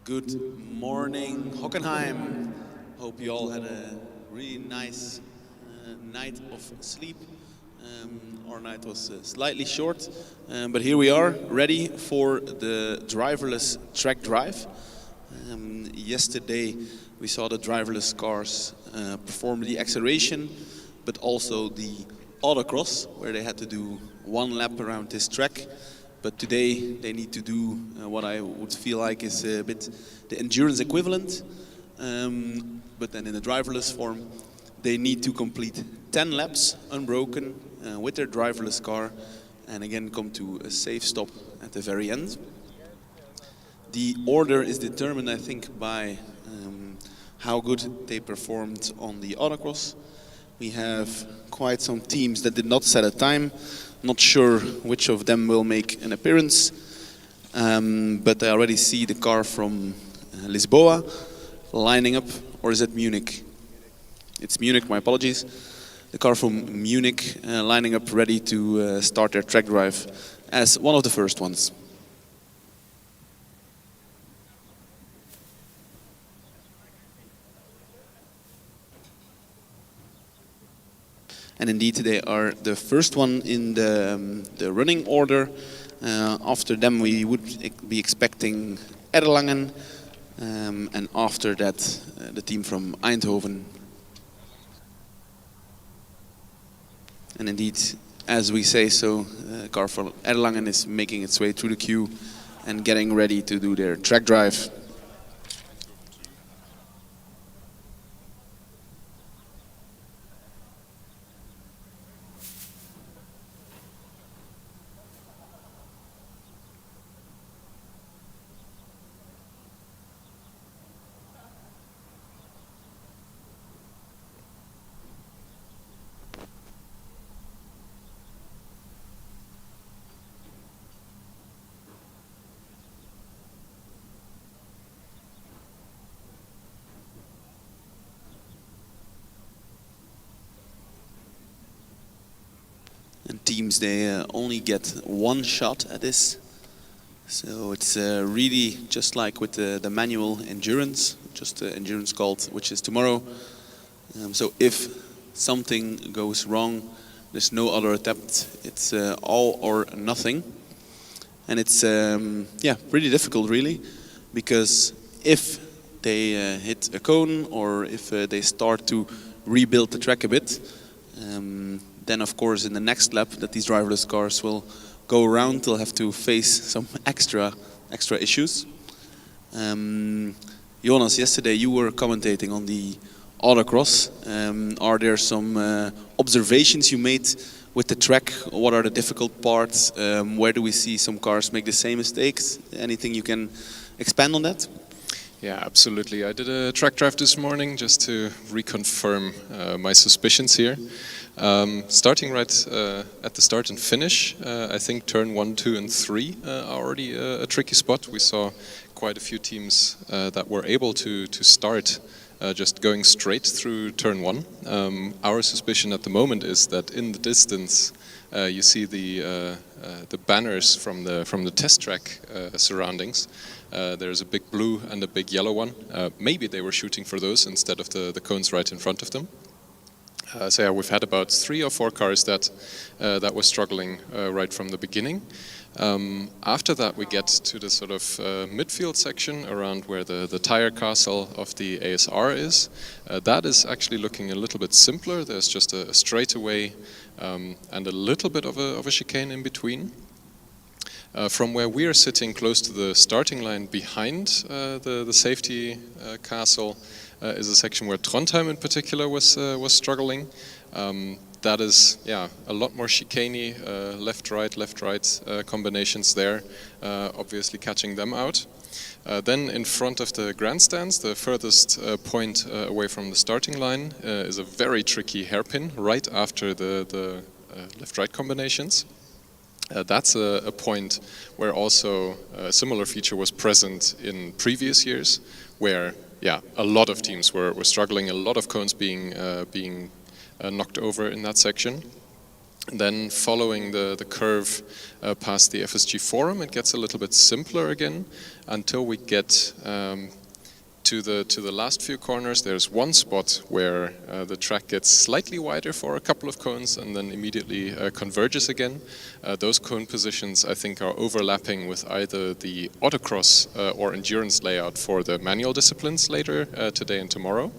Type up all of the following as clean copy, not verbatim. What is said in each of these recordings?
Good morning, Hockenheim. Hope you all had a really nice night of sleep. Our night was slightly short, but here we are, ready for the driverless track drive. Yesterday we saw the driverless cars perform the acceleration, but also the autocross, where they had to do one lap around this track. But today they need to do what I would feel like is a bit the endurance equivalent. But then in a driverless form, they need to complete 10 laps unbroken with their driverless car and again come to a safe stop at the very end. The order is determined, I think, by how good they performed on the autocross. We have quite some teams that did not set a time. Not sure which of them will make an appearance, but I already see the car from Lisboa lining up, or is it Munich? It's Munich, my apologies. The car from Munich lining up ready to start their track drive as one of the first ones. And indeed, they are the first one in the running order. After them, we would be expecting Erlangen, and after that, the team from Eindhoven. And indeed, as we say so, car from Erlangen is making its way through the queue and getting ready to do their track drive. And teams, they only get one shot at this. So it's really just like with the manual endurance, just the endurance called, which is tomorrow. So if something goes wrong, there's no other attempt. It's all or nothing. And it's pretty difficult really, because if they hit a cone or if they start to rebuild the track a bit, then of course in the next lap that these driverless cars will go around, they'll have to face some extra issues. Jonas, yesterday you were commentating on the autocross. Are there some observations you made with the track? What are the difficult parts? Where do we see some cars make the same mistakes? Anything you can expand on that? Yeah, absolutely. I did a track drive this morning just to reconfirm my suspicions here. Starting right at the start and finish, I think turn 1, 2 and 3 are already a tricky spot. We saw quite a few teams that were able to start just going straight through turn 1. Our suspicion at the moment is that in the distance you see the banners from the test track surroundings. There's a big blue and a big yellow one. Maybe they were shooting for those instead of the cones right in front of them. So yeah, we've had about 3 or 4 cars that were struggling right from the beginning. After that we get to the sort of midfield section around where the tire castle of the ASR is. That is actually looking a little bit simpler. There's just a straightaway and a little bit of a chicane in between. From where we are sitting close to the starting line behind the safety castle is a section where Trondheim in particular was struggling. That is, yeah, a lot more chicaney, left-right combinations there, obviously catching them out. Then in front of the grandstands, the furthest point away from the starting line is a very tricky hairpin right after the left-right combinations. That's a point where also a similar feature was present in previous years, where a lot of teams were struggling, a lot of cones being knocked over in that section. Then following the curve past the FSG forum, it gets a little bit simpler again until we get to the last few corners. There's one spot where the track gets slightly wider for a couple of cones and then immediately converges again. Those cone positions, I think, are overlapping with either the autocross or endurance layout for the manual disciplines later today and tomorrow.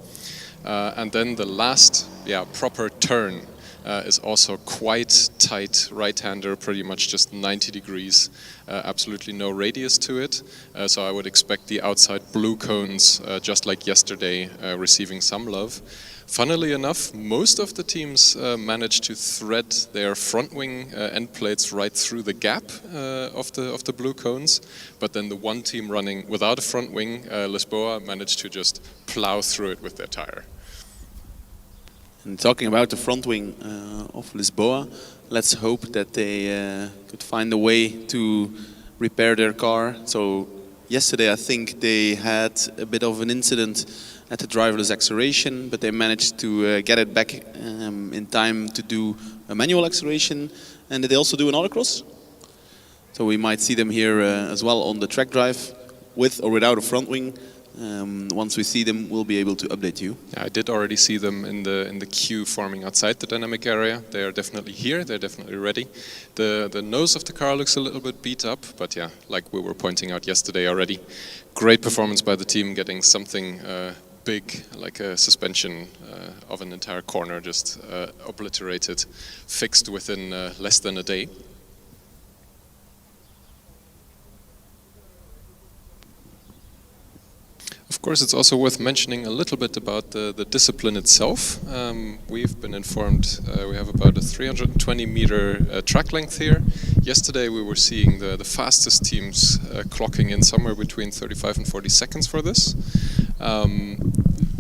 And then the last proper turn is also quite tight right-hander, pretty much just 90 degrees, absolutely no radius to it. So I would expect the outside blue cones, just like yesterday, receiving some love. Funnily enough, most of the teams managed to thread their front wing end plates right through the gap of the blue cones, but then the one team running without a front wing, Lisboa, managed to just plow through it with their tire. And talking about the front wing of Lisboa, let's hope that they could find a way to repair their car. So yesterday I think they had a bit of an incident at the driverless acceleration, but they managed to get it back in time to do a manual acceleration. And did they also do an autocross? So we might see them here as well on the track drive, with or without a front wing. Once we see them, we'll be able to update you. Yeah, I did already see them in the queue forming outside the dynamic area. They are definitely here. They're definitely ready. The nose of the car looks a little bit beat up, but yeah, like we were pointing out yesterday already, great performance by the team, getting something big, like a suspension of an entire corner, just obliterated, fixed within less than a day. Of course, it's also worth mentioning a little bit about the discipline itself. We've been informed we have about a 320 meter track length here. Yesterday we were seeing the fastest teams clocking in somewhere between 35 and 40 seconds for this.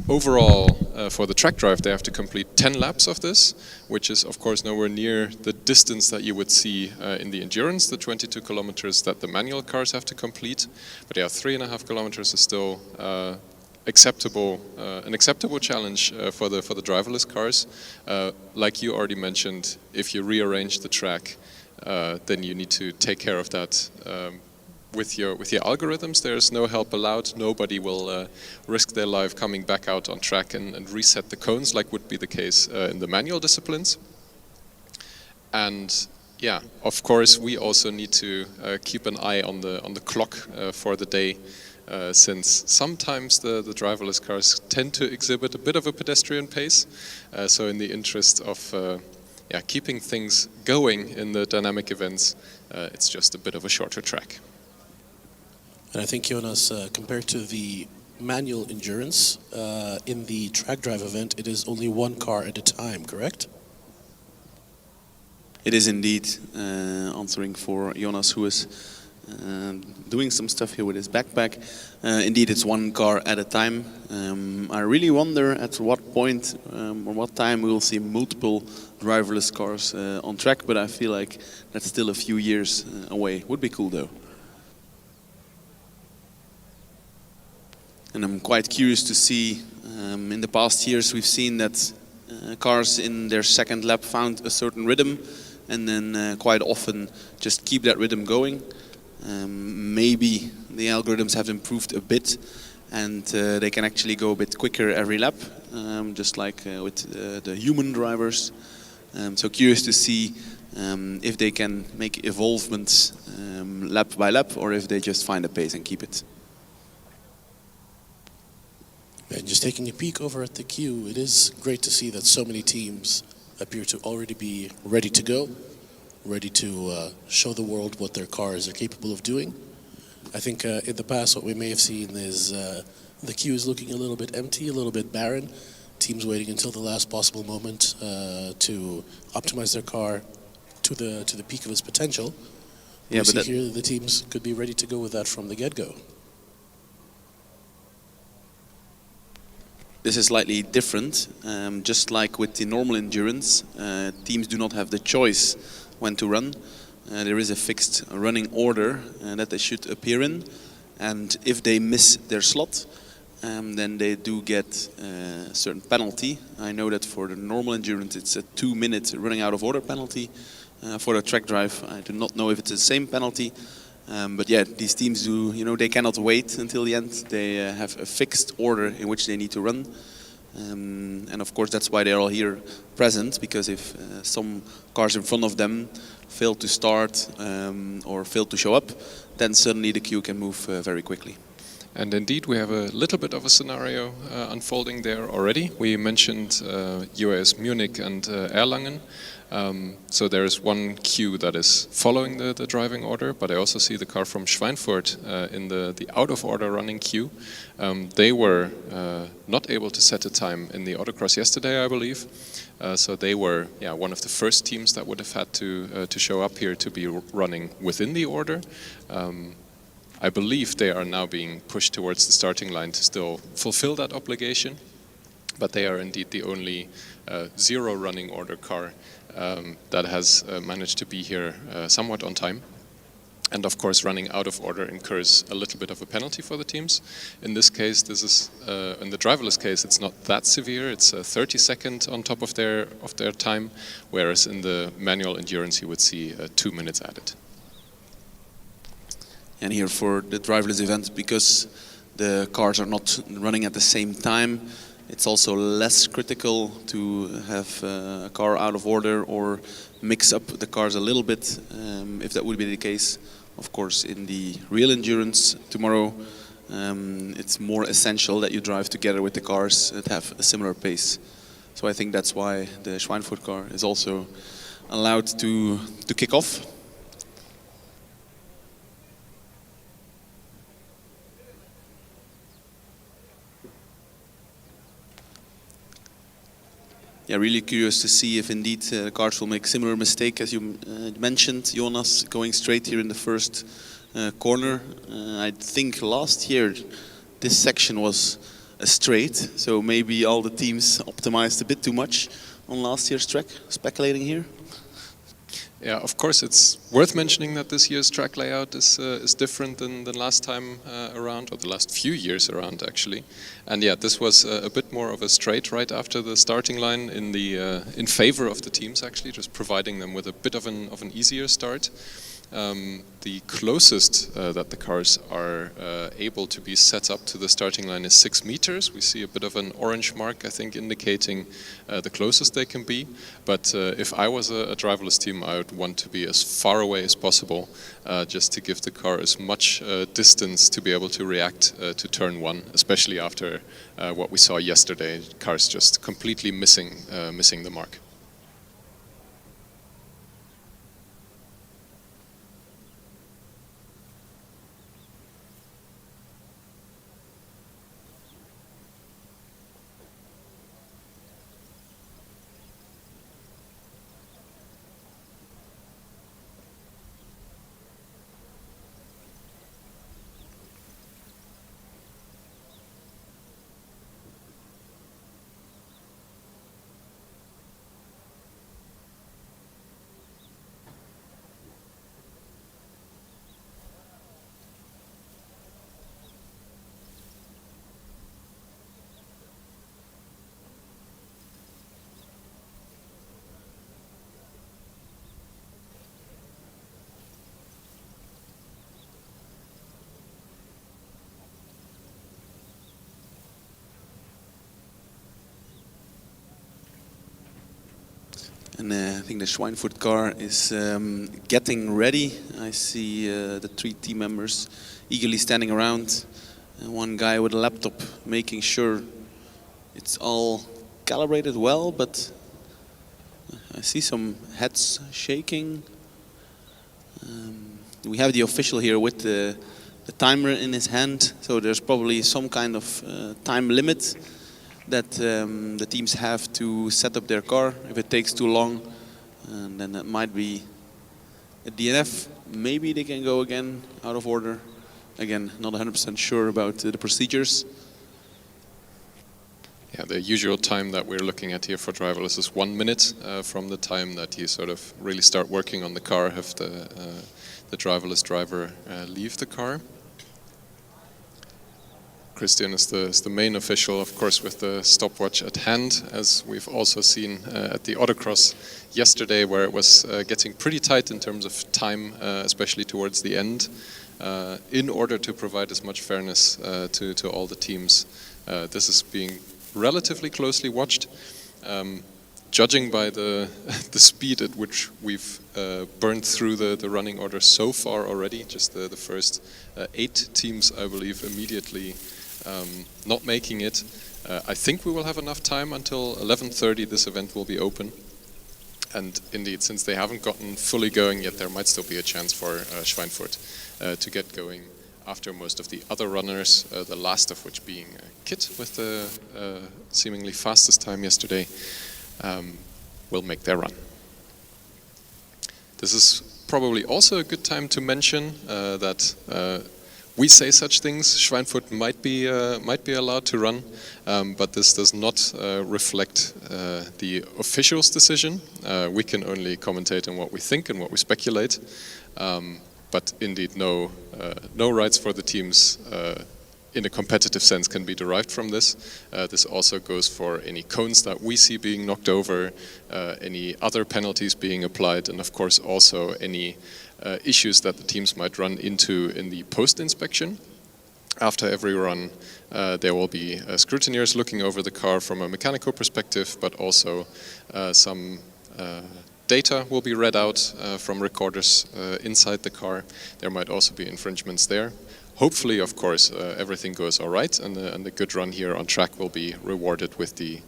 Overall, for the track drive, they have to complete 10 laps of this, which is of course nowhere near the distance that you would see in the endurance, the 22 kilometers that the manual cars have to complete. But yeah, 3.5 kilometers is still acceptable, an acceptable challenge for the driverless cars. Like you already mentioned, if you rearrange the track, then you need to take care of that. With your algorithms, there's no help allowed. Nobody will risk their life coming back out on track and reset the cones like would be the case in the manual disciplines. And yeah, of course, we also need to keep an eye on the clock for the day, since sometimes the driverless cars tend to exhibit a bit of a pedestrian pace. So in the interest of keeping things going in the dynamic events, it's just a bit of a shorter track. And I think, Jonas, compared to the manual endurance, in the track drive event, it is only one car at a time, correct? It is indeed, answering for Jonas, who is doing some stuff here with his backpack. Indeed, it's one car at a time. I really wonder at what point or what time we will see multiple driverless cars on track, but I feel like that's still a few years away. Would be cool though. And I'm quite curious to see, in the past years we've seen that cars in their second lap found a certain rhythm and then quite often just keep that rhythm going. Maybe the algorithms have improved a bit and they can actually go a bit quicker every lap, just like with the human drivers. So curious to see if they can make evolvements lap by lap or if they just find a pace and keep it. And just taking a peek over at the queue, it is great to see that so many teams appear to already be ready to go, ready to show the world what their cars are capable of doing. I think in the past what we may have seen is the queue is looking a little bit empty, a little bit barren. Teams waiting until the last possible moment to optimize their car to the peak of its potential. Yeah, we see here the teams could be ready to go with that from the get-go. This is slightly different. Just like with the normal endurance, teams do not have the choice when to run. There is a fixed running order that they should appear in, and if they miss their slot, then they do get a certain penalty. I know that for the normal endurance it's a 2-minute running out of order penalty. For the track drive, I do not know if it's the same penalty. But yeah, these teams do, they cannot wait until the end. They have a fixed order in which they need to run. And of course that's why they're all here present, because if some cars in front of them fail to start or fail to show up, then suddenly the queue can move very quickly. And indeed, we have a little bit of a scenario unfolding there already. We mentioned UAS Munich and Erlangen. So there is one queue that is following the driving order, but I also see the car from Schweinfurt in the out-of-order running queue. They were not able to set a time in the autocross yesterday, I believe. So they were one of the first teams that would have had to show up here to be running within the order. I believe they are now being pushed towards the starting line to still fulfill that obligation, but they are indeed the only zero running order car that has managed to be here somewhat on time. And of course, running out of order incurs a little bit of a penalty for the teams. In this case, this is in the driverless case, it's not that severe. It's 30 seconds on top of their time, whereas in the manual endurance, you would see 2 minutes added. And here for the driverless event, because the cars are not running at the same time, it's also less critical to have a car out of order or mix up the cars a little bit, if that would be the case. Of course, in the real endurance tomorrow, it's more essential that you drive together with the cars that have a similar pace. So I think that's why the Schweinfurt car is also allowed to kick off. Yeah, really curious to see if indeed the cars will make similar mistake as you mentioned, Jonas, going straight here in the first corner. I think last year this section was a straight, so maybe all the teams optimized a bit too much on last year's track, speculating here. Yeah, of course, it's worth mentioning that this year's track layout is different than the last time around, or the last few years around, actually. And yeah, this was a bit more of a straight right after the starting line in favor of the teams, actually, just providing them with a bit of an easier start. The closest that the cars are able to be set up to the starting line is 6 meters. We see a bit of an orange mark, I think, indicating the closest they can be. But if I was a driverless team, I would want to be as far away as possible, just to give the car as much distance to be able to react to turn 1, especially after what we saw yesterday, cars just completely missing the mark. And I think the Schweinfurt car is getting ready. I see the 3 team members eagerly standing around. And one guy with a laptop making sure it's all calibrated well, but I see some heads shaking. We have the official here with the timer in his hand, so there's probably some kind of time limit that the teams have to set up their car. If it takes too long, then that might be a DNF. Maybe they can go again out of order. Again, not 100% sure about the procedures. Yeah, the usual time that we're looking at here for driverless is 1 minute from the time that you sort of really start working on the car, have the driverless driver leave the car. Christian is the main official, of course, with the stopwatch at hand, as we've also seen at the autocross yesterday, where it was getting pretty tight in terms of time, especially towards the end, in order to provide as much fairness to all the teams. This is being relatively closely watched. Judging by the speed at which we've burned through the running order so far already, just the first 8 teams, I believe, immediately not making it. I think we will have enough time until 11:30 this event will be open. And indeed, since they haven't gotten fully going yet, there might still be a chance for Schweinfurt to get going after most of the other runners, the last of which being KIT with the seemingly fastest time yesterday, will make their run. This is probably also a good time to mention that we say such things. Schweinfurt might be allowed to run, but this does not reflect the officials' decision. We can only commentate on what we think and what we speculate. But indeed, no rights for the teams in a competitive sense can be derived from this. This also goes for any cones that we see being knocked over, any other penalties being applied, and of course also any issues that the teams might run into in the post-inspection. After every run, there will be scrutineers looking over the car from a mechanical perspective, but also some data will be read out from recorders inside the car. There might also be infringements there. Hopefully, of course, everything goes all right, and the good run here on track will be rewarded with the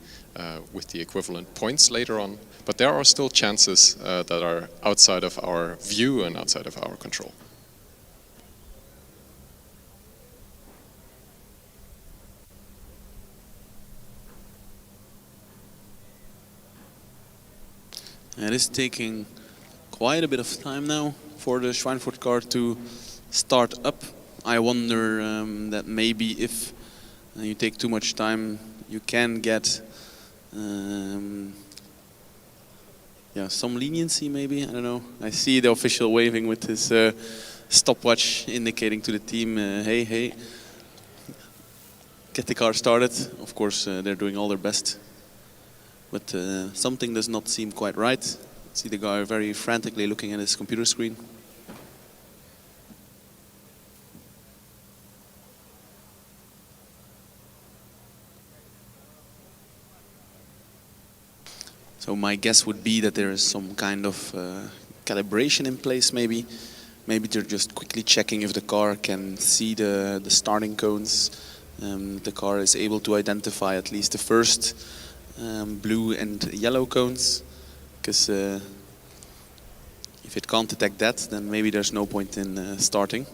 equivalent points later on. But there are still chances that are outside of our view and outside of our control. It is taking quite a bit of time now for the Schweinfurt car to start up. I wonder that maybe if you take too much time, you can get some leniency maybe, I don't know. I see the official waving with his stopwatch indicating to the team, hey, get the car started. Of course, they're doing all their best. But something does not seem quite right. See the guy very frantically looking at his computer screen. So my guess would be that there is some kind of calibration in place maybe. Maybe they're just quickly checking if the car can see the starting cones. The car is able to identify at least the first blue and yellow cones. Because if it can't detect that, then maybe there's no point in starting.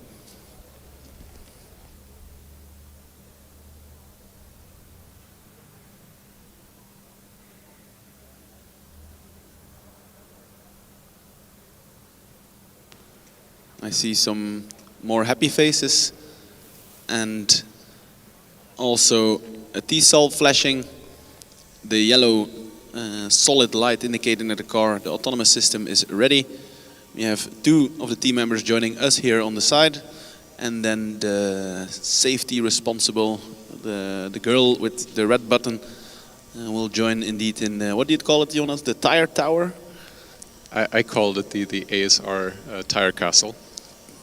I see some more happy faces and also a T-cell flashing, the yellow solid light indicating that the car, the autonomous system is ready. We have 2 of the team members joining us here on the side, and then the safety responsible, the girl with the red button will join indeed in, what do you call it, Jonas, the tire tower? I called it the ASR tire castle.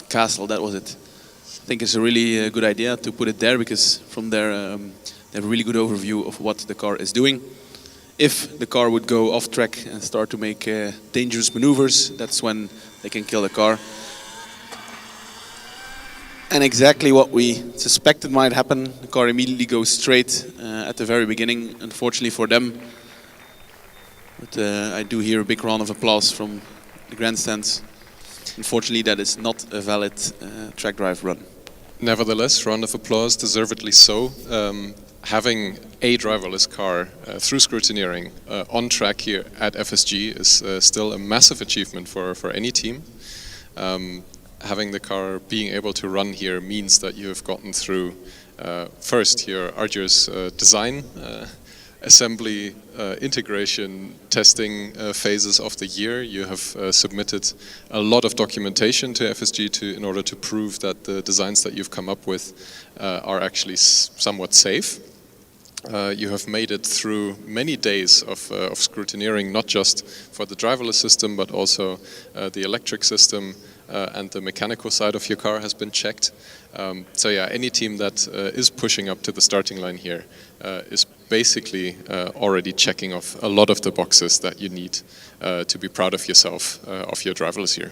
Castle, that was it. I think it's a really good idea to put it there, because from there they have a really good overview of what the car is doing. If the car would go off track and start to make dangerous maneuvers, that's when they can kill the car. And exactly what we suspected might happen, the car immediately goes straight at the very beginning, unfortunately for them. But I do hear a big round of applause from the grandstands. Unfortunately, that is not a valid track drive run. Nevertheless, round of applause, deservedly so. Having a driverless car through scrutineering on track here at FSG is still a massive achievement for any team. Having the car being able to run here means that you have gotten through first your arduous design assembly, integration, testing phases of the year. You have submitted a lot of documentation to FSG in order to prove that the designs that you've come up with are actually somewhat safe. You have made it through many days of scrutineering, not just for the driverless system, but also the electric system and the mechanical side of your car has been checked. So yeah, any team that is pushing up to the starting line here is basically already checking off a lot of the boxes that you need to be proud of yourself, of your driverless year.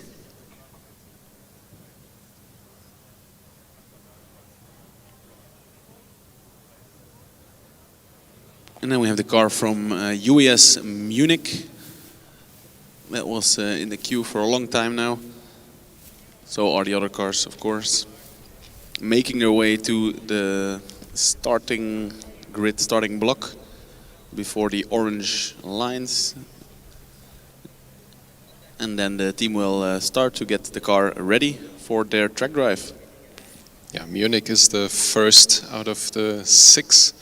And then we have the car from UAS Munich. That was in the queue for a long time now. So are the other cars, of course. Making their way to the starting grid, starting block before the orange lines. And then the team will start to get the car ready for their track drive. Yeah, Munich is the first out of the 6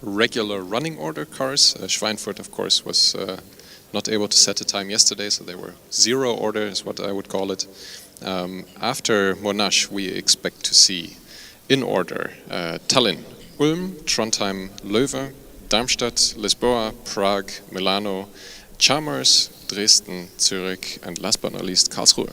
regular running order cars. Schweinfurt, of course, was not able to set a time yesterday, so they were 0 order is what I would call it. After Monash, we expect to see in order Tallinn, Ulm, Trondheim, Leuven, Darmstadt, Lisboa, Prague, Milano, Chalmers, Dresden, Zürich, and last but not least, Karlsruhe.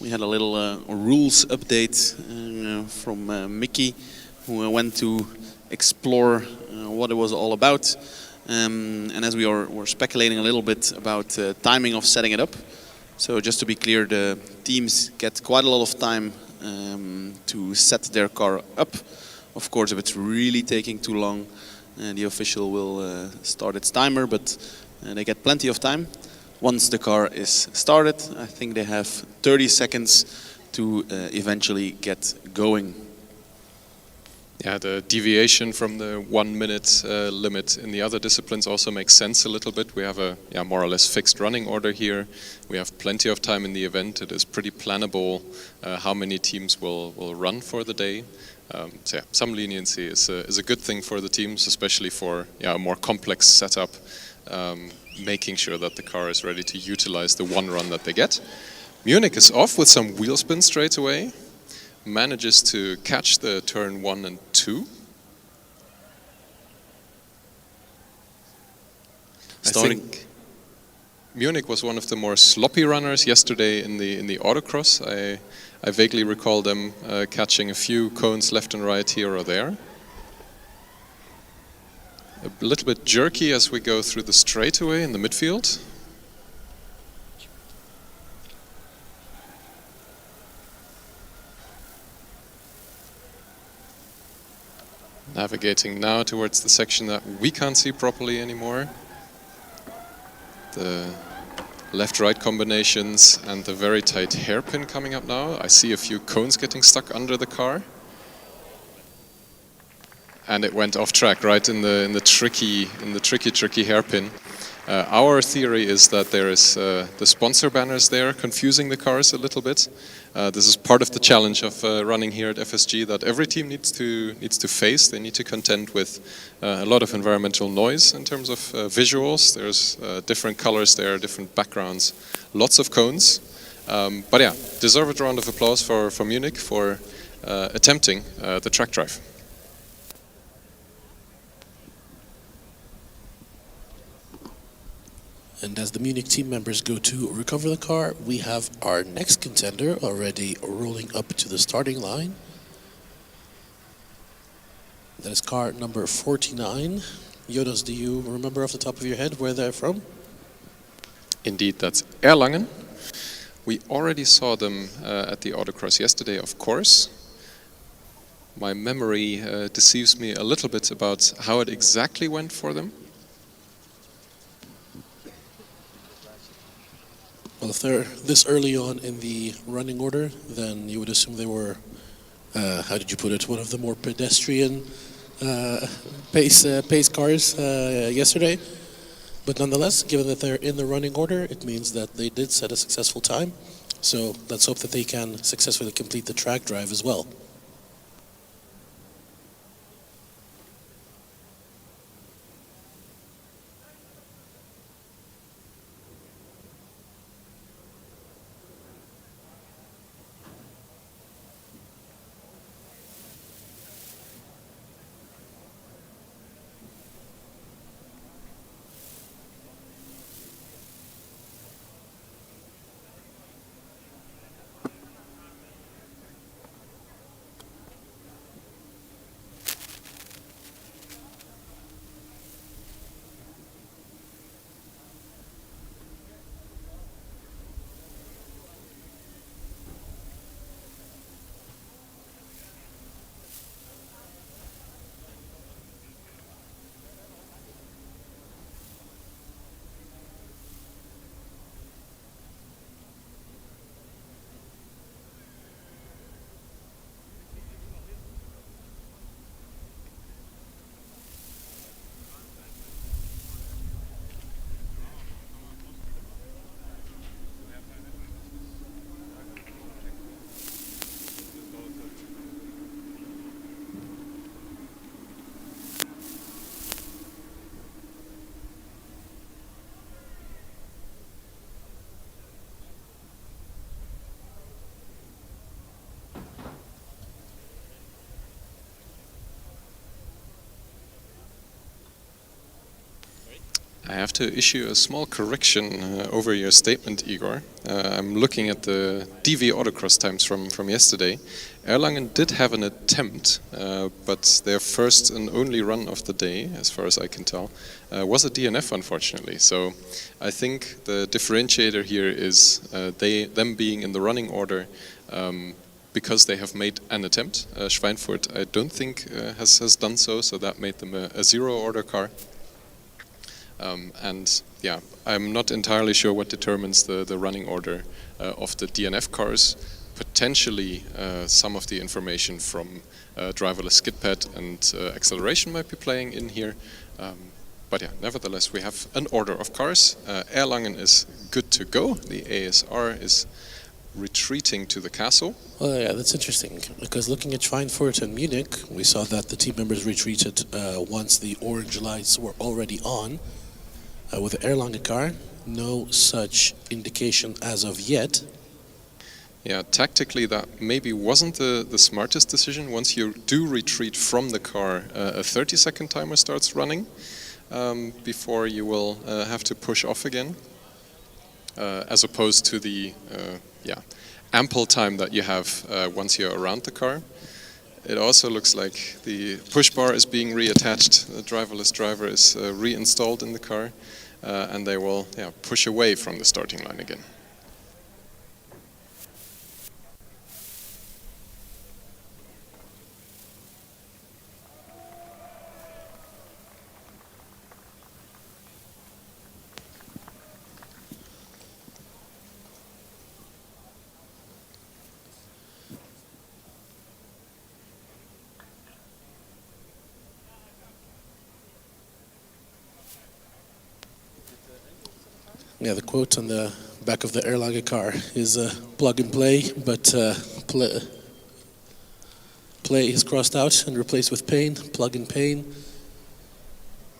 We had a little rules update from Mickey, who went to explore what it was all about. And as we were speculating a little bit about timing of setting it up. So just to be clear, the teams get quite a lot of time to set their car up. Of course, if it's really taking too long, the official will start its timer, but they get plenty of time. Once the car is started, I think they have 30 seconds to eventually get going. Yeah, the deviation from the 1 minute limit in the other disciplines also makes sense a little bit. We have a more or less fixed running order here. We have plenty of time in the event. It is pretty plannable how many teams will run for the day. So yeah, some leniency is a good thing for the teams, especially for a more complex setup. Making sure that the car is ready to utilize the one run that they get. Munich is off with some wheel spin straight away. Manages to catch the turn 1 and 2. I think Munich was one of the more sloppy runners yesterday in the autocross. I vaguely recall them catching a few cones left and right here or there. A little bit jerky as we go through the straightaway in the midfield. Navigating now towards the section that we can't see properly anymore. The left-right combinations and the very tight hairpin coming up now. I see a few cones getting stuck under the car. And it went off track right in the tricky hairpin. Our theory is that there is the sponsor banners there confusing the cars a little bit. This is part of the challenge of running here at FSG that every team needs to face. They need to contend with a lot of environmental noise in terms of visuals. There's different colors there, different backgrounds, lots of cones. But yeah, deserved round of applause for Munich for attempting the track drive. And as the Munich team members go to recover the car, we have our next contender already rolling up to the starting line. That is car number 49. Jonas, do you remember off the top of your head where they're from? Indeed, that's Erlangen. We already saw them at the autocross yesterday, of course. My memory deceives me a little bit about how it exactly went for them. Well, if they're this early on in the running order, then you would assume they were, how did you put it, one of the more pedestrian pace cars yesterday. But nonetheless, given that they're in the running order, it means that they did set a successful time. So let's hope that they can successfully complete the track drive as well. I have to issue a small correction over your statement, Igor. I'm looking at the DV autocross times from yesterday. Erlangen did have an attempt, but their first and only run of the day, as far as I can tell, was a DNF, unfortunately. So I think the differentiator here is them being in the running order because they have made an attempt. Schweinfurt, I don't think, has done so that made them a zero-order car. And yeah, I'm not entirely sure what determines the running order of the DNF cars. Potentially some of the information from driverless skid pad and acceleration might be playing in here. But yeah, nevertheless, we have an order of cars. Erlangen is good to go. The ASR is retreating to the castle. Well, yeah, that's interesting, because looking at Schweinfurt and Munich, we saw that the team members retreated once the orange lights were already on. With the Erlangen car, no such indication as of yet. Yeah, tactically that maybe wasn't the smartest decision. Once you do retreat from the car, a 30-second timer starts running before you will have to push off again, as opposed to the ample time that you have once you're around the car. It also looks like the push bar is being reattached. The driverless driver is reinstalled in the car, and they will push away from the starting line again. Yeah, the quote on the back of the Erlangen car is plug and play, but play is crossed out and replaced with pain, plug and pain.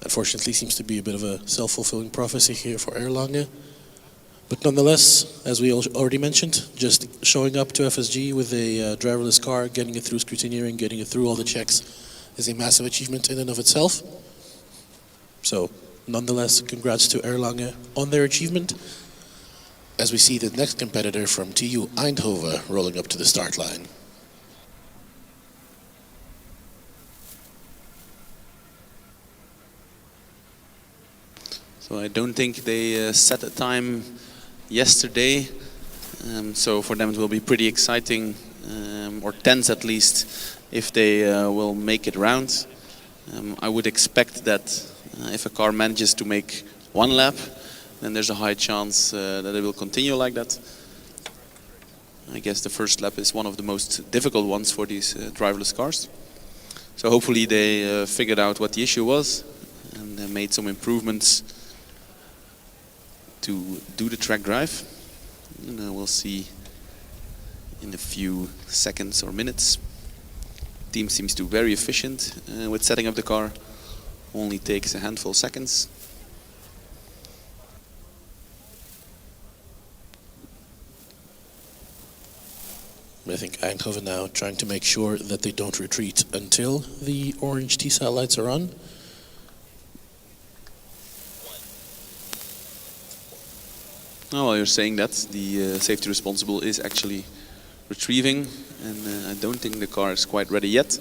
Unfortunately, seems to be a bit of a self-fulfilling prophecy here for Erlangen. But nonetheless, as we already mentioned, just showing up to FSG with a driverless car, getting it through scrutineering, getting it through all the checks is a massive achievement in and of itself. So, nonetheless, congrats to Erlangen on their achievement, as we see the next competitor from TU Eindhoven rolling up to the start line. So I don't think they set a time yesterday. So for them it will be pretty exciting, or tense at least, if they will make it round. I would expect that if a car manages to make one lap, then there's a high chance that it will continue like that. I guess the first lap is one of the most difficult ones for these driverless cars. So hopefully they figured out what the issue was and made some improvements to do the track drive. And we'll see in a few seconds or minutes. Team seems to be very efficient with setting up the car. Only takes a handful of seconds. I think Eindhoven now trying to make sure that they don't retreat until the orange T-cell lights are on. Oh, well, you're saying that the safety responsible is actually retrieving, and I don't think the car is quite ready yet.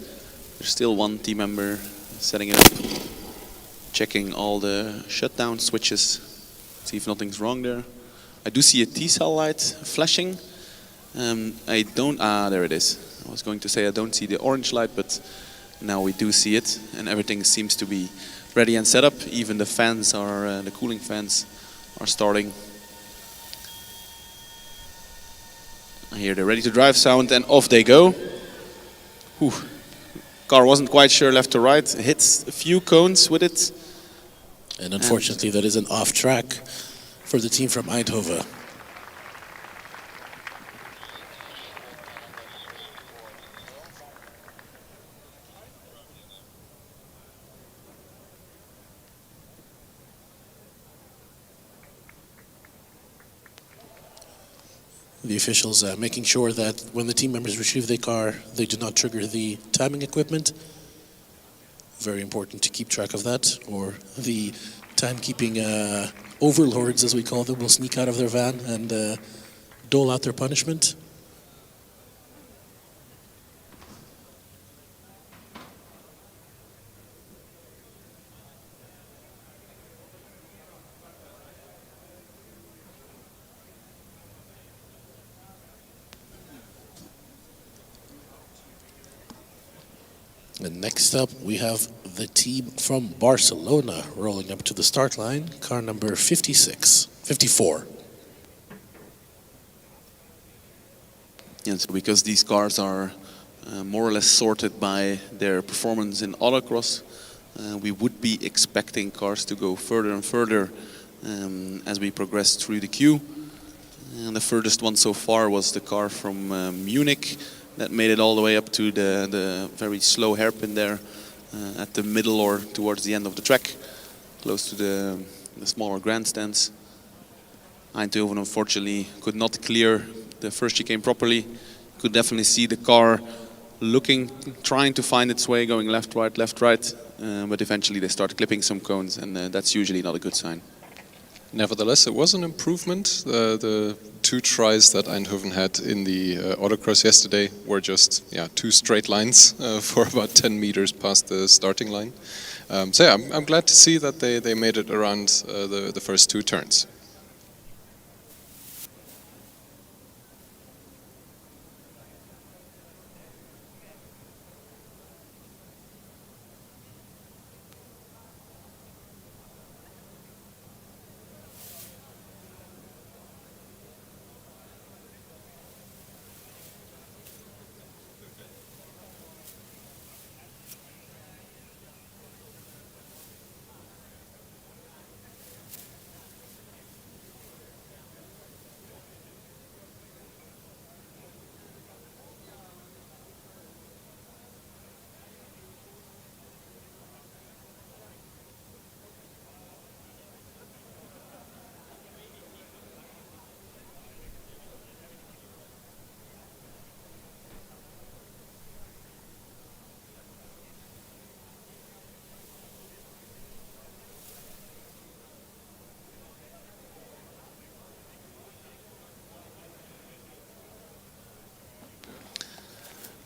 There's still one team member setting it up, checking all the shutdown switches, see if nothing's wrong there. I do see a T-cell light flashing. There it is. I was going to say I don't see the orange light, but now we do see it, and everything seems to be ready and set up. Even the fans are, the cooling fans are starting. I hear the ready to drive sound, and off they go. Whew. Car wasn't quite sure left to right, hits a few cones with it. And unfortunately that is an off track for the team from Eindhoven. The officials making sure that when the team members retrieve their car, they do not trigger the timing equipment. Very important to keep track of that, or the timekeeping overlords, as we call them, will sneak out of their van and dole out their punishment. And next up, we have the team from Barcelona rolling up to the start line, car number 54. Yes, because these cars are more or less sorted by their performance in autocross, we would be expecting cars to go further and further as we progress through the queue. And the furthest one so far was the car from Munich, that made it all the way up to the very slow hairpin there at the middle or towards the end of the track, close to the smaller grandstands. Eindhoven unfortunately could not clear the first chicane properly. Could definitely see the car trying to find its way, going left, right, but eventually they start clipping some cones, and that's usually not a good sign. Nevertheless, it was an improvement. The two tries that Eindhoven had in the autocross yesterday were just two straight lines for about 10 meters past the starting line. So yeah, I'm glad to see that they made it around the first two turns.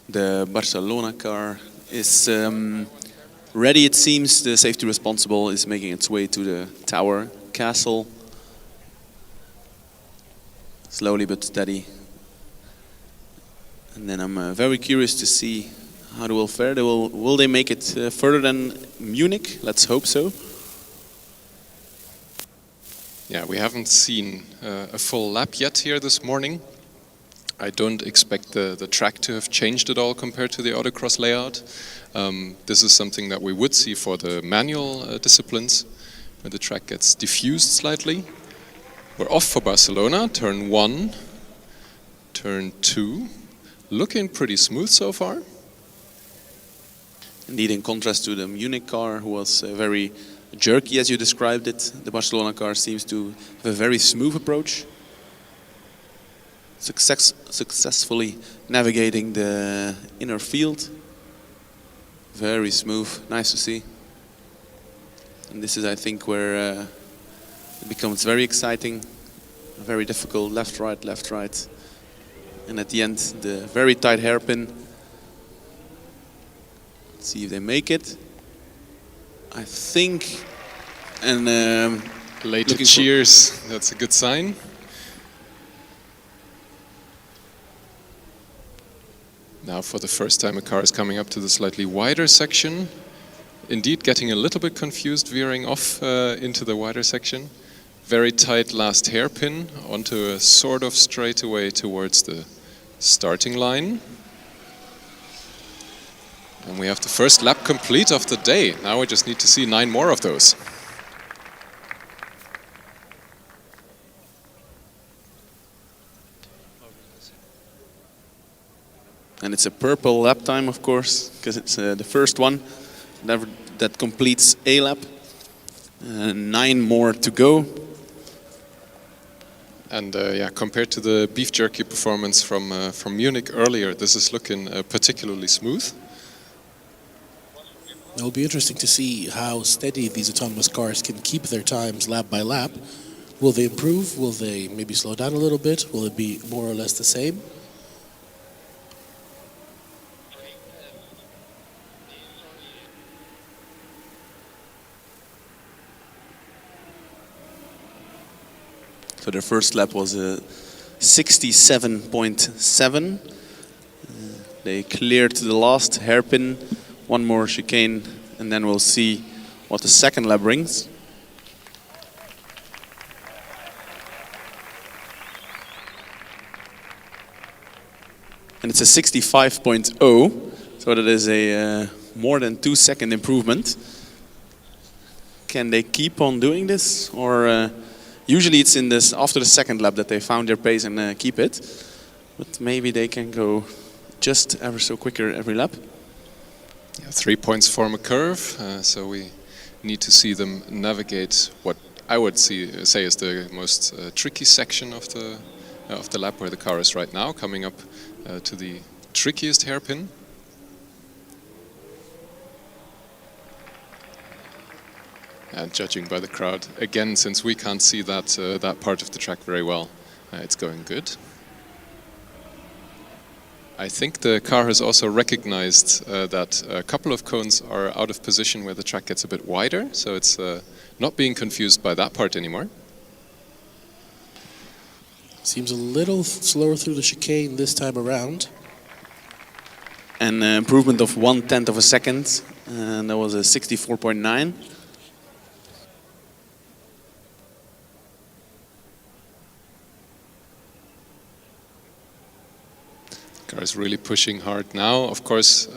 The Barcelona car is ready, it seems. The safety responsible is making its way to the tower castle. slowly but steady. And then I'm very curious to see how they will fare. Will they make it further than Munich? Let's hope so. Yeah, we haven't seen a full lap yet here this morning. I don't expect the track to have changed at all compared to the autocross layout. This is something that we would see for the manual disciplines, where the track gets diffused slightly. We're off for Barcelona, turn 1, turn 2. Looking pretty smooth so far. Indeed, in contrast to the Munich car, who was very jerky as you described it, the Barcelona car seems to have a very smooth approach. Successfully navigating the inner field. Very smooth, nice to see. And this is, I think, where it becomes very exciting, very difficult, left, right, left, right. And at the end, the very tight hairpin. Let's see if they make it. I think, and later cheers, that's a good sign. Now for the first time a car is coming up to the slightly wider section. Indeed getting a little bit confused, veering off into the wider section. Very tight last hairpin onto a sort of straightaway towards the starting line. And we have the first lap complete of the day. Now we just need to see 9 more of those. And it's a purple lap time, of course, because it's the first one that completes a lap. 9 more to go. And yeah, compared to the beef jerky performance from Munich earlier, this is looking particularly smooth. It'll be interesting to see how steady these autonomous cars can keep their times lap by lap. Will they improve? Will they maybe slow down a little bit? Will it be more or less the same? So their first lap was 67.7. They cleared to the last hairpin, 1 more chicane, and then we'll see what the second lap brings. And it's a 65.0, so that is a more than 2-second improvement. Can they keep on doing this, or usually it's in this after the second lap that they found their pace and keep it, but maybe they can go just ever so quicker every lap. Yeah, 3 points form a curve, so we need to see them navigate what I would say is the most tricky section of the lap, where the car is right now, coming up to the trickiest hairpin. And judging by the crowd, again, since we can't see that part of the track very well, it's going good. I think the car has also recognized that a couple of cones are out of position where the track gets a bit wider, so it's not being confused by that part anymore. Seems a little slower through the chicane this time around. An improvement of 1/10 of a second, and that was a 64.9. Car is really pushing hard now, of course,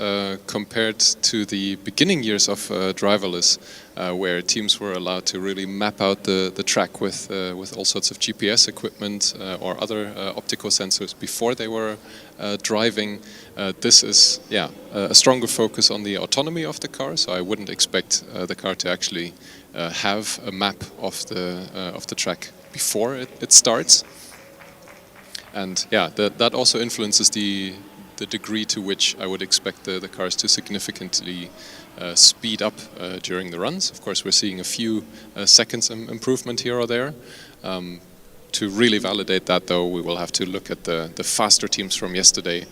compared to the beginning years of driverless, where teams were allowed to really map out the track with all sorts of GPS equipment or other optical sensors before they were driving. This is, a stronger focus on the autonomy of the car, so I wouldn't expect the car to actually have a map of the track before it starts. And yeah, that also influences the degree to which I would expect the cars to significantly speed up during the runs. Of course, we're seeing a few seconds improvement here or there. To really validate that, though, we will have to look at the faster teams from yesterday,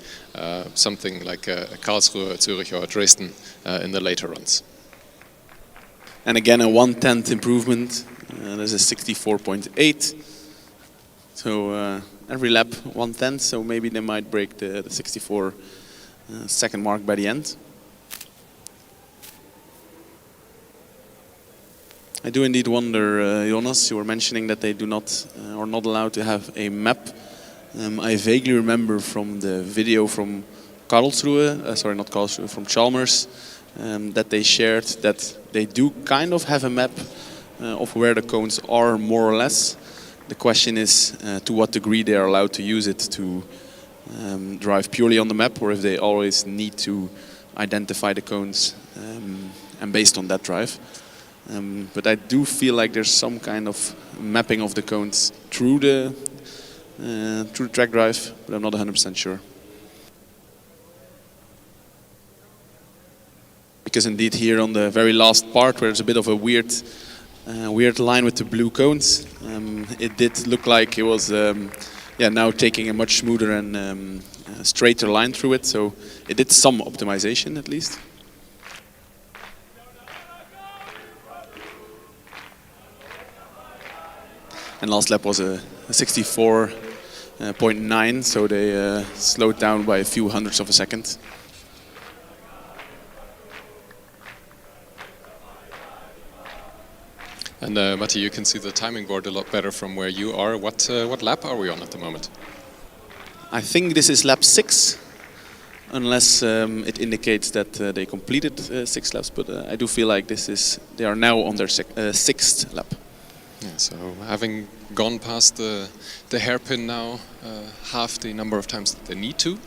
something like Karlsruhe, Zürich or Dresden in the later runs. And again, a 1/10 improvement. There's a 64.8. So every lap 1/10, so maybe they might break the 64 second mark by the end. I do indeed wonder, Jonas, you were mentioning that they do not are not allowed to have a map. I vaguely remember from the video from Karlsruhe, sorry, not Karlsruhe, from Chalmers, that they shared that they do kind of have a map of where the cones are, more or less. The question is to what degree they are allowed to use it to drive purely on the map, or if they always need to identify the cones and based on that drive. But I do feel like there's some kind of mapping of the cones through the track drive, but I'm not 100% sure. Because indeed here on the very last part, where there's a bit of a weird line with the blue cones, it did look like it was now taking a much smoother and straighter line through it, so it did some optimization at least. And last lap was a 64.9, so they slowed down by a few hundredths of a second. And Matti, you can see the timing board a lot better from where you are. What lap are we on at the moment? I think this is lap 6, unless it indicates that they completed 6 laps. But I do feel like they are now on their 6th lap. Yeah, so having gone past the hairpin now, half the number of times that they need to.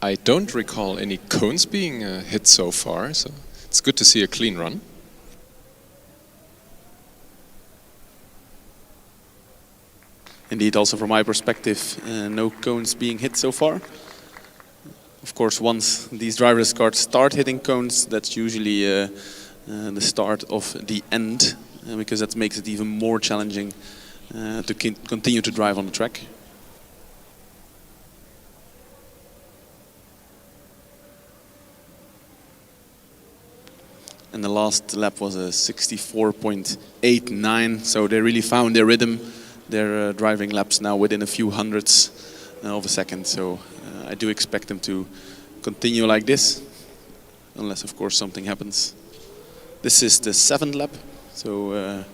I don't recall any cones being hit so far, so it's good to see a clean run. Indeed, also from my perspective, no cones being hit so far. Of course, once these driverless cars start hitting cones, that's usually the start of the end, because that makes it even more challenging to continue to drive on the track. And the last lap was a 64.89, so they really found their rhythm. They're driving laps now within a few hundredths of a second, so I do expect them to continue like this, unless of course something happens. This is the 7th lap, so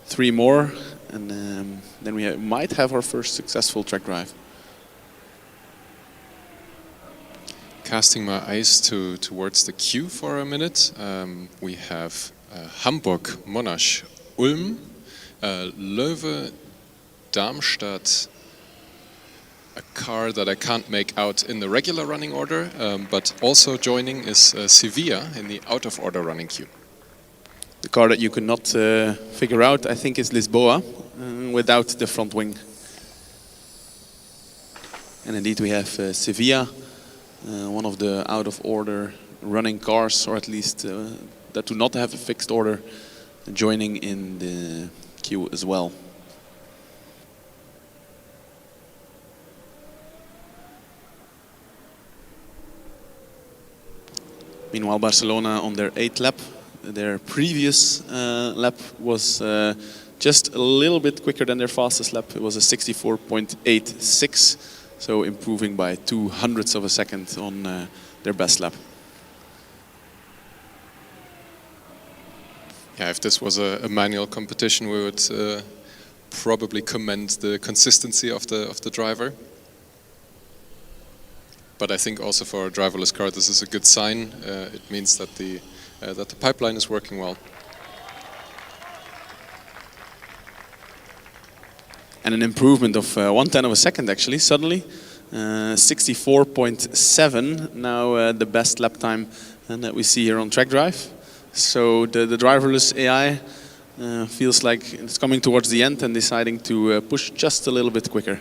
3 more, and then we might have our first successful track drive. Casting my eyes towards the queue for a minute, we have Hamburg, Monash, Ulm, Leuven, Darmstadt, a car that I can't make out in the regular running order, but also joining is Sevilla in the out of order running queue. The car that you could not figure out, I think, is Lisboa, without the front wing. And indeed we have Sevilla, one of the out of order running cars, or at least that do not have a fixed order, joining in the queue as well. Meanwhile, Barcelona on their 8th lap. Their previous lap was just a little bit quicker than their fastest lap. It was a 64.86, so improving by 0.02 of a second on their best lap. Yeah, if this was a manual competition, we would probably commend the consistency of the driver. But I think also for a driverless car, this is a good sign. It means that the pipeline is working well. And an improvement of 1/10 of a second actually, suddenly. 64.7, now the best lap time that we see here on Track Drive. So the driverless AI feels like it's coming towards the end and deciding to push just a little bit quicker.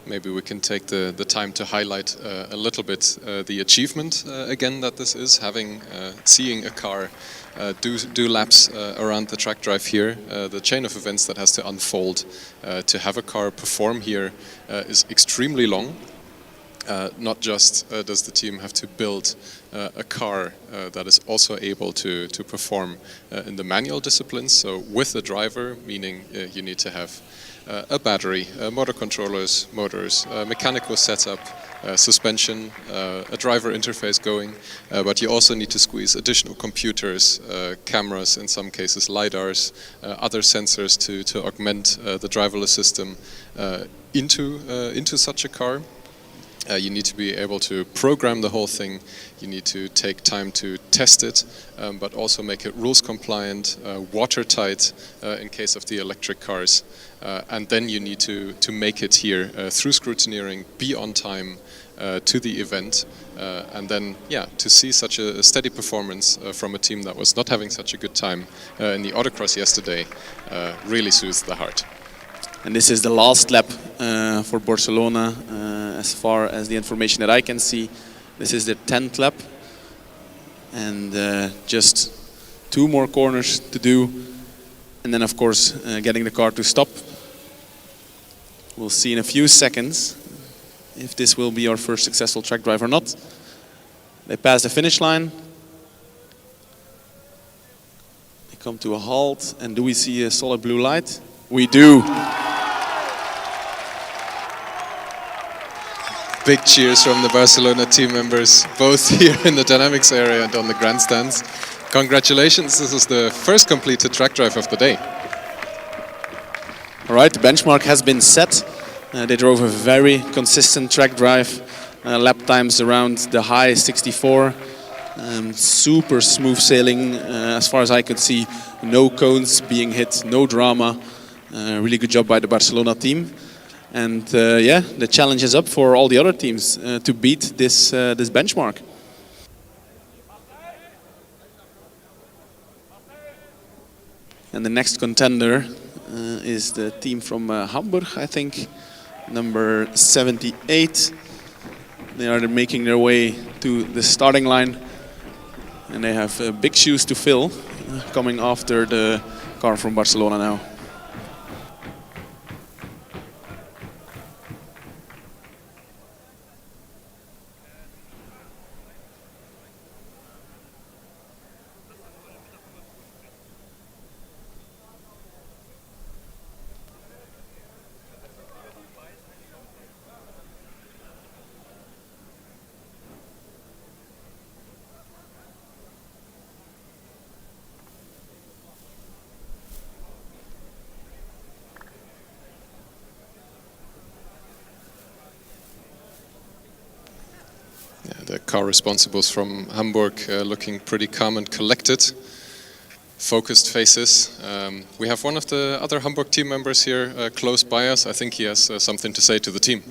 maybe we can take the time to highlight a little bit the achievement again that this is, having seeing a car do laps around the track drive here. The chain of events that has to unfold to have a car perform here is extremely long. Not just does the team have to build a car that is also able to perform in the manual disciplines, so with the driver, meaning you need to have a battery, motor controllers, motors, mechanical setup, suspension, a driver interface going, but you also need to squeeze additional computers, cameras, in some cases LiDARs, other sensors to augment the driverless system into such a car. You need to be able to program the whole thing, you need to take time to test it, but also make it rules compliant, watertight in case of the electric cars, and then you need to make it here through scrutineering, be on time to the event, and then to see such a steady performance from a team that was not having such a good time in the autocross yesterday really soothes the heart. And this is the last lap for Barcelona, as far as the information that I can see. This is the 10th lap, and just 2 more corners to do, and then of course getting the car to stop. We'll see in a few seconds if this will be our first successful track drive or not. They pass the finish line. They come to a halt, and do we see a solid blue light? We do. Big cheers from the Barcelona team members, both here in the dynamics area and on the grandstands. Congratulations, this is the first completed track drive of the day. All right, the benchmark has been set. They drove a very consistent track drive, lap times around the high 64. Super smooth sailing, as far as I could see. No cones being hit, no drama. Really good job by the Barcelona team. And the challenge is up for all the other teams to beat this benchmark. And the next contender is the team from Hamburg, I think, number 78. They are making their way to the starting line, and they have big shoes to fill coming after the car from Barcelona now. The car responsibles from Hamburg looking pretty calm and collected, focused faces. We have one of the other Hamburg team members here close by us. I think he has something to say to the team.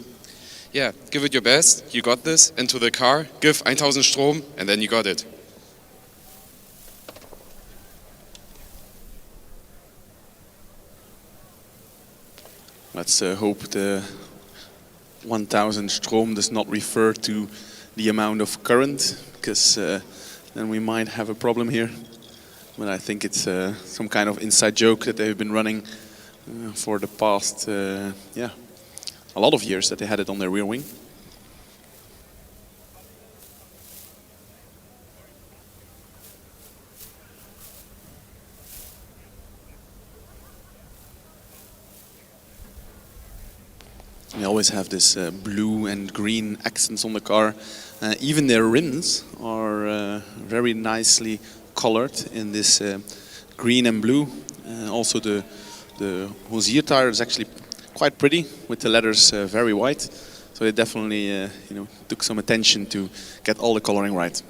Yeah, give it your best, you got this, into the car, give 1000 Strom, and then you got it. Let's hope the 1000 Strom does not refer to the amount of current, because then we might have a problem here. But I think it's some kind of inside joke that they've been running for the past, a lot of years that they had it on their rear wing. They always have this blue and green accents on the car. Even their rims are very nicely colored in this green and blue. Also the Hozier tire is actually quite pretty, with the letters very white. So they definitely took some attention to get all the coloring right.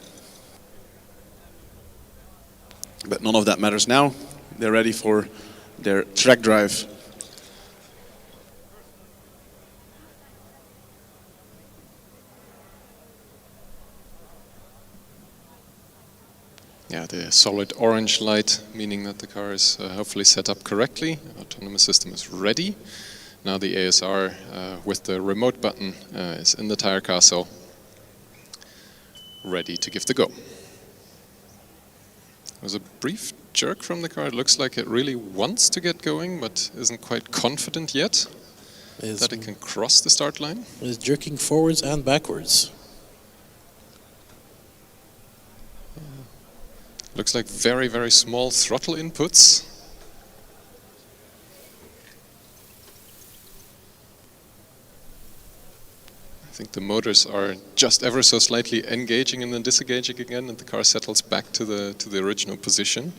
But none of that matters now. They're ready for their track drive. Yeah, the solid orange light, meaning that the car is hopefully set up correctly. Autonomous system is ready. Now the ASR with the remote button is in the tire castle, ready to give the go. There's a brief jerk from the car. It looks like it really wants to get going, but isn't quite confident yet that it can cross the start line. Is jerking forwards and backwards. Looks like very, very small throttle inputs. I think the motors are just ever so slightly engaging and then disengaging again, and the car settles back to the original position.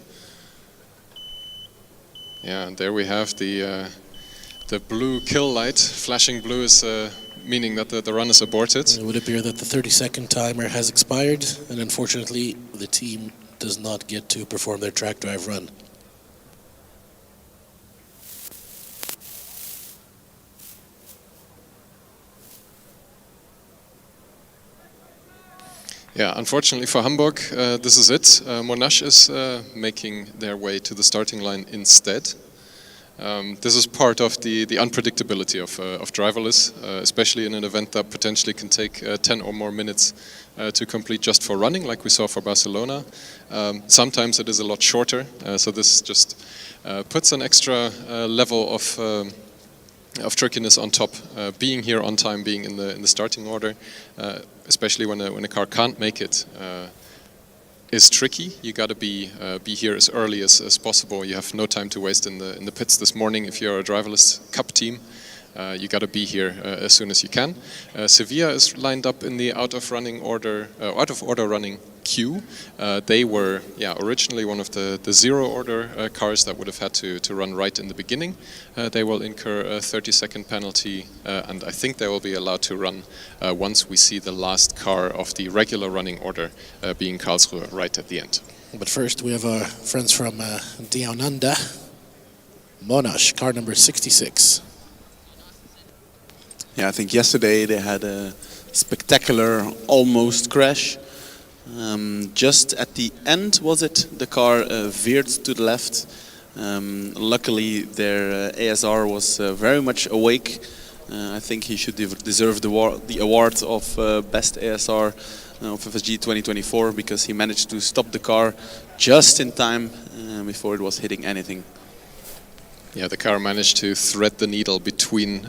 Yeah, and there we have the blue kill light. Flashing blue is meaning that the run is aborted. It would appear that the 30-second timer has expired, and unfortunately the team does not get to perform their track drive run. Yeah, unfortunately for Hamburg, this is it. Monash is making their way to the starting line instead. This is part of the unpredictability of driverless, especially in an event that potentially can take 10 or more minutes to complete just for running, like we saw for Barcelona. Sometimes it is a lot shorter, so this just puts an extra level of trickiness on top. Being here on time, being in the starting order, especially when a car can't make it, is tricky. You got to be here as early as possible. You have no time to waste in the pits this morning. If you're a driverless cup team, you got to be here as soon as you can. Sevilla is lined up in the out of order running queue. They were originally one of the zero order cars that would have had to run right in the beginning. They will incur a 30-second penalty, and I think they will be allowed to run once we see the last car of the regular running order being Karlsruhe right at the end. But first we have our friends from Diaonanda, Monash, car number 66. Yeah, I think yesterday they had a spectacular almost crash. Just at the end, was it? The car veered to the left. Luckily, their ASR was very much awake. I think he should deserve the award of best ASR of FSG 2024 because he managed to stop the car just in time before it was hitting anything. Yeah, the car managed to thread the needle between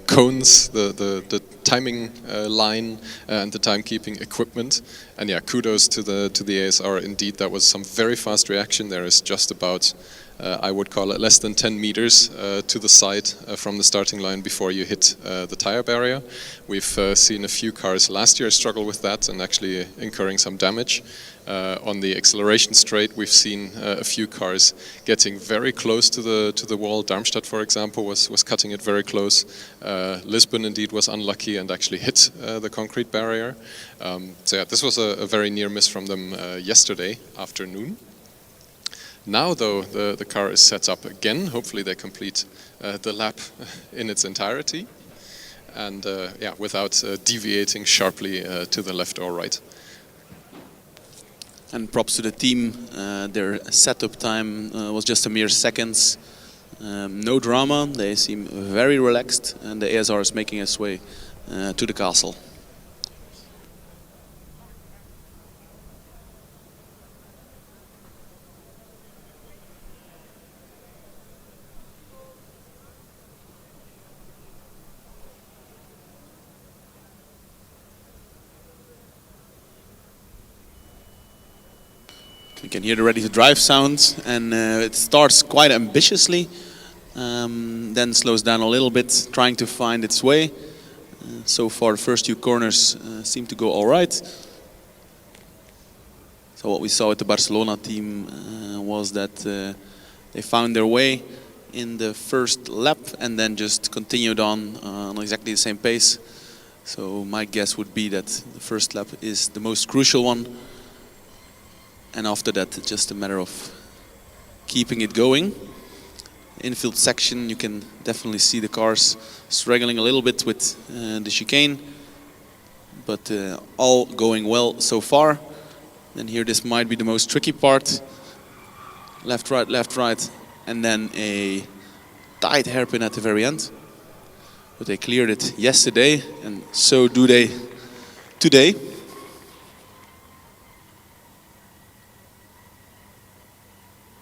cones, the timing line, and the timekeeping equipment. And yeah, kudos to the ASR. Indeed, that was some very fast reaction. There is just about, I would call it less than 10 meters to the side from the starting line before you hit the tire barrier. We've seen a few cars last year struggle with that and actually incurring some damage. On the acceleration straight, we've seen a few cars getting very close to the wall. Darmstadt, for example, was cutting it very close. Lisbon, indeed, was unlucky and actually hit the concrete barrier. So yeah, this was a very near miss from them yesterday afternoon. Now, though, the car is set up again. Hopefully they complete the lap in its entirety and without deviating sharply to the left or right. And props to the team. Their setup time was just a mere seconds. No drama. They seem very relaxed, and the ASR is making its way to the castle. You can hear the ready to drive sound, and it starts quite ambitiously, then slows down a little bit, trying to find its way. So far, the first two corners seem to go all right. So what we saw with the Barcelona team was that they found their way in the first lap and then just continued on exactly the same pace. So my guess would be that the first lap is the most crucial one. And after that, it's just a matter of keeping it going. Infield section, you can definitely see the cars struggling a little bit with the chicane, but all going well so far. And here, this might be the most tricky part. Left, right, and then a tight hairpin at the very end. but they cleared it yesterday, and so do they today.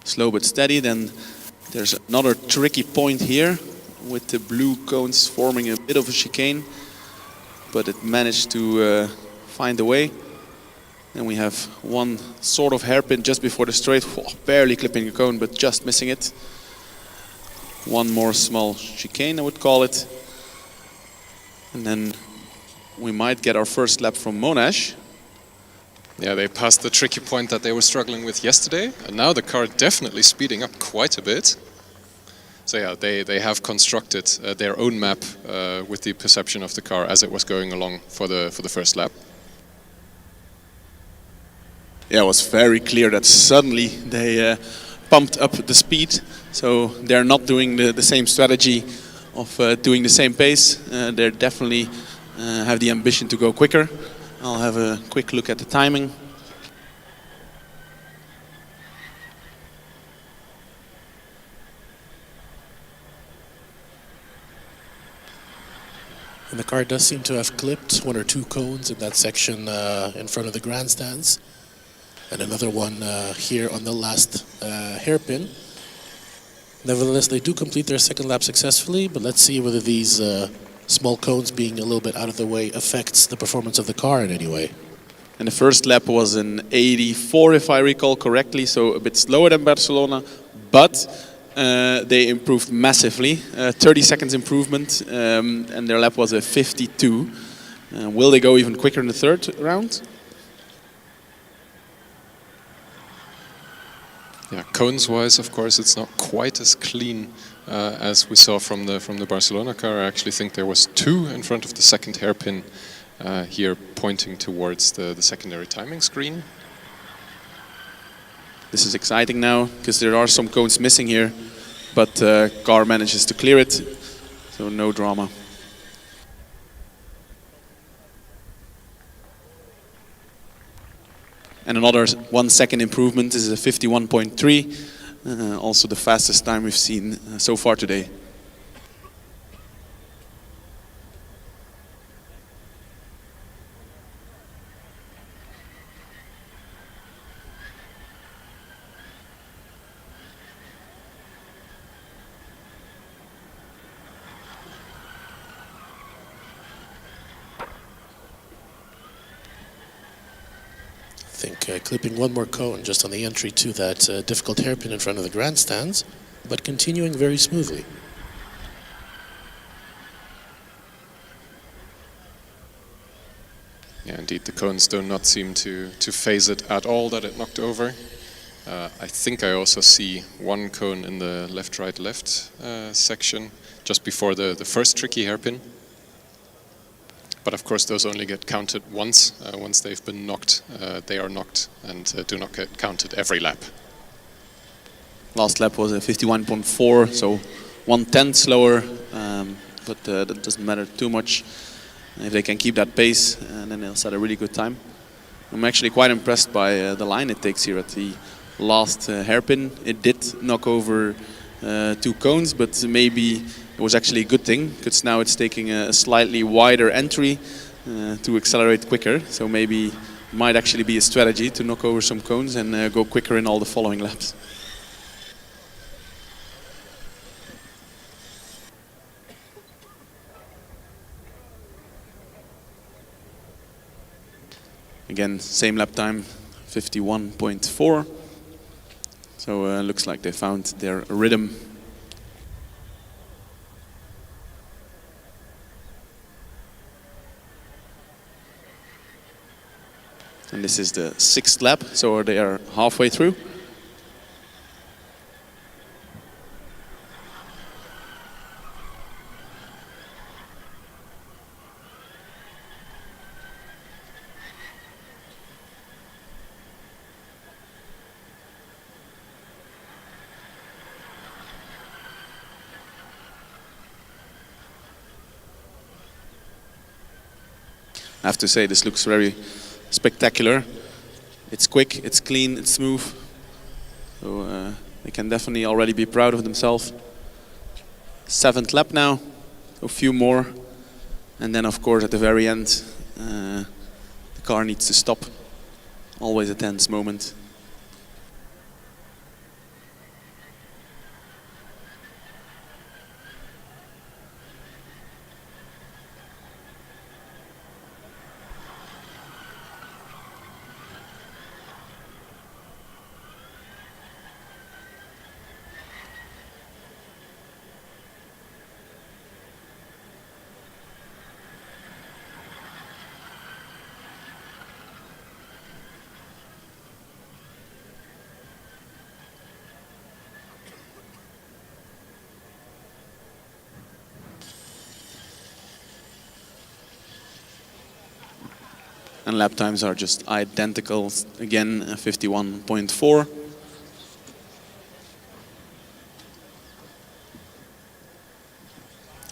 Slow but steady. Then there's another tricky point here with the blue cones forming a bit of a chicane, but it managed to find a way. And we have one sort of hairpin just before the straight, barely clipping the cone, but just missing it. One more small chicane, I would call it. And then we might get our first lap from Monash. Yeah, they passed the tricky point that they were struggling with yesterday, and now the car definitely speeding up quite a bit. So yeah, they have constructed their own map with the perception of the car as it was going along for the first lap. Yeah, it was very clear that suddenly they pumped up the speed. So they're not doing the same strategy of doing the same pace. They definitely have the ambition to go quicker. I'll have a quick look at the timing. And the car does seem to have clipped one or two cones in that section in front of the grandstands. And another one here on the last hairpin. Nevertheless, they do complete their second lap successfully, but let's see whether these small cones being a little bit out of the way affects the performance of the car in any way. And the first lap was an 84, if I recall correctly, so a bit slower than Barcelona, but they improved massively, 30 seconds improvement, and their lap was a 52. Will they go even quicker in the third round? Yeah, cones-wise, of course, it's not quite as clean as we saw from the Barcelona car. I actually think there was two in front of the second hairpin here, pointing towards the secondary timing screen. This is exciting now because there are some cones missing here, but car manages to clear it, so no drama. And another 1 second improvement is a 51.3, also the fastest time we've seen so far today. I think clipping one more cone just on the entry to that difficult hairpin in front of the grandstands, but continuing very smoothly. Yeah, indeed, the cones do not seem to phase it at all that it knocked over. I think I also see one cone in the left-right-left section just before the first tricky hairpin. But of course, those only get counted once. Once they've been knocked, they are knocked and do not get counted every lap. Last lap was a 51.4, so 1/10 slower, but that doesn't matter too much. If they can keep that pace, then they'll set a really good time. I'm actually quite impressed by the line it takes here at the last hairpin. It did knock over two cones, but maybe it was actually a good thing, because now it's taking a slightly wider entry to accelerate quicker. So maybe it might actually be a strategy to knock over some cones and go quicker in all the following laps. Again, same lap time, 51.4. So looks like they found their rhythm. And this is the 6th lap, so they are halfway through. I have to say, this looks very spectacular. It's quick, it's clean, it's smooth. So they can definitely already be proud of themselves. 7th lap now. a few more, and then of course at the very end the car needs to stop. Always a tense moment. And lap times are just identical, again 51.4.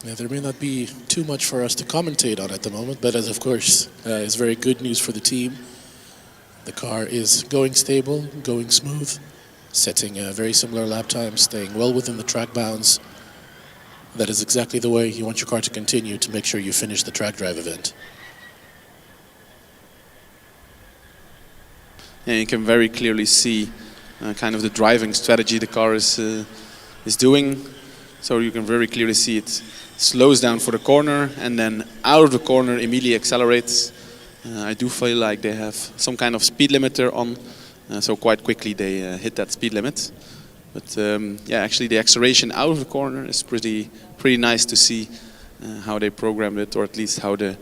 Yeah, there may not be too much for us to commentate on at the moment, but as of course is very good news for the team. The car is going stable, going smooth, setting a very similar lap time, staying well within the track bounds. That is exactly the way you want your car to continue to make sure you finish the track drive event. And you can very clearly see kind of the driving strategy the car is doing. So you can very clearly see it slows down for the corner and then out of the corner immediately accelerates. I do feel like they have some kind of speed limiter on, so quite quickly they hit that speed limit. But yeah, actually the acceleration out of the corner is pretty nice to see how they programmed it, or at least how the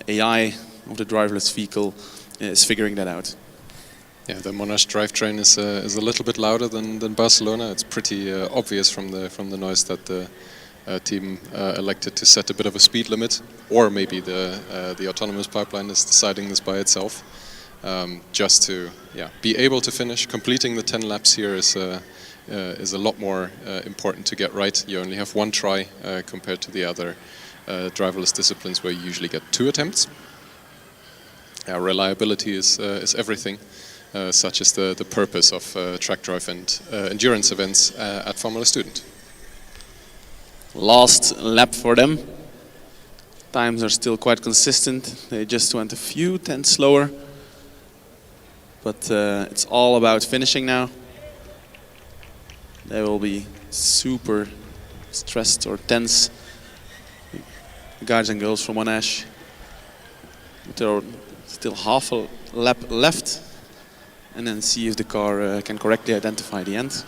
AI of the driverless vehicle is figuring that out. Yeah, the Monash drivetrain is a little bit louder than Barcelona. It's pretty obvious from the noise that the team elected to set a bit of a speed limit, or maybe the autonomous pipeline is deciding this by itself, just to be able to finish. Completing the 10 laps here is a lot more important to get right. You only have one try compared to the other driverless disciplines where you usually get 2 attempts. Reliability is everything. Such is the purpose of track drive and endurance events at Formula Student. Last lap for them. Times are still quite consistent. They just went a few tenths slower. But it's all about finishing now. They will be super stressed or tense. The guys and girls from Monash. There are still half a lap left. And then see if the car can correctly identify the end.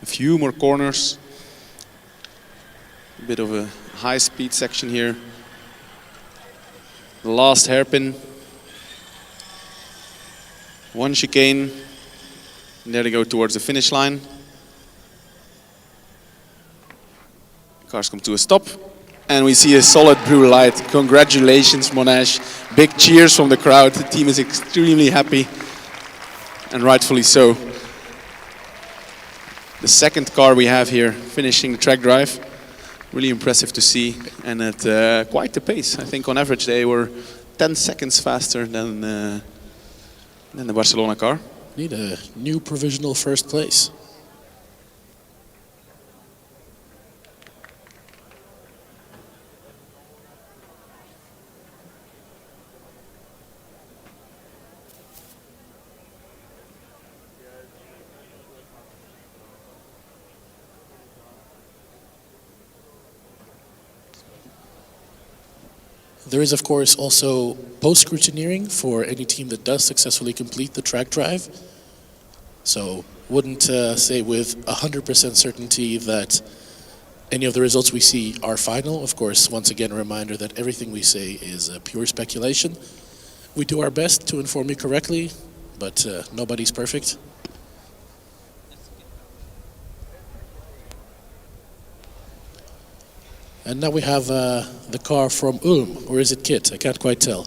A few more corners. A bit of a high-speed section here. The last hairpin. One chicane. And there they go towards the finish line. Cars come to a stop, and we see a solid blue light. Congratulations, Monash. Big cheers from the crowd. The team is extremely happy, and rightfully so. The second car we have here finishing the track drive. Really impressive to see, and at quite the pace. I think on average they were 10 seconds faster than the Barcelona car. Need a new provisional first place. There is, of course, also post-scrutineering for any team that does successfully complete the track drive. So wouldn't say with 100% certainty that any of the results we see are final. Of course, once again, a reminder that everything we say is pure speculation. We do our best to inform you correctly, but nobody's perfect. And now we have the car from Ulm, or is it KIT? I can't quite tell.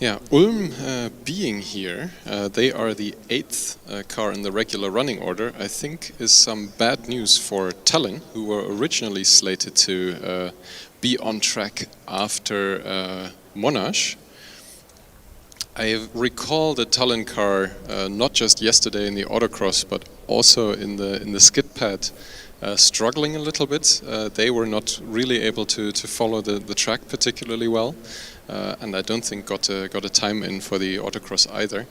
Yeah, Ulm being here, they are the 8th car in the regular running order, I think is some bad news for Tallinn, who were originally slated to be on track after Monash. I recall the Tallinn car not just yesterday in the autocross, but also in the skid pad, struggling a little bit. They were not really able to follow the track particularly well, and I don't think got a time in for the autocross either.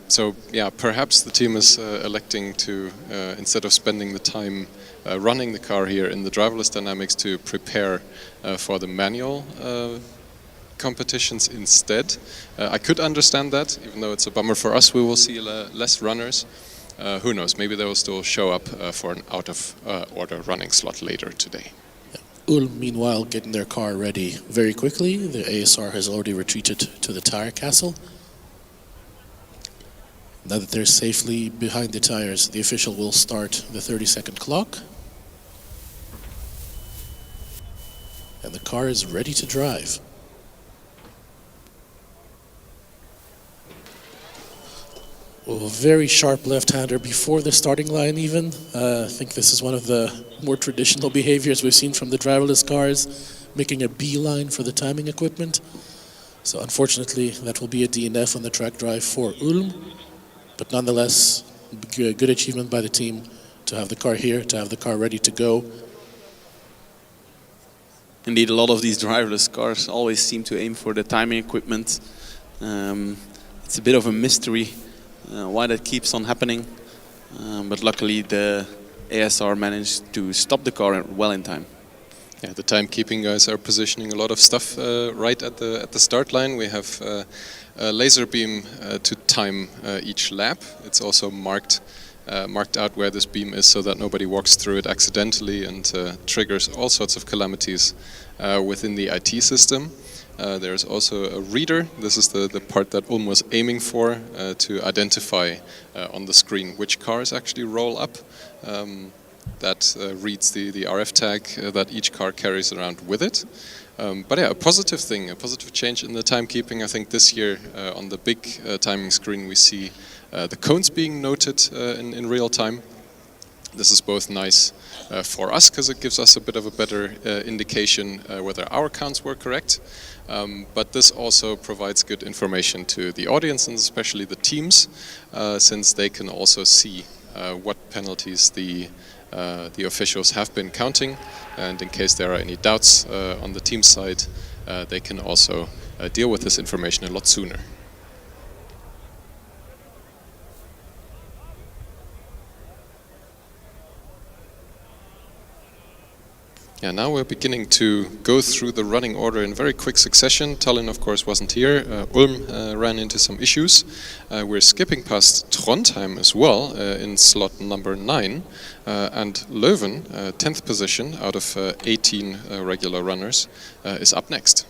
So yeah, perhaps the team is electing to, instead of spending the time running the car here in the driverless dynamics, to prepare for the manual competitions instead. I could understand that, even though it's a bummer for us. We will see less runners. Who knows, maybe they will still show up for an out-of-order running slot later today. Ulm, meanwhile, getting their car ready very quickly. The ASR has already retreated to the tire castle. Now that they're safely behind the tires, the official will start the 30-second clock. And the car is ready to drive. Oh, very sharp left-hander before the starting line even. I think this is one of the more traditional behaviors we've seen from the driverless cars, making a beeline for the timing equipment. So unfortunately, that will be a DNF on the track drive for Ulm. But nonetheless, good achievement by the team to have the car here, to have the car ready to go. Indeed, a lot of these driverless cars always seem to aim for the timing equipment. It's a bit of a mystery why that keeps on happening, but luckily the ASR managed to stop the car well in time. Yeah, the timekeeping guys are positioning a lot of stuff right at the start line. We have a laser beam to time each lap. It's also marked out where this beam is so that nobody walks through it accidentally and triggers all sorts of calamities within the IT system. There's also a reader. This is the part that Ulm was aiming for, to identify on the screen which cars actually roll up. That reads the RF tag that each car carries around with it. But yeah, a positive thing, a positive change in the timekeeping. I think this year on the big timing screen we see the cones being noted in real time. This is both nice for us because it gives us a bit of a better indication whether our counts were correct. But this also provides good information to the audience and especially the teams, since they can also see what penalties the officials have been counting, and in case there are any doubts on the team side, they can also deal with this information a lot sooner. Yeah, now we're beginning to go through the running order in very quick succession. Tallinn, of course, wasn't here. Ulm ran into some issues. We're skipping past Trondheim as well in slot number 9. And Leuven, 10th position out of 18 regular runners, is up next.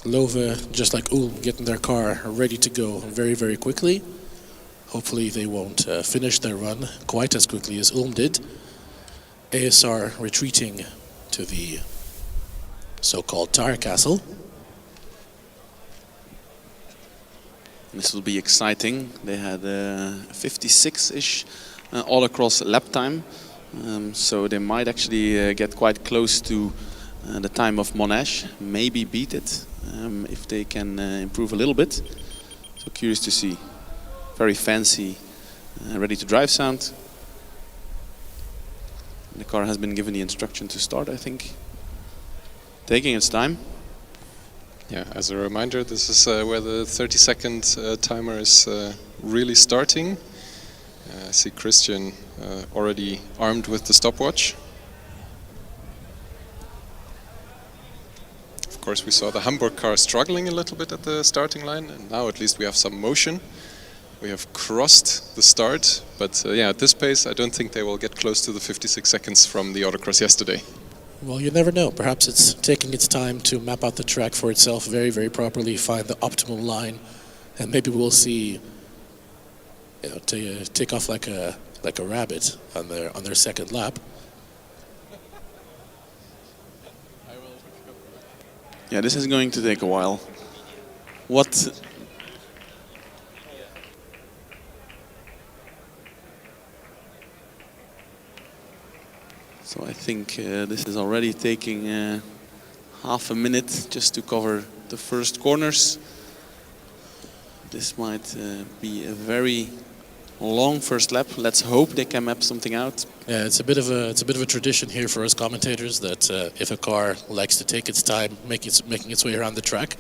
Leuven, just like Ulm, getting their car ready to go very, very quickly. Hopefully they won't finish their run quite as quickly as Ulm did. ASR retreating to the so-called tire castle. This will be exciting. They had 56-ish all-across lap time, so they might actually get quite close to the time of Monash, maybe beat it if they can improve a little bit. So curious to see. Very fancy, ready to drive sound. The car has been given the instruction to start, I think. Taking its time. Yeah, as a reminder, this is where the 30-second timer is really starting. I see Christian already armed with the stopwatch. Of course, we saw the Hamburg car struggling a little bit at the starting line, and now at least we have some motion. We have crossed the start, but yeah, at this pace, I don't think they will get close to the 56 seconds from the autocross yesterday. Well, you never know. Perhaps it's taking its time to map out the track for itself very, very properly, find the optimal line, and maybe we'll see, take off like a rabbit on their second lap. Yeah, this is going to take a while. So I think this is already taking half a minute just to cover the first corners. This might be a very long first lap. Let's hope they can map something out. Yeah, it's a bit of a tradition here for us commentators that if a car likes to take its time making its way around the track,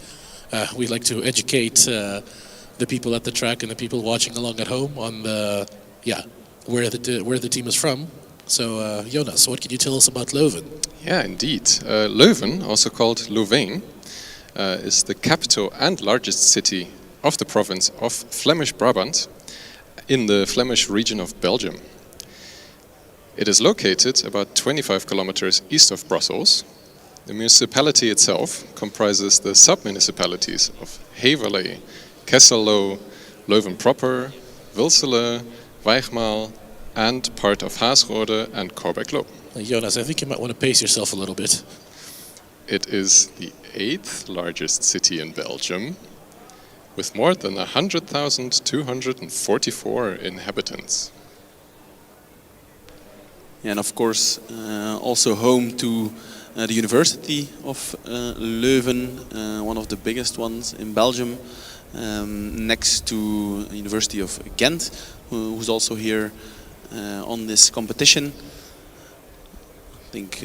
we like to educate the people at the track and the people watching along at home on where the team is from. So, Jonas, what can you tell us about Leuven? Yeah, indeed. Leuven, also called Leuven, is the capital and largest city of the province of Flemish Brabant in the Flemish region of Belgium. It is located about 25 kilometers east of Brussels. The municipality itself comprises the sub-municipalities of Heverlee, Kesselo, Leuven proper, Wilsele, Weichmaal, and part of Haasrode and Corbeek-Loo. Jonas, I think you might want to pace yourself a little bit. It is the 8th largest city in Belgium, with more than 100,244 inhabitants. Yeah, and of course also home to the University of Leuven, one of the biggest ones in Belgium, next to the University of Ghent, who's also here on this competition. I think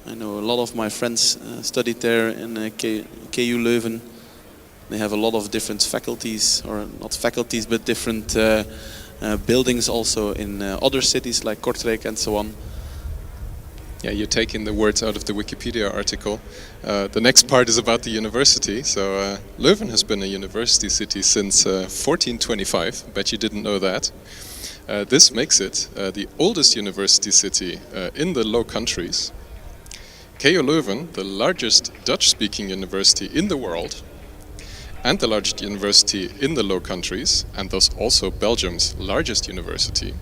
I know a lot of my friends studied there in KU Leuven. They have a lot of different faculties, or not faculties, but different buildings also in other cities like Kortrijk and so on. Yeah, you're taking the words out of the Wikipedia article. The next part is about the university. So Leuven has been a university city since 1425. Bet you didn't know that. This makes it the oldest university city in the Low Countries. KU Leuven, the largest Dutch-speaking university in the world, and the largest university in the Low Countries, and thus also Belgium's largest university,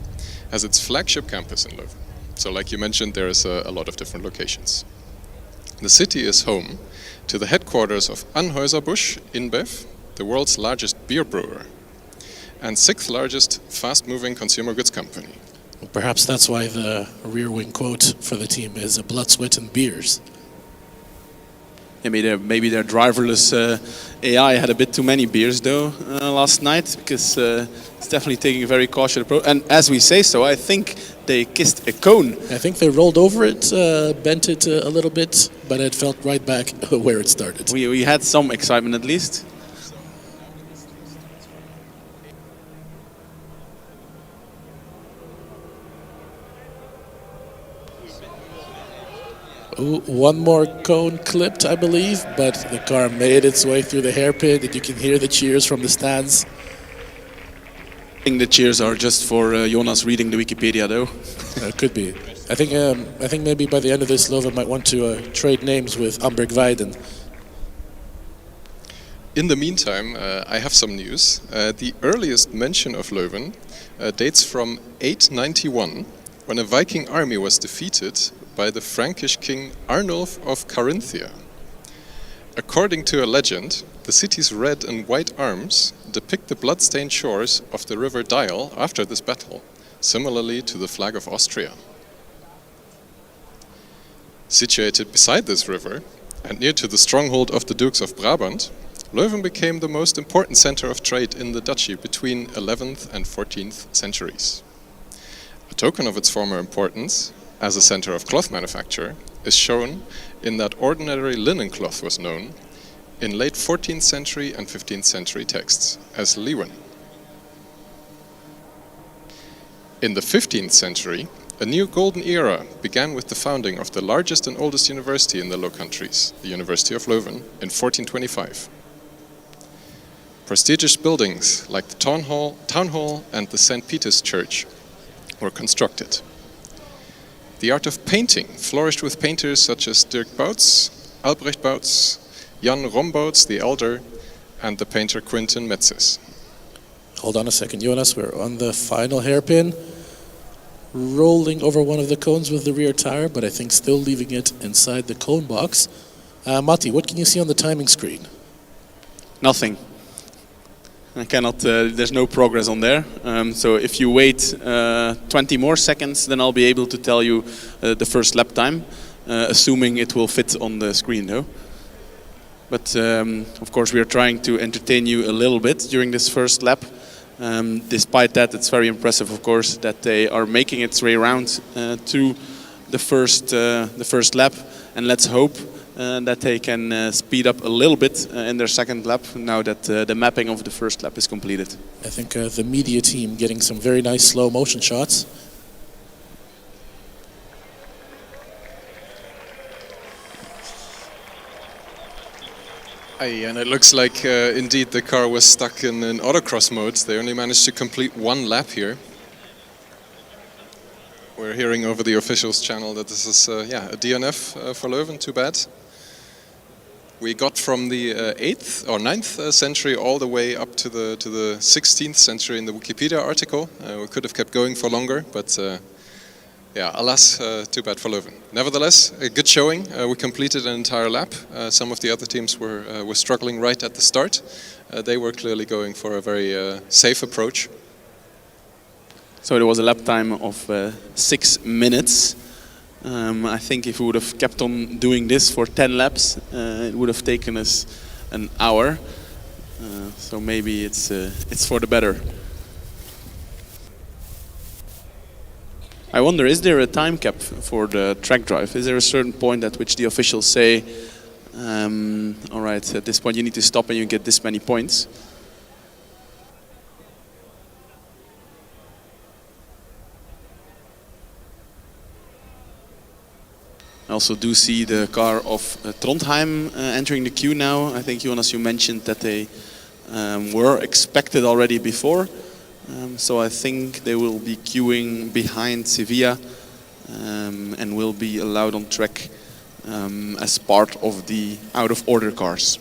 has its flagship campus in Leuven. So like you mentioned, there is a lot of different locations. The city is home to the headquarters of Anheuser-Busch InBev, the world's largest beer brewer, and 6th largest fast-moving consumer goods company. Perhaps that's why the rear wing quote for the team is blood, sweat and beers. Yeah, maybe their driverless AI had a bit too many beers though last night, because it's definitely taking a very cautious approach. And as we say so, I think they kissed a cone. I think they rolled over it, bent it a little bit, but it felt right back where it started. We had some excitement at least. Ooh, one more cone clipped, I believe, but the car made its way through the hairpin, and you can hear the cheers from the stands. I think the cheers are just for Jonas reading the Wikipedia, though. It could be. I think maybe by the end of this, Leuven might want to trade names with Amberg-Weiden. In the meantime, I have some news. The earliest mention of Leuven dates from 891, when a Viking army was defeated by the Frankish king Arnulf of Carinthia. According to a legend, the city's red and white arms depict the blood-stained shores of the river Dial after this battle, similarly to the flag of Austria. Situated beside this river, and near to the stronghold of the Dukes of Brabant, Leuven became the most important center of trade in the duchy between 11th and 14th centuries. A token of its former importance, as a center of cloth manufacture, is shown in that ordinary linen cloth was known in late 14th century and 15th century texts as leeuwen. In the 15th century, A new golden era began with the founding of the largest and oldest university in the Low Countries, the University of Leuven, in 1425. Prestigious buildings like the Town Hall and the St. Peter's Church were constructed. The art of painting flourished with painters such as Dirk Bouts, Albrecht Bouts, Jan Rombouts the Elder, and the painter Quinten Metzes. Hold on a second, Jonas, we're on the final hairpin. Rolling over one of the cones with the rear tire, but I think still leaving it inside the cone box. Matti, what can you see on the timing screen? Nothing. I cannot, there's no progress on there. So if you wait 20 more seconds, then I'll be able to tell you the first lap time, assuming it will fit on the screen though. But of course we are trying to entertain you a little bit during this first lap. Despite that, it's very impressive, of course, that they are making its way around to the first lap, and let's hope that they can speed up a little bit in their second lap now that the mapping of the first lap is completed. I think the media team getting some very nice slow motion shots. And it looks like indeed the car was stuck in autocross mode. They only managed to complete one lap here. We're hearing over the officials channel that this is a DNF for Leuven, too bad. We got from the 8th or 9th century all the way up to the 16th century in the Wikipedia article. We could have kept going for longer, but yeah, alas, too bad for Leuven. Nevertheless, a good showing. We completed an entire lap. Some of the other teams were struggling right at the start. They were clearly going for a very safe approach. So there was a lap time of 6 minutes. I think if we would have kept on doing this for 10 laps, it would have taken us an hour. So maybe it's for the better. I wonder, is there a time cap for the track drive? Is there a certain point at which the officials say, all right, at this point you need to stop and you get this many points? I also do see the car of Trondheim entering the queue now. I think, Jonas, you mentioned that they were expected already before. So I think they will be queuing behind Sevilla and will be allowed on track as part of the out-of-order cars.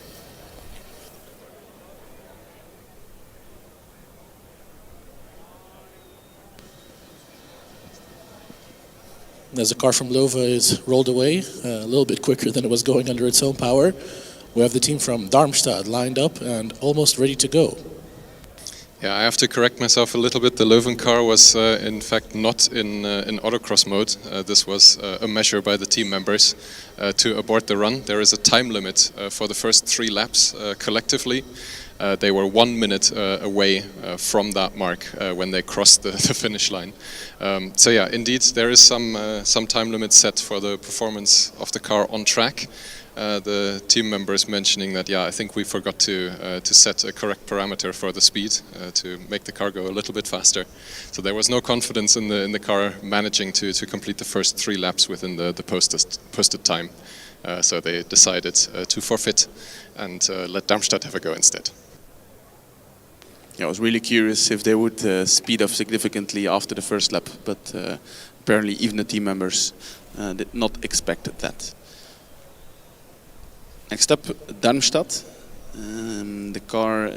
As the car from Leuven is rolled away, a little bit quicker than it was going under its own power, we have the team from Darmstadt lined up and almost ready to go. Yeah, I have to correct myself a little bit. The Leuven car was in fact not in autocross mode. This was a measure by the team members to abort the run. There is a time limit for the first 3 laps collectively. They were 1 minute away from that mark when they crossed the finish line. So yeah, indeed there is some time limit set for the performance of the car on track. The team members mentioning that, yeah, I think we forgot to set a correct parameter for the speed to make the car go a little bit faster. So there was no confidence in the car managing to complete the first 3 laps within the posted time. So they decided to forfeit and let Darmstadt have a go instead. Yeah, I was really curious if they would speed up significantly after the first lap, but apparently even the team members did not expect that. Next up, Darmstadt. The car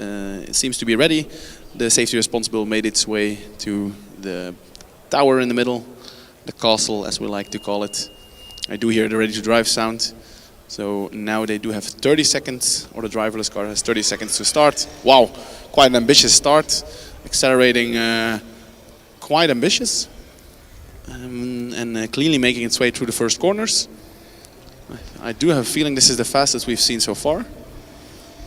seems to be ready. The safety responsible made its way to the tower in the middle, the castle as we like to call it. I do hear the ready to drive sound. So now they do have 30 seconds, or the driverless car has 30 seconds to start. Wow, quite an ambitious start. Accelerating quite ambitious. And cleanly making its way through the first corners. I do have a feeling this is the fastest we've seen so far.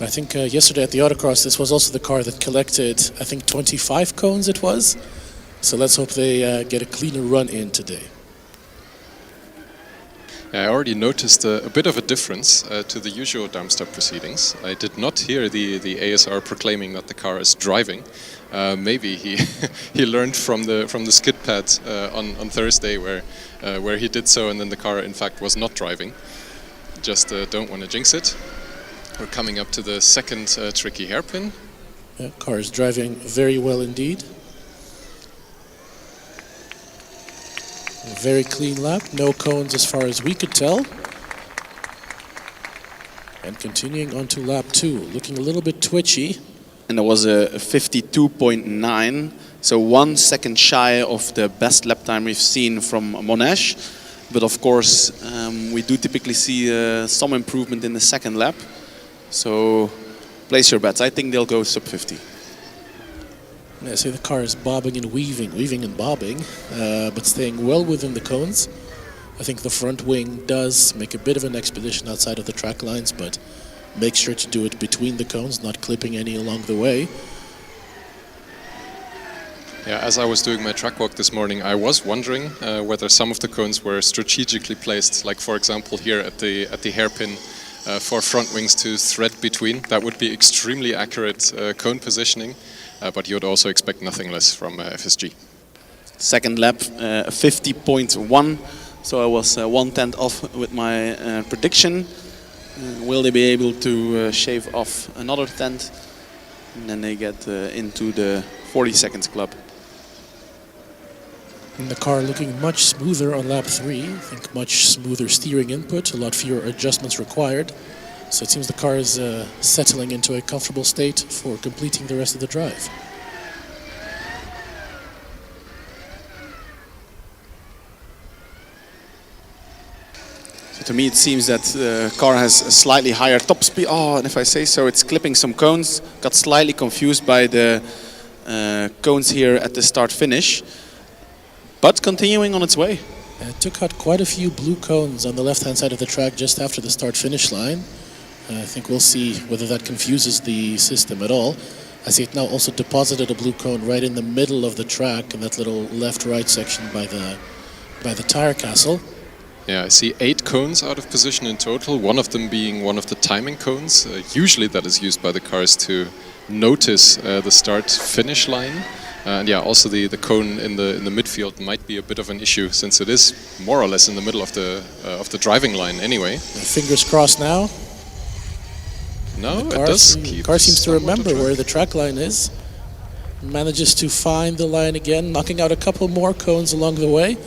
I think yesterday at the autocross, this was also the car that collected, I think 25 cones it was. So let's hope they get a cleaner run in today. I already noticed a bit of a difference to the usual Darmstadt proceedings. I did not hear the ASR proclaiming that the car is driving. Maybe he he learned from the skid pad on Thursday where he did so, and then the car in fact was not driving. Just don't want to jinx it. We're coming up to the second tricky hairpin. Yeah, car is driving very well indeed. A very clean lap, no cones as far as we could tell. And continuing on to lap 2, looking a little bit twitchy. And there was a 52.9, so 1 second shy of the best lap time we've seen from Monash. But of course, we do typically see some improvement in the second lap. So place your bets. I think they'll go sub 50. I see the car is bobbing and weaving and bobbing, but staying well within the cones. I think the front wing does make a bit of an expedition outside of the track lines, but make sure to do it between the cones, not clipping any along the way. Yeah, as I was doing my track walk this morning, I was wondering whether some of the cones were strategically placed, like for example here at the hairpin for front wings to thread between. That would be extremely accurate cone positioning, but you would also expect nothing less from FSG. Second lap, 50.1, so I was 1/10 off with my prediction. Will they be able to shave off another 10th? And then they get into the 40 seconds club. And the car looking much smoother on lap 3. I think much smoother steering input, a lot fewer adjustments required. So it seems the car is settling into a comfortable state for completing the rest of the drive. So to me it seems that the car has a slightly higher top speed. Oh, and if I say so, it's clipping some cones. Got slightly confused by the cones here at the start-finish. But continuing on its way. It took out quite a few blue cones on the left-hand side of the track just after the start-finish line. I think we'll see whether that confuses the system at all. I see it now also deposited a blue cone right in the middle of the track in that little left-right section by the tire castle. Yeah, I see 8 cones out of position in total, one of them being one of the timing cones. Usually that is used by the cars to notice the start-finish line. And yeah, also the cone in the midfield might be a bit of an issue, since it is more or less in the middle of the driving line anyway. Fingers crossed now. No, it does keep. The car seems to remember where the track line is. Manages to find the line again, knocking out a couple more cones along the way,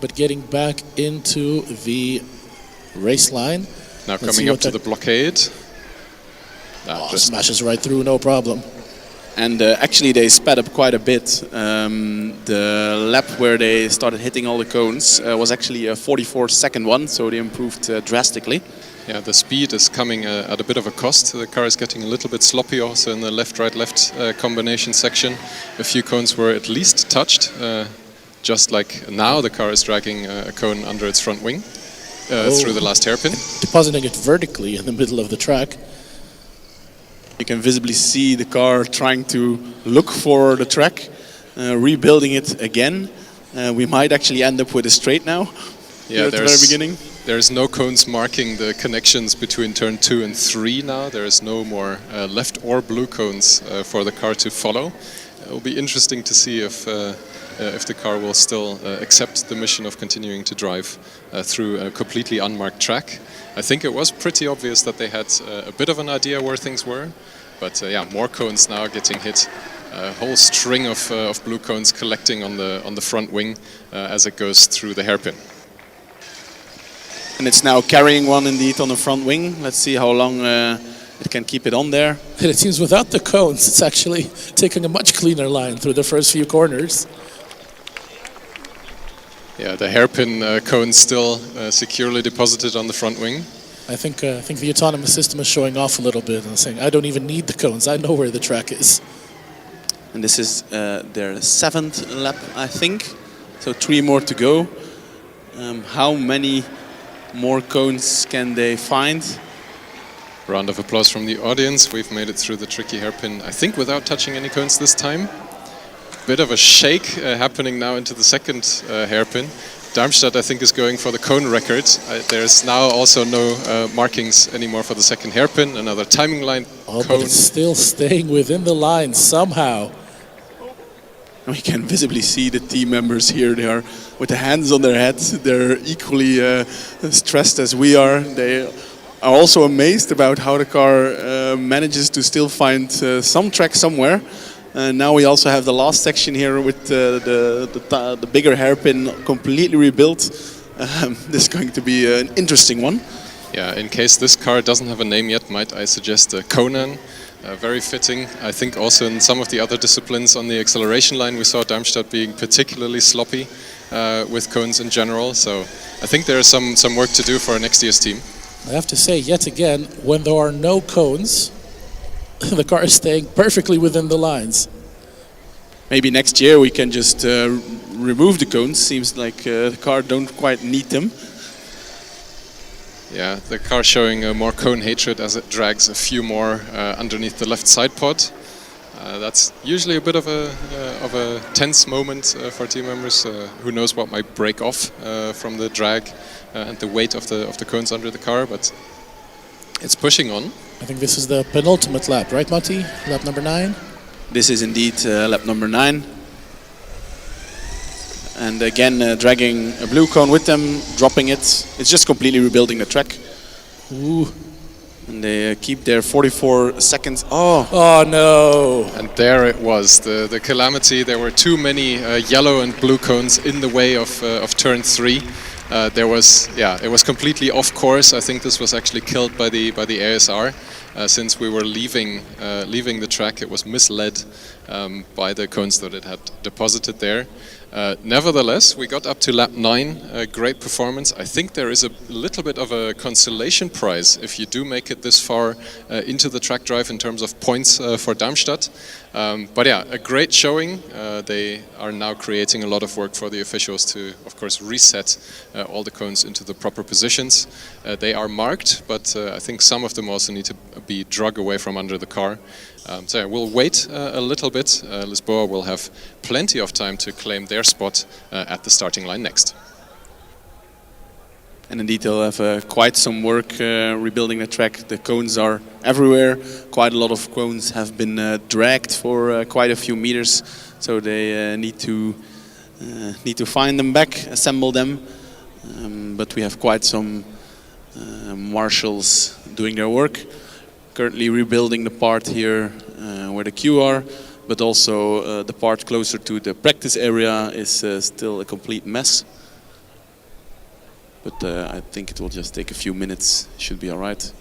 but getting back into the race line. Now coming up to the blockade. Just smashes right through, no problem. And actually they sped up quite a bit. The lap where they started hitting all the cones was actually a 44-second one, so they improved drastically. Yeah, the speed is coming at a bit of a cost. The car is getting a little bit sloppy also in the left-right-left combination section. A few cones were at least touched. Just like now the car is dragging a cone under its front wing through the last hairpin. Depositing it vertically in the middle of the track. You can visibly see the car trying to look for the track, rebuilding it again. We might actually end up with a straight now. Yeah, at the very beginning. There's no cones marking the connections between turn 2 and 3 now. There is no more left or blue cones for the car to follow. It will be interesting to see if the car will still accept the mission of continuing to drive through a completely unmarked track. I think it was pretty obvious that they had a bit of an idea where things were, but yeah, more cones now getting hit. A whole string of blue cones collecting on the front wing as it goes through the hairpin. And it's now carrying one indeed on the front wing. Let's see how long it can keep it on there. And it seems without the cones, it's actually taking a much cleaner line through the first few corners. Yeah, the hairpin cone still securely deposited on the front wing. I think the autonomous system is showing off a little bit and saying, I don't even need the cones, I know where the track is. And this is their 7th lap, I think. So 3 more to go. How many more cones can they find? Round of applause from the audience. We've made it through the tricky hairpin, I think without touching any cones this time. Bit of a shake happening now into the second hairpin. Darmstadt, I think, is going for the cone record. There's now also no markings anymore for the second hairpin. Another timing line Oh, cone. but it's still staying within the line somehow. We can visibly see the team members here. They are with the hands on their heads. They're equally stressed as we are. They are also amazed about how the car manages to still find some track somewhere. Now we also have the last section here with the bigger hairpin completely rebuilt. This is going to be an interesting one. Yeah, in case this car doesn't have a name yet, might I suggest Conan? Very fitting. I think also in some of the other disciplines on the acceleration line we saw Darmstadt being particularly sloppy with cones in general. So I think there is some work to do for our next year's team. I have to say, yet again, when there are no cones, the car is staying perfectly within the lines. Maybe next year we can just remove the cones. Seems like the car don't quite need them. Yeah, the car showing more cone hatred as it drags a few more underneath the left side pod. That's usually a bit of a tense moment for team members. Who knows what might break off from the drag and the weight of the cones under the car, but it's pushing on. I think this is the penultimate lap, right, Matti? Lap number 9? This is indeed lap number 9. And again, dragging a blue cone with them, dropping it. It's just completely rebuilding the track. Ooh. And they keep their 44 seconds. Oh! Oh no! And there it was, the calamity. There were too many yellow and blue cones in the way of turn 3. It was completely off course. I think this was actually killed by the ASR. Since we were leaving the track, it was misled by the cones that it had deposited there. Nevertheless, we got up to lap 9, a great performance. I think there is a little bit of a consolation prize if you do make it this far into the track drive in terms of points for Darmstadt. But yeah, a great showing. They are now creating a lot of work for the officials to, of course, reset all the cones into the proper positions. They are marked, but I think some of them also need to be dragged away from under the car. So yeah, we'll wait a little bit. Lisboa will have plenty of time to claim their spot at the starting line next. And indeed, they'll have quite some work rebuilding the track. The cones are everywhere. Quite a lot of cones have been dragged for quite a few meters. So they need to find them back, assemble them. But we have quite some marshals doing their work. Currently rebuilding the part here where the queue are, but also the part closer to the practice area is still a complete mess. But I think it will just take a few minutes, should be all right.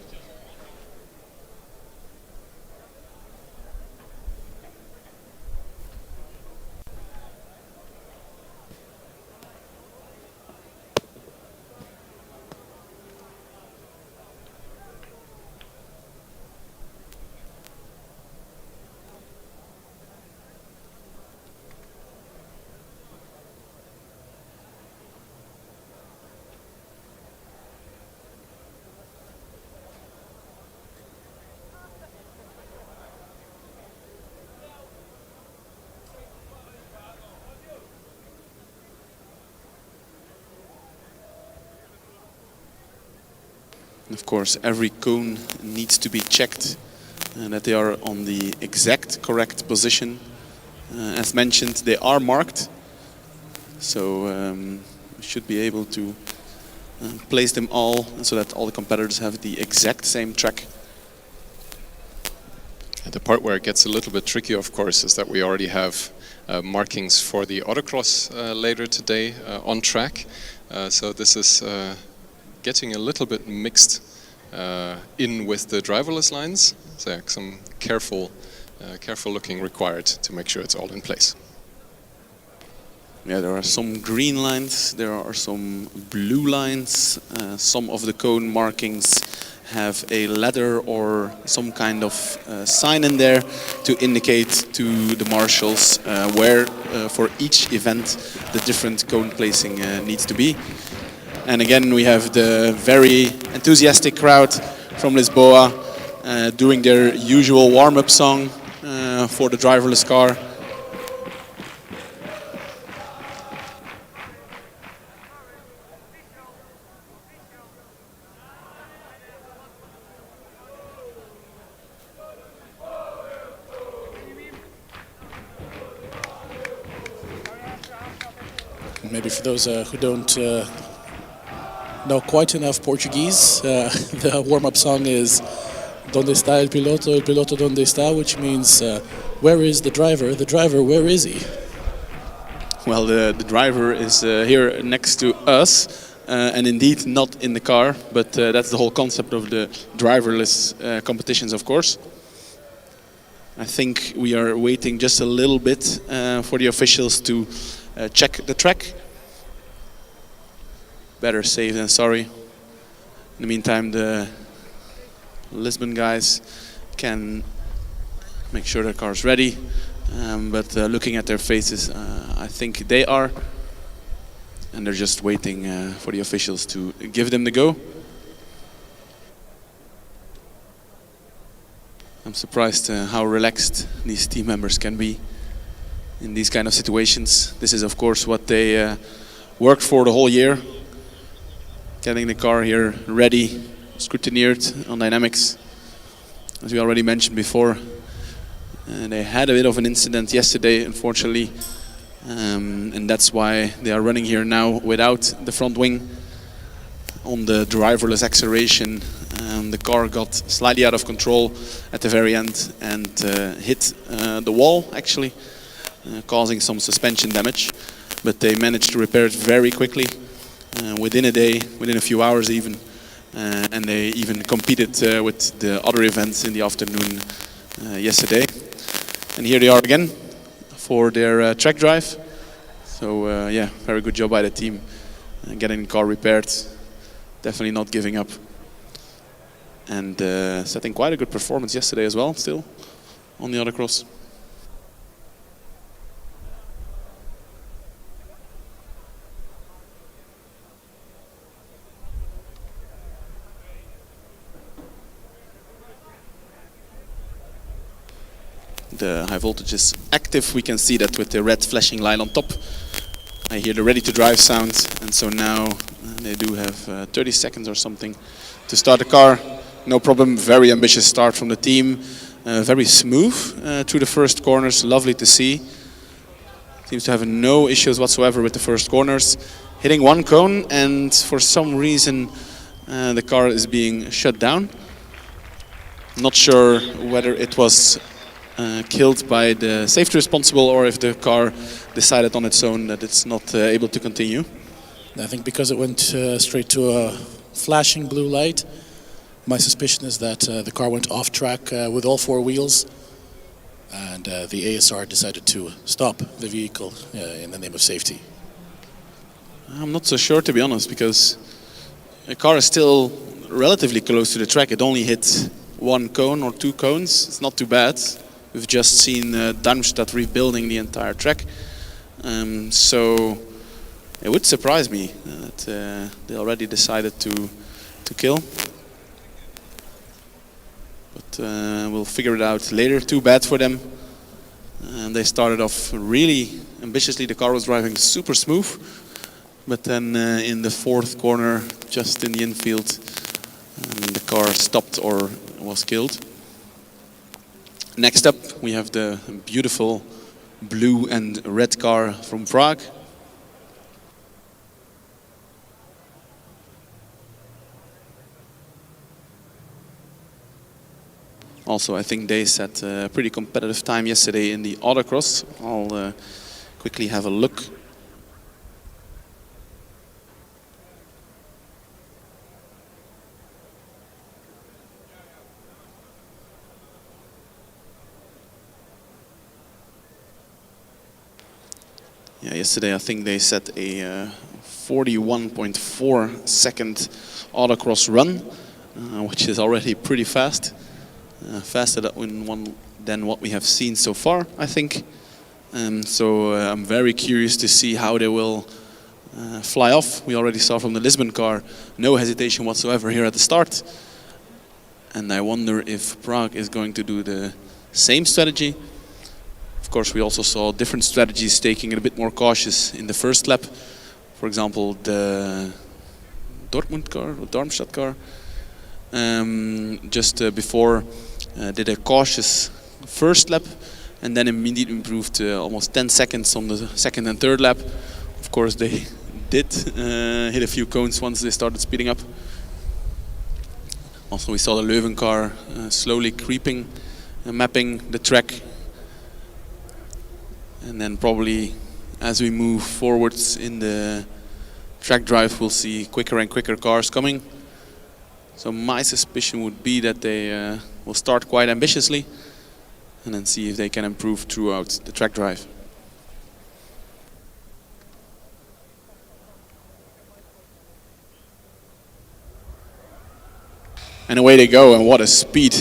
Of course, every cone needs to be checked and that they are on the exact correct position. As mentioned, they are marked, so we should be able to place them all so that all the competitors have the exact same track. The part where it gets a little bit tricky, of course, is that we already have markings for the autocross later today on track. So this is getting a little bit mixed in with the driverless lines. So yeah, some careful looking required to make sure it's all in place. Yeah, there are some green lines, there are some blue lines. Some of the cone markings have a ladder or some kind of sign in there to indicate to the marshals where for each event the different cone placing needs to be. And again, we have the very enthusiastic crowd from Lisboa doing their usual warm-up song for the driverless car. maybe for those who don't know quite enough Portuguese, the warm-up song is Donde está el piloto donde está, which means where is the driver, where is he? Well, the driver is here next to us, and indeed not in the car, but that's the whole concept of the driverless competitions, of course. I think we are waiting just a little bit for the officials to check the track. Better safe than sorry. In the meantime, the Lisbon guys can make sure their car's ready, but looking at their faces, I think they are, and they're just waiting for the officials to give them the go. I'm surprised how relaxed these team members can be in these kind of situations. This is of course what they worked for the whole year. Getting the car here ready, scrutineered on dynamics. As we already mentioned before, they had a bit of an incident yesterday, unfortunately, and that's why they are running here now without the front wing. On the driverless acceleration, the car got slightly out of control at the very end and hit the wall, actually, causing some suspension damage. But they managed to repair it very quickly, within a day, within a few hours even. And they even competed with the other events in the afternoon yesterday. And here they are again for their track drive. So yeah, very good job by the team getting the car repaired. Definitely not giving up. And setting quite a good performance yesterday as well, still, on the autocross. The high voltage is active. We can see that with the red flashing line on top. I hear the ready to drive sound, and so now they do have 30 seconds or something to start the car. No problem, very ambitious start from the team. Very smooth through the first corners, lovely to see. Seems to have no issues whatsoever with the first corners. Hitting one cone, and for some reason the car is being shut down. Not sure whether it was killed by the safety responsible or if the car decided on its own that it's not able to continue. I think because it went straight to a flashing blue light, my suspicion is that the car went off track with all four wheels, and the ASR decided to stop the vehicle in the name of safety. I'm not so sure, to be honest, because the car is still relatively close to the track. It only hit one cone or two cones. It's not too bad. We've just seen Darmstadt rebuilding the entire track. So it would surprise me that they already decided to kill. But we'll figure it out later. Too bad for them. And they started off really ambitiously. The car was driving super smooth. But then in the fourth corner, just in the infield, the car stopped or was killed. Next up, we have the beautiful blue and red car from Prague. Also, I think they set a pretty competitive time yesterday in the autocross. I'll quickly have a look. Yeah, yesterday I think they set a 41.4 second autocross run, which is already pretty fast. Faster than what we have seen so far, I think. So I'm very curious to see how they will fly off. We already saw from the Lisbon car, no hesitation whatsoever here at the start. And I wonder if Prague is going to do the same strategy. Of course, we also saw different strategies taking it a bit more cautious in the first lap. For example, the Dortmund car, or Darmstadt car, just before did a cautious first lap and then immediately improved almost 10 seconds on the second and third lap. Of course, they did hit a few cones once they started speeding up. Also, we saw the Leuven car slowly creeping, mapping the track. And then probably as we move forwards in the track drive, we'll see quicker and quicker cars coming. So my suspicion would be that they will start quite ambitiously and then see if they can improve throughout the track drive. And away they go, and what a speed.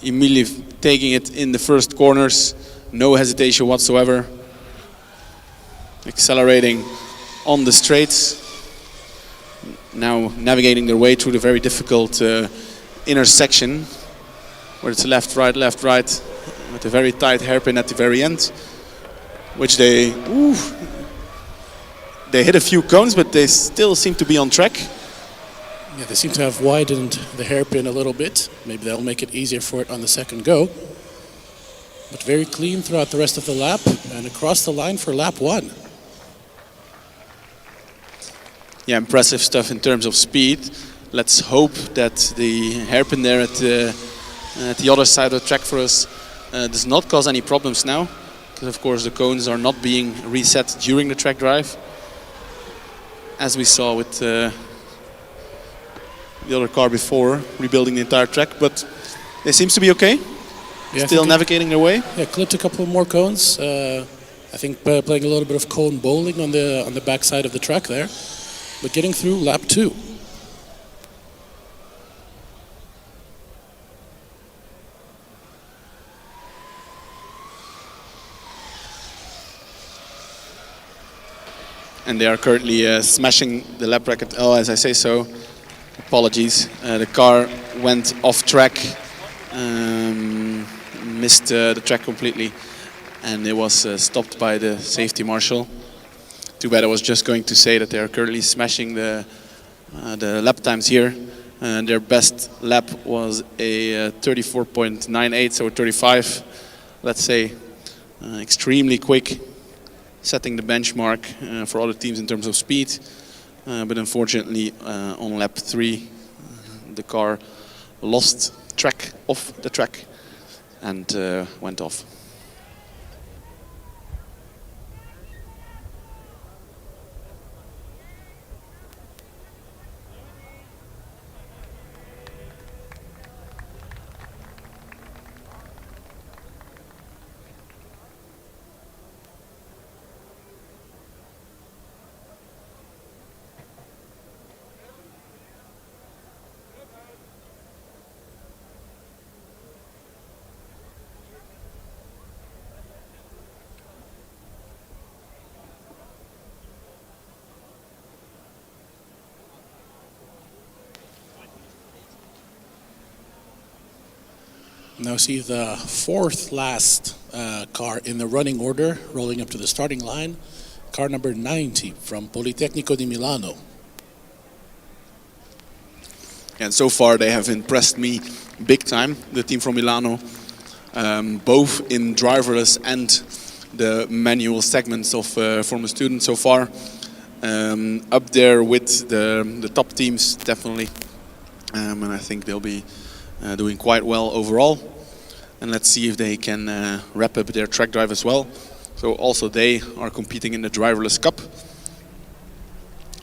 Immediately taking it in the first corners, no hesitation whatsoever. Accelerating on the straights. Now navigating their way through the very difficult intersection, where it's left, right, with a very tight hairpin at the very end, which they hit a few cones, but they still seem to be on track. Yeah, they seem to have widened the hairpin a little bit. Maybe that'll make it easier for it on the second go. But very clean throughout the rest of the lap and across the line for lap 1. Yeah, impressive stuff in terms of speed. Let's hope that the hairpin there at the other side of the track for us does not cause any problems now. Because of course the cones are not being reset during the track drive, as we saw with the other car before, rebuilding the entire track. But they seems to be okay. Yeah, still navigating their way. Yeah, clipped a couple more cones. I think playing a little bit of cone bowling on the back side of the track there. But getting through lap 2. And they are currently smashing the lap record. Oh, as I say so, apologies. The car went off track, missed the track completely, and it was stopped by the safety marshal. Too bad. I was just going to say that they are currently smashing the lap times here. Their best lap was a 34.98, so 35, let's say, extremely quick, setting the benchmark for other teams in terms of speed. But unfortunately, on lap 3, the car lost track off the track and went off. Now see the fourth last car in the running order rolling up to the starting line. Car number 90 from Politecnico di Milano. And so far they have impressed me big time, the team from Milano, both in driverless and the manual segments of former students so far. Up there with the top teams, definitely. And I think they'll be doing quite well overall. And let's see if they can wrap up their track drive as well. So also they are competing in the Driverless Cup.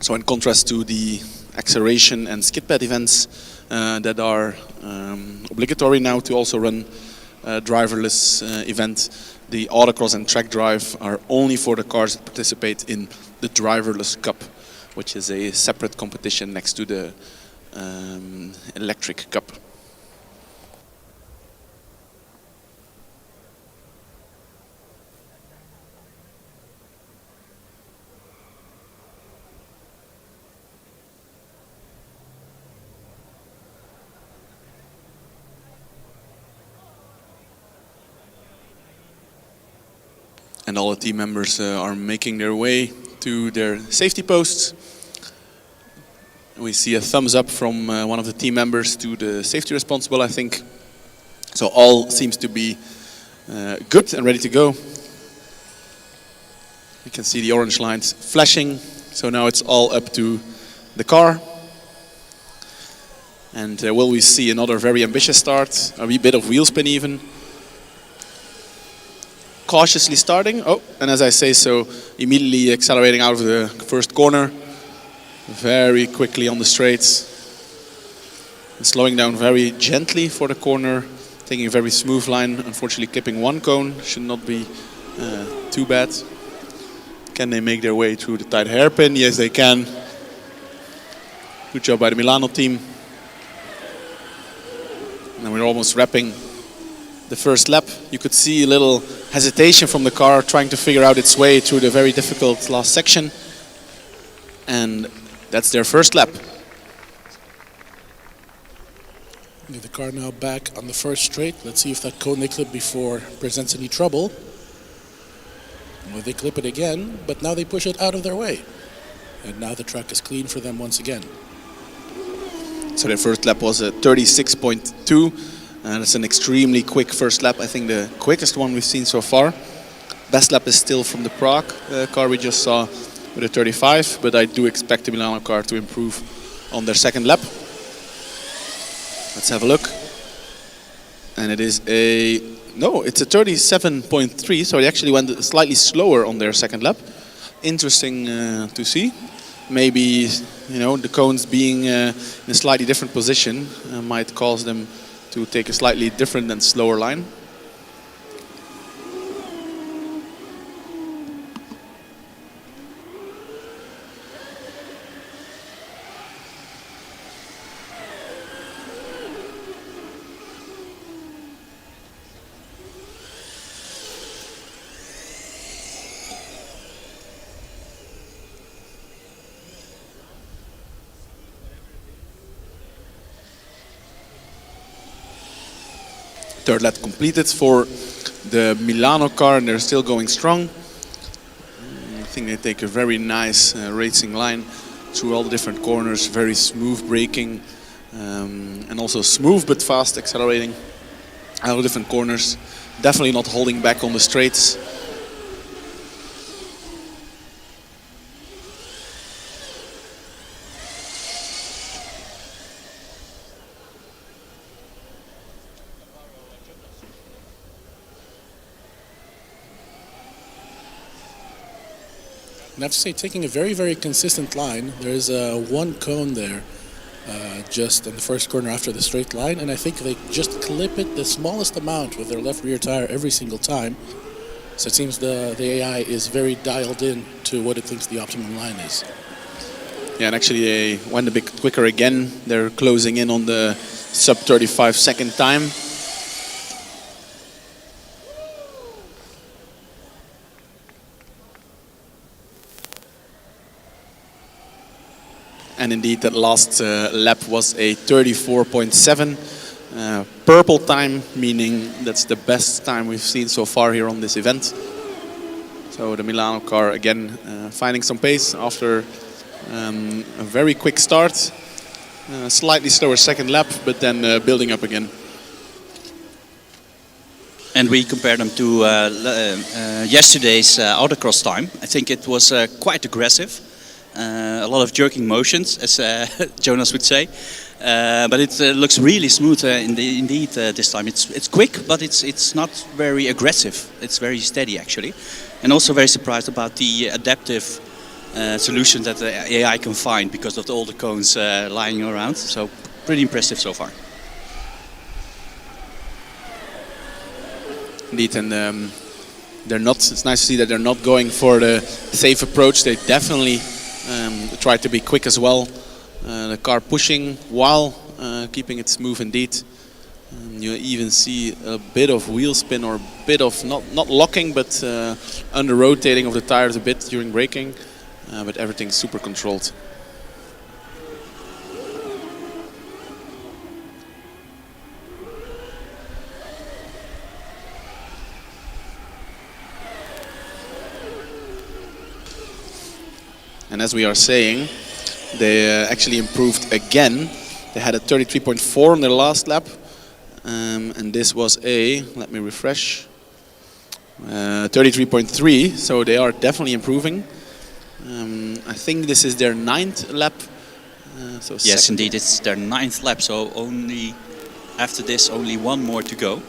So in contrast to the acceleration and skid pad events that are obligatory now to also run a driverless event, the autocross and track drive are only for the cars that participate in the Driverless Cup, which is a separate competition next to the Electric Cup. And all the team members are making their way to their safety posts. We see a thumbs up from one of the team members to the safety responsible, I think. So all seems to be good and ready to go. You can see the orange lines flashing. So now it's all up to the car. And will we see another very ambitious start? A wee bit of wheel spin even. Cautiously starting. Oh, and as I say so, immediately accelerating out of the first corner. Very quickly on the straights. And slowing down very gently for the corner. Taking a very smooth line. Unfortunately clipping one cone. Should not be too bad. Can they make their way through the tight hairpin? Yes, they can. Good job by the Milano team. And we're almost wrapping the first lap. You could see a little hesitation from the car trying to figure out its way through the very difficult last section. And that's their first lap. The car now back on the first straight. Let's see if that cone they clipped before presents any trouble. Well, they clip it again, but now they push it out of their way. And now the track is clean for them once again. So their first lap was a 36.2. And it's an extremely quick first lap. I think the quickest one we've seen so far. Best lap is still from the Prague car we just saw with a 35. But I do expect the Milano car to improve on their second lap. Let's have a look. And it is a... No, it's a 37.3. So they actually went slightly slower on their second lap. Interesting to see. Maybe, you know, the cones being in a slightly different position might cause them to take a slightly different and slower line. Third lap completed for the Milano car, and they're still going strong. I think they take a very nice racing line through all the different corners, very smooth braking, and also smooth but fast accelerating out of different corners. Definitely not holding back on the straights. And I have to say, taking a very, very consistent line. There's one cone there just in the first corner after the straight line, and I think they just clip it the smallest amount with their left rear tire every single time. So it seems the AI is very dialed in to what it thinks the optimum line is. Yeah, and actually they went a bit quicker again. They're closing in on the sub 35 second time. And indeed, that last lap was a 34.7 purple time, meaning that's the best time we've seen so far here on this event. So the Milano car again finding some pace after a very quick start. Slightly slower second lap, but then building up again. And we compare them to yesterday's autocross time. I think it was quite aggressive. A lot of jerking motions, as Jonas would say, but it looks really smooth indeed this time. It's quick, but it's not very aggressive. It's very steady actually, and also very surprised about the adaptive solution that the AI can find because of all the cones lying around. So pretty impressive so far. Indeed, and they're not. It's nice to see that they're not going for the safe approach. They definitely try to be quick as well. The car pushing while keeping it smooth indeed. You even see a bit of wheel spin or a bit of not locking, but under rotating of the tires a bit during braking. But everything's super controlled. And as we are saying, they actually improved again. They had a 33.4 on their last lap. And this was a, let me refresh, 33.3, so they are definitely improving. I think this is their 9th lap. Yes, indeed, it's their 9th lap, so only after this, only one more to go.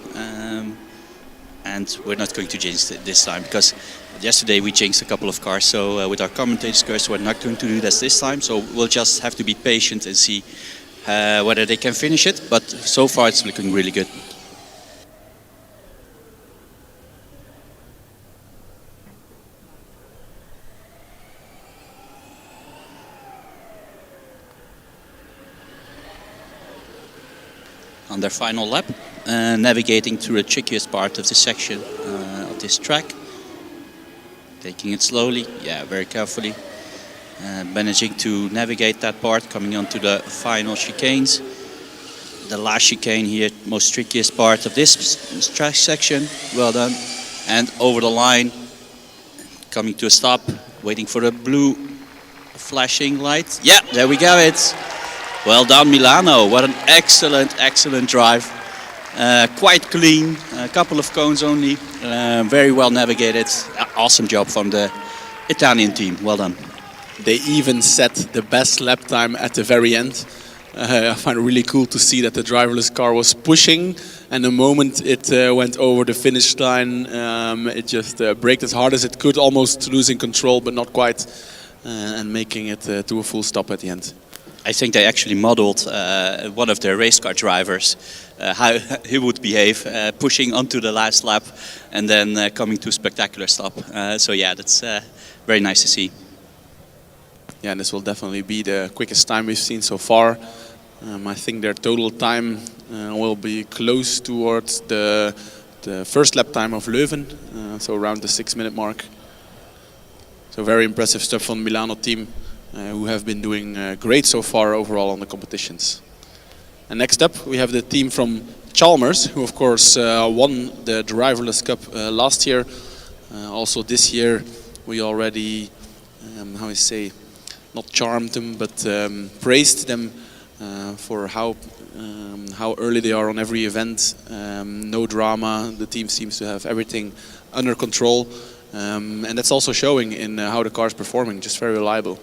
And we're not going to jinx it this time, because yesterday we jinxed a couple of cars, so with our commentators' curse, we're not going to do this time, so we'll just have to be patient and see whether they can finish it, but so far it's looking really good. On their final lap, navigating through the trickiest part of the section of this track. Taking it slowly, yeah, very carefully. Managing to navigate that part, coming onto the final chicanes. The last chicane here, most trickiest part of this track section. Well done. And over the line, coming to a stop, waiting for the blue flashing light. Yeah, there we go. It's well done, Milano. What an excellent drive. Quite clean, a couple of cones only. Very well navigated. Awesome job from the Italian team. Well done. They even set the best lap time at the very end. I find it really cool to see that the driverless car was pushing, and the moment it went over the finish line, it just braked as hard as it could, almost losing control, but not quite, and making it to a full stop at the end. I think they actually modeled one of their race car drivers, how he would behave, pushing onto the last lap and then coming to a spectacular stop. So yeah, that's very nice to see. Yeah, and this will definitely be the quickest time we've seen so far. I think their total time will be close towards the first lap time of Leuven, so around the 6-minute mark. So very impressive stuff from the Milano team, who have been doing great so far overall on the competitions. And next up we have the team from Chalmers, who of course won the Driverless Cup last year. Also this year we already, how I say, not charmed them, but praised them for how early they are on every event. No drama, the team seems to have everything under control, and that's also showing in how the car is performing, just very reliable.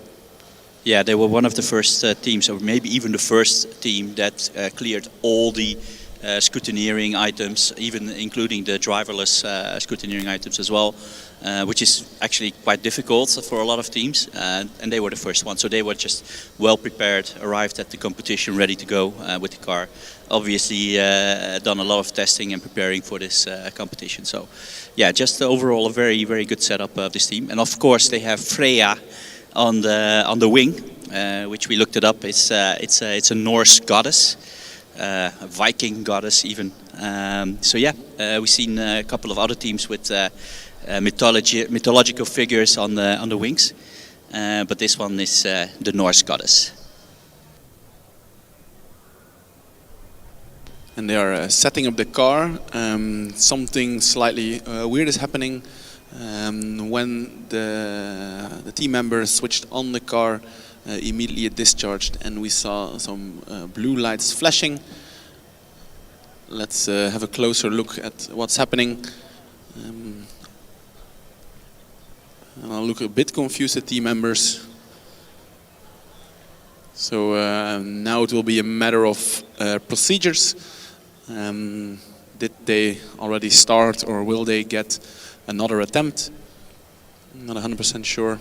Yeah, they were one of the first teams, or maybe even the first team that cleared all the scrutineering items, even including the driverless scrutineering items as well, which is actually quite difficult for a lot of teams, and they were the first one. So they were just well prepared, arrived at the competition ready to go with the car. Obviously done a lot of testing and preparing for this competition. So yeah, just overall a very, very good setup of this team. And of course they have Freya on the wing, which we looked it up. It's a Norse goddess, a Viking goddess even. So yeah, we've seen a couple of other teams with mythological figures on the wings, but this one is the Norse goddess. And they are setting up the car. Something slightly weird is happening. When the team members switched on the car, immediately it discharged and we saw some blue lights flashing. Let's have a closer look at what's happening. And I'll look a bit confused, the team members. So now it will be a matter of procedures. Did they already start, or will they get another attempt? I'm not 100% sure.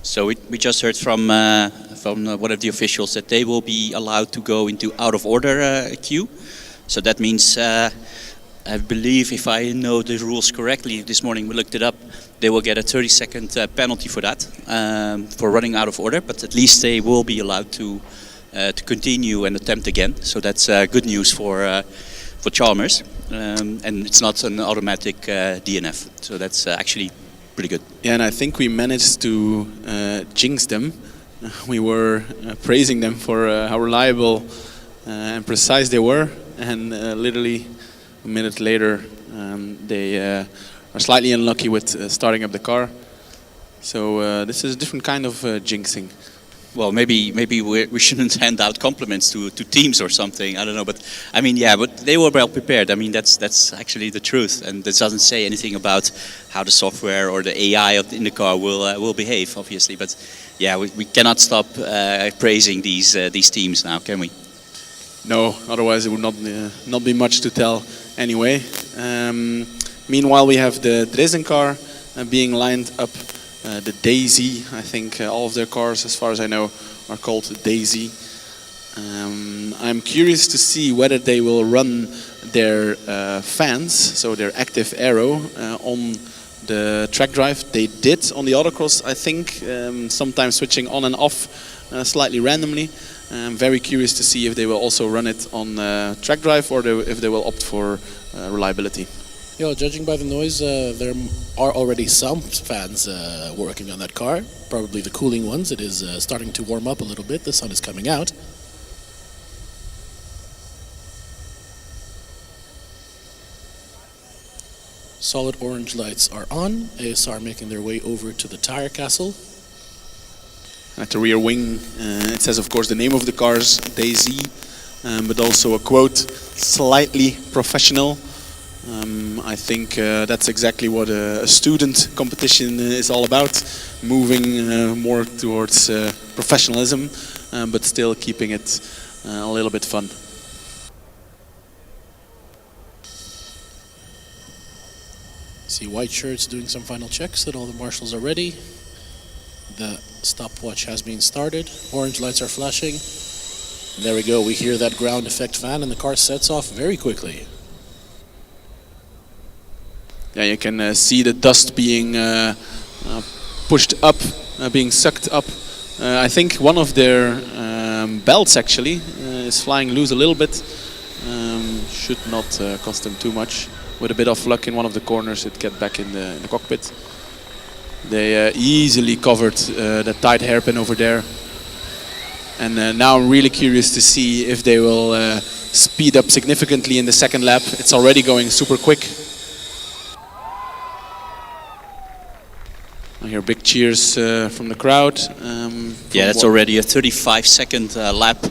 So we just heard from one of the officials that they will be allowed to go into out of order queue. So that means, I believe, if I know the rules correctly, this morning we looked it up, they will get a 30-second penalty for that, for running out of order. But at least they will be allowed to continue and attempt again. So that's good news for Chalmers, and it's not an automatic DNF. So that's actually pretty good. Yeah, and I think we managed to jinx them. We were praising them for how reliable and precise they were, and literally a minute later they are slightly unlucky with starting up the car. So this is a different kind of jinxing. well, maybe we shouldn't hand out compliments to teams or something. I don't know, but I mean, yeah, but they were well prepared. I mean, that's actually the truth, and this doesn't say anything about how the software or the AI in the car will behave, obviously. But yeah, we cannot stop praising these teams now, can we? No, otherwise it would not be much to tell anyway. Meanwhile, we have the Dresden car being lined up. The Daisy, I think all of their cars, as far as I know, are called Daisy. I'm curious to see whether they will run their fans, so their active aero, on the track drive. They did on the autocross, I think, sometimes switching on and off slightly randomly. I'm very curious to see if they will also run it on track drive or if they will opt for reliability. Yeah, judging by the noise, there are already some fans working on that car. Probably the cooling ones. It is starting to warm up a little bit. The sun is coming out. Solid orange lights are on. ASR making their way over to the tire castle. At the rear wing, it says, of course, the name of the cars, Daisy, but also a quote, slightly professional. I think that's exactly what a student competition is all about, moving more towards professionalism, but still keeping it a little bit fun. See white shirts doing some final checks that all the marshals are ready. The stopwatch has been started. Orange lights are flashing. And there we go, we hear that ground effect fan and the car sets off very quickly. Yeah, you can see the dust being pushed up, being sucked up. I think one of their belts actually is flying loose a little bit. Should not cost them too much. With a bit of luck in one of the corners, it get back in the cockpit. They easily covered the tight hairpin over there. And now I'm really curious to see if they will speed up significantly in the second lap. It's already going super quick. I hear big cheers from the crowd. Yeah, that's already a 35-second lap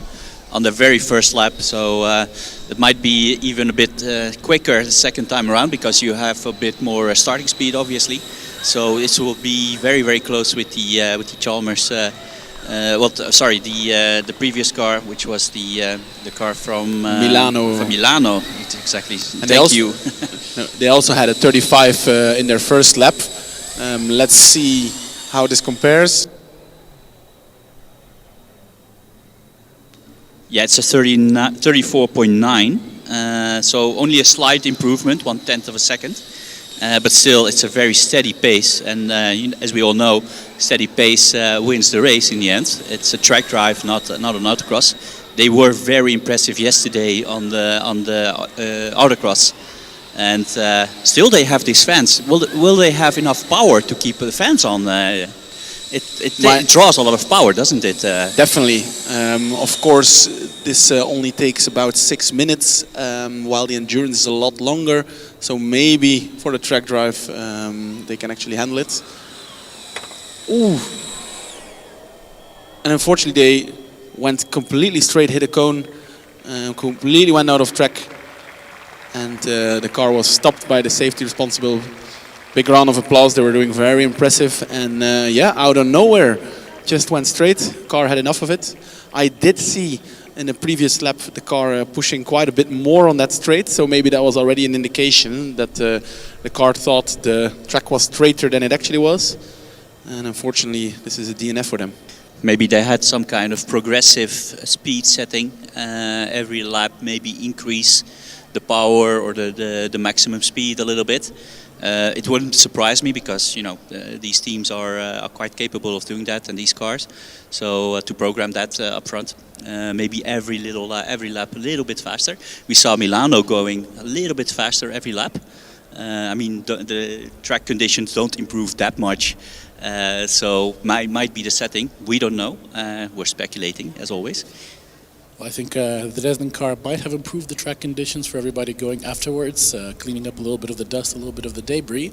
on the very first lap, so it might be even a bit quicker the second time around because you have a bit more starting speed, obviously. So this will be very, very close with the Chalmers. The previous car, which was the car from Milano. From Milano, exactly. And they also had a 35 in their first lap. Let's see how this compares. Yeah, it's a 34.9, so only a slight improvement, 1/10 of a second. But still, it's a very steady pace, and as we all know, steady pace wins the race in the end. It's a track drive, not an autocross. They were very impressive yesterday on the autocross. And still they have these fans. Will they have enough power to keep the fans on? It draws a lot of power, doesn't it? Definitely. Of course, this only takes about 6 minutes, while the endurance is a lot longer. So maybe for the track drive, they can actually handle it. Ooh. And unfortunately, they went completely straight, hit a cone, completely went out of track. And the car was stopped by the safety responsible. Big round of applause. They were doing very impressive. And yeah, out of nowhere, just went straight. Car had enough of it. I did see in the previous lap the car pushing quite a bit more on that straight. So maybe that was already an indication that the car thought the track was straighter than it actually was. And unfortunately, this is a DNF for them. Maybe they had some kind of progressive speed setting. Every lap maybe increase the power or the maximum speed a little bit. It wouldn't surprise me because these teams are quite capable of doing that, and these cars. So to program that up front, maybe every lap a little bit faster. We saw Milano going a little bit faster every lap. I mean the track conditions don't improve that much, so might be the setting. We don't know. We're speculating as always. Well, I think the Dresden car might have improved the track conditions for everybody going afterwards, cleaning up a little bit of the dust, a little bit of the debris.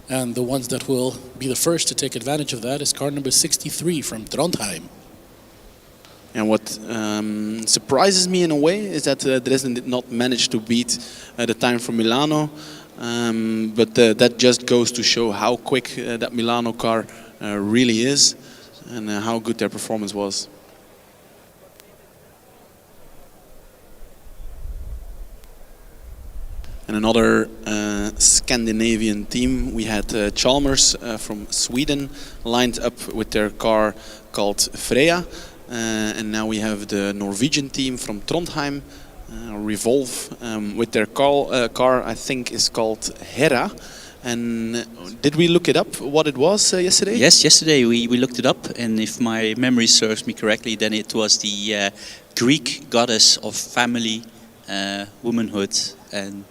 And the ones that will be the first to take advantage of that is car number 63 from Trondheim. And what surprises me in a way is that Dresden did not manage to beat the time from Milano, but that just goes to show how quick that Milano car really is, and how good their performance was. And another Scandinavian team, we had Chalmers from Sweden lined up with their car called Freya. And now we have the Norwegian team from Trondheim, Revolve, with their car I think is called Hera. And did we look it up what it was yesterday? Yes, yesterday we looked it up, and if my memory serves me correctly, then it was the Greek goddess of family, womanhood, and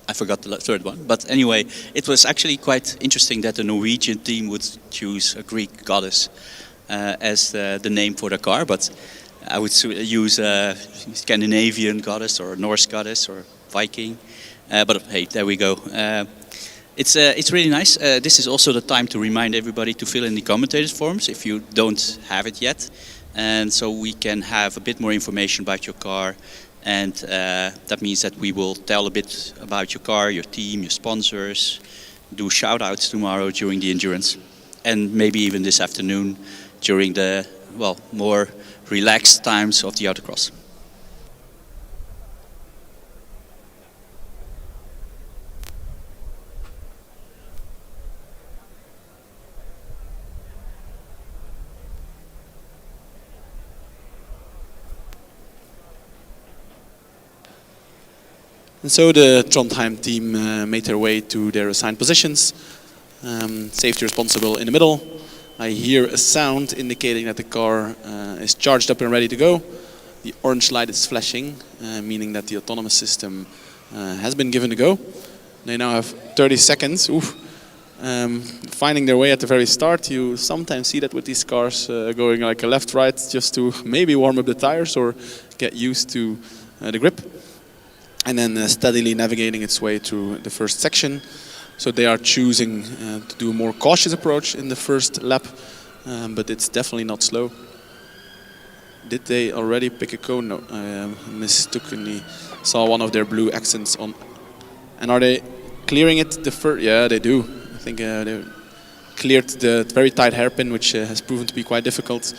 I forgot the third one. But anyway, it was actually quite interesting that the Norwegian team would choose a Greek goddess as the name for the car, but I would use a Scandinavian goddess or Norse goddess or Viking. But hey, there we go. It's really nice. This is also the time to remind everybody to fill in the commentators forms if you don't have it yet, and so we can have a bit more information about your car. And that means that we will tell a bit about your car, your team, your sponsors, do shout-outs tomorrow during the endurance, and maybe even this afternoon during the more relaxed times of the autocross. And so the Trondheim team made their way to their assigned positions. Safety responsible in the middle. I hear a sound indicating that the car is charged up and ready to go. The orange light is flashing, meaning that the autonomous system has been given a go. They now have 30 seconds. Finding their way at the very start. You sometimes see that with these cars going like a left-right just to maybe warm up the tires or get used to the grip. And then steadily navigating its way through the first section. So they are choosing to do a more cautious approach in the first lap, but it's definitely not slow. Did they already pick a cone? No, I mistakenly saw one of their blue accents on. And are they clearing it the first? Yeah, they do. I think they cleared the very tight hairpin, which has proven to be quite difficult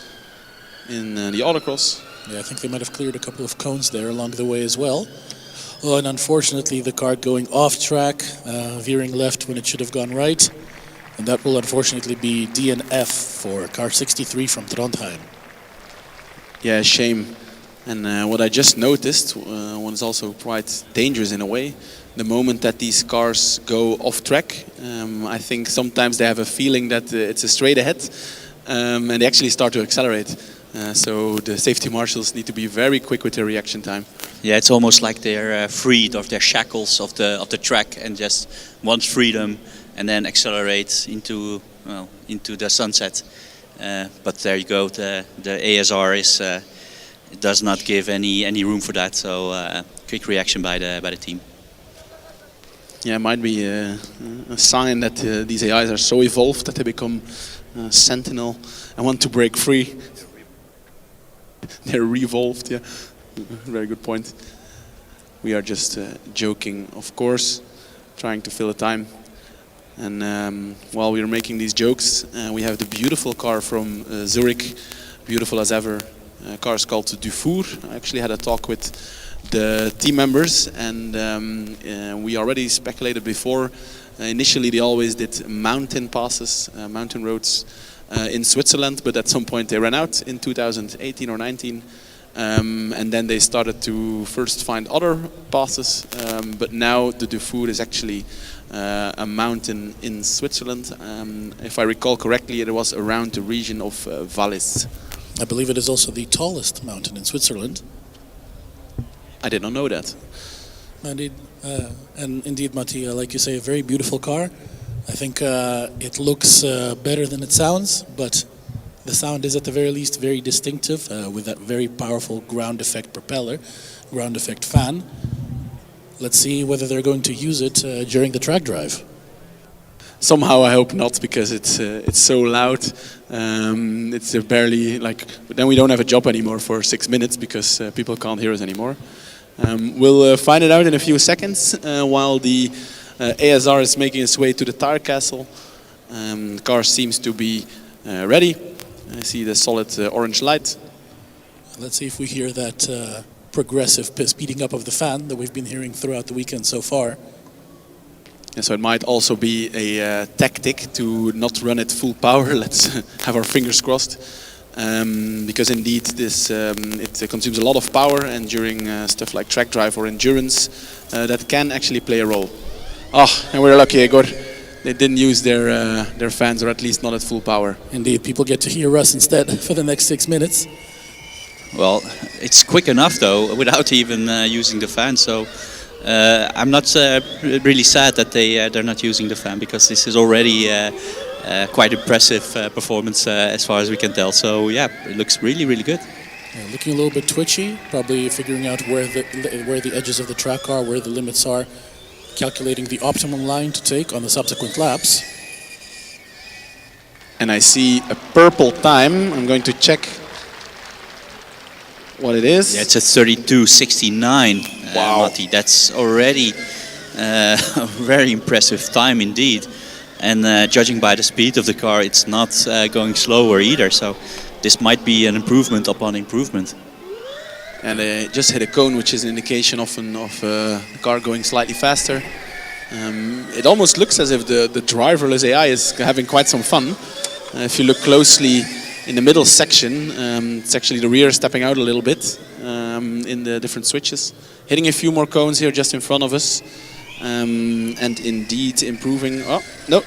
in the autocross. Yeah, I think they might have cleared a couple of cones there along the way as well. Well, and unfortunately the car going off track, veering left when it should have gone right. And that will unfortunately be DNF for car 63 from Trondheim. Yeah, shame. And what I just noticed, one is also quite dangerous in a way. The moment that these cars go off track, I think sometimes they have a feeling that it's a straight ahead, and they actually start to accelerate. So the safety marshals need to be very quick with their reaction time. Yeah, it's almost like they're freed of their shackles of the track and just want freedom and then accelerate into the sunset. But there you go. The ASR is it does not give any room for that. So quick reaction by the team. Yeah, it might be a sign that these AIs are so evolved that they become sentinel and want to break free. They're revolved, yeah. Very good point. We are just joking, of course, trying to fill the time. And while we are making these jokes, we have the beautiful car from Zurich, beautiful as ever. Car is called Dufour. I actually had a talk with the team members, and we already speculated before. Initially, they always did mountain passes, mountain roads in Switzerland, but at some point they ran out in 2018 or 19. And then they started to first find other passes, but now the Dufour is actually a mountain in Switzerland. If I recall correctly, it was around the region of Valais. I believe it is also the tallest mountain in Switzerland. I did not know that. Indeed, and indeed, Matti, like you say, a very beautiful car. I think it looks better than it sounds, but the sound is at the very least very distinctive with that very powerful ground effect propeller, ground effect fan. Let's see whether they're going to use it during the track drive. Somehow I hope not, because it's so loud. It's barely like. But then we don't have a job anymore for 6 minutes because people can't hear us anymore. We'll find it out in a few seconds while the ASR is making its way to the tire castle. The car seems to be ready. I see the solid orange light. Let's see if we hear that progressive speeding up of the fan that we've been hearing throughout the weekend so far. Yeah, so it might also be a tactic to not run at full power. Let's have our fingers crossed. Because indeed this it consumes a lot of power, and during stuff like track drive or endurance, that can actually play a role. Oh, and we're lucky, Igor. They didn't use their fans, or at least not at full power. Indeed, people get to hear us instead for the next 6 minutes. Well, it's quick enough though, without even using the fan. So I'm not really sad that they're not using the fan, because this is already quite impressive performance as far as we can tell. So yeah, it looks really, really good. Yeah, looking a little bit twitchy, probably figuring out where the edges of the track are, where the limits are, calculating the optimum line to take on the subsequent laps. And I see a purple time. I'm going to check what it is. Yeah, it's a 32.69. Wow. Matti. That's already a very impressive time indeed. And judging by the speed of the car, it's not going slower either. So this might be an improvement upon improvement. And they just hit a cone, which is an indication often of the car going slightly faster. It almost looks as if the driverless AI is having quite some fun. If you look closely in the middle section, it's actually the rear stepping out a little bit in the different switches. Hitting a few more cones here just in front of us. And indeed improving. Oh, no,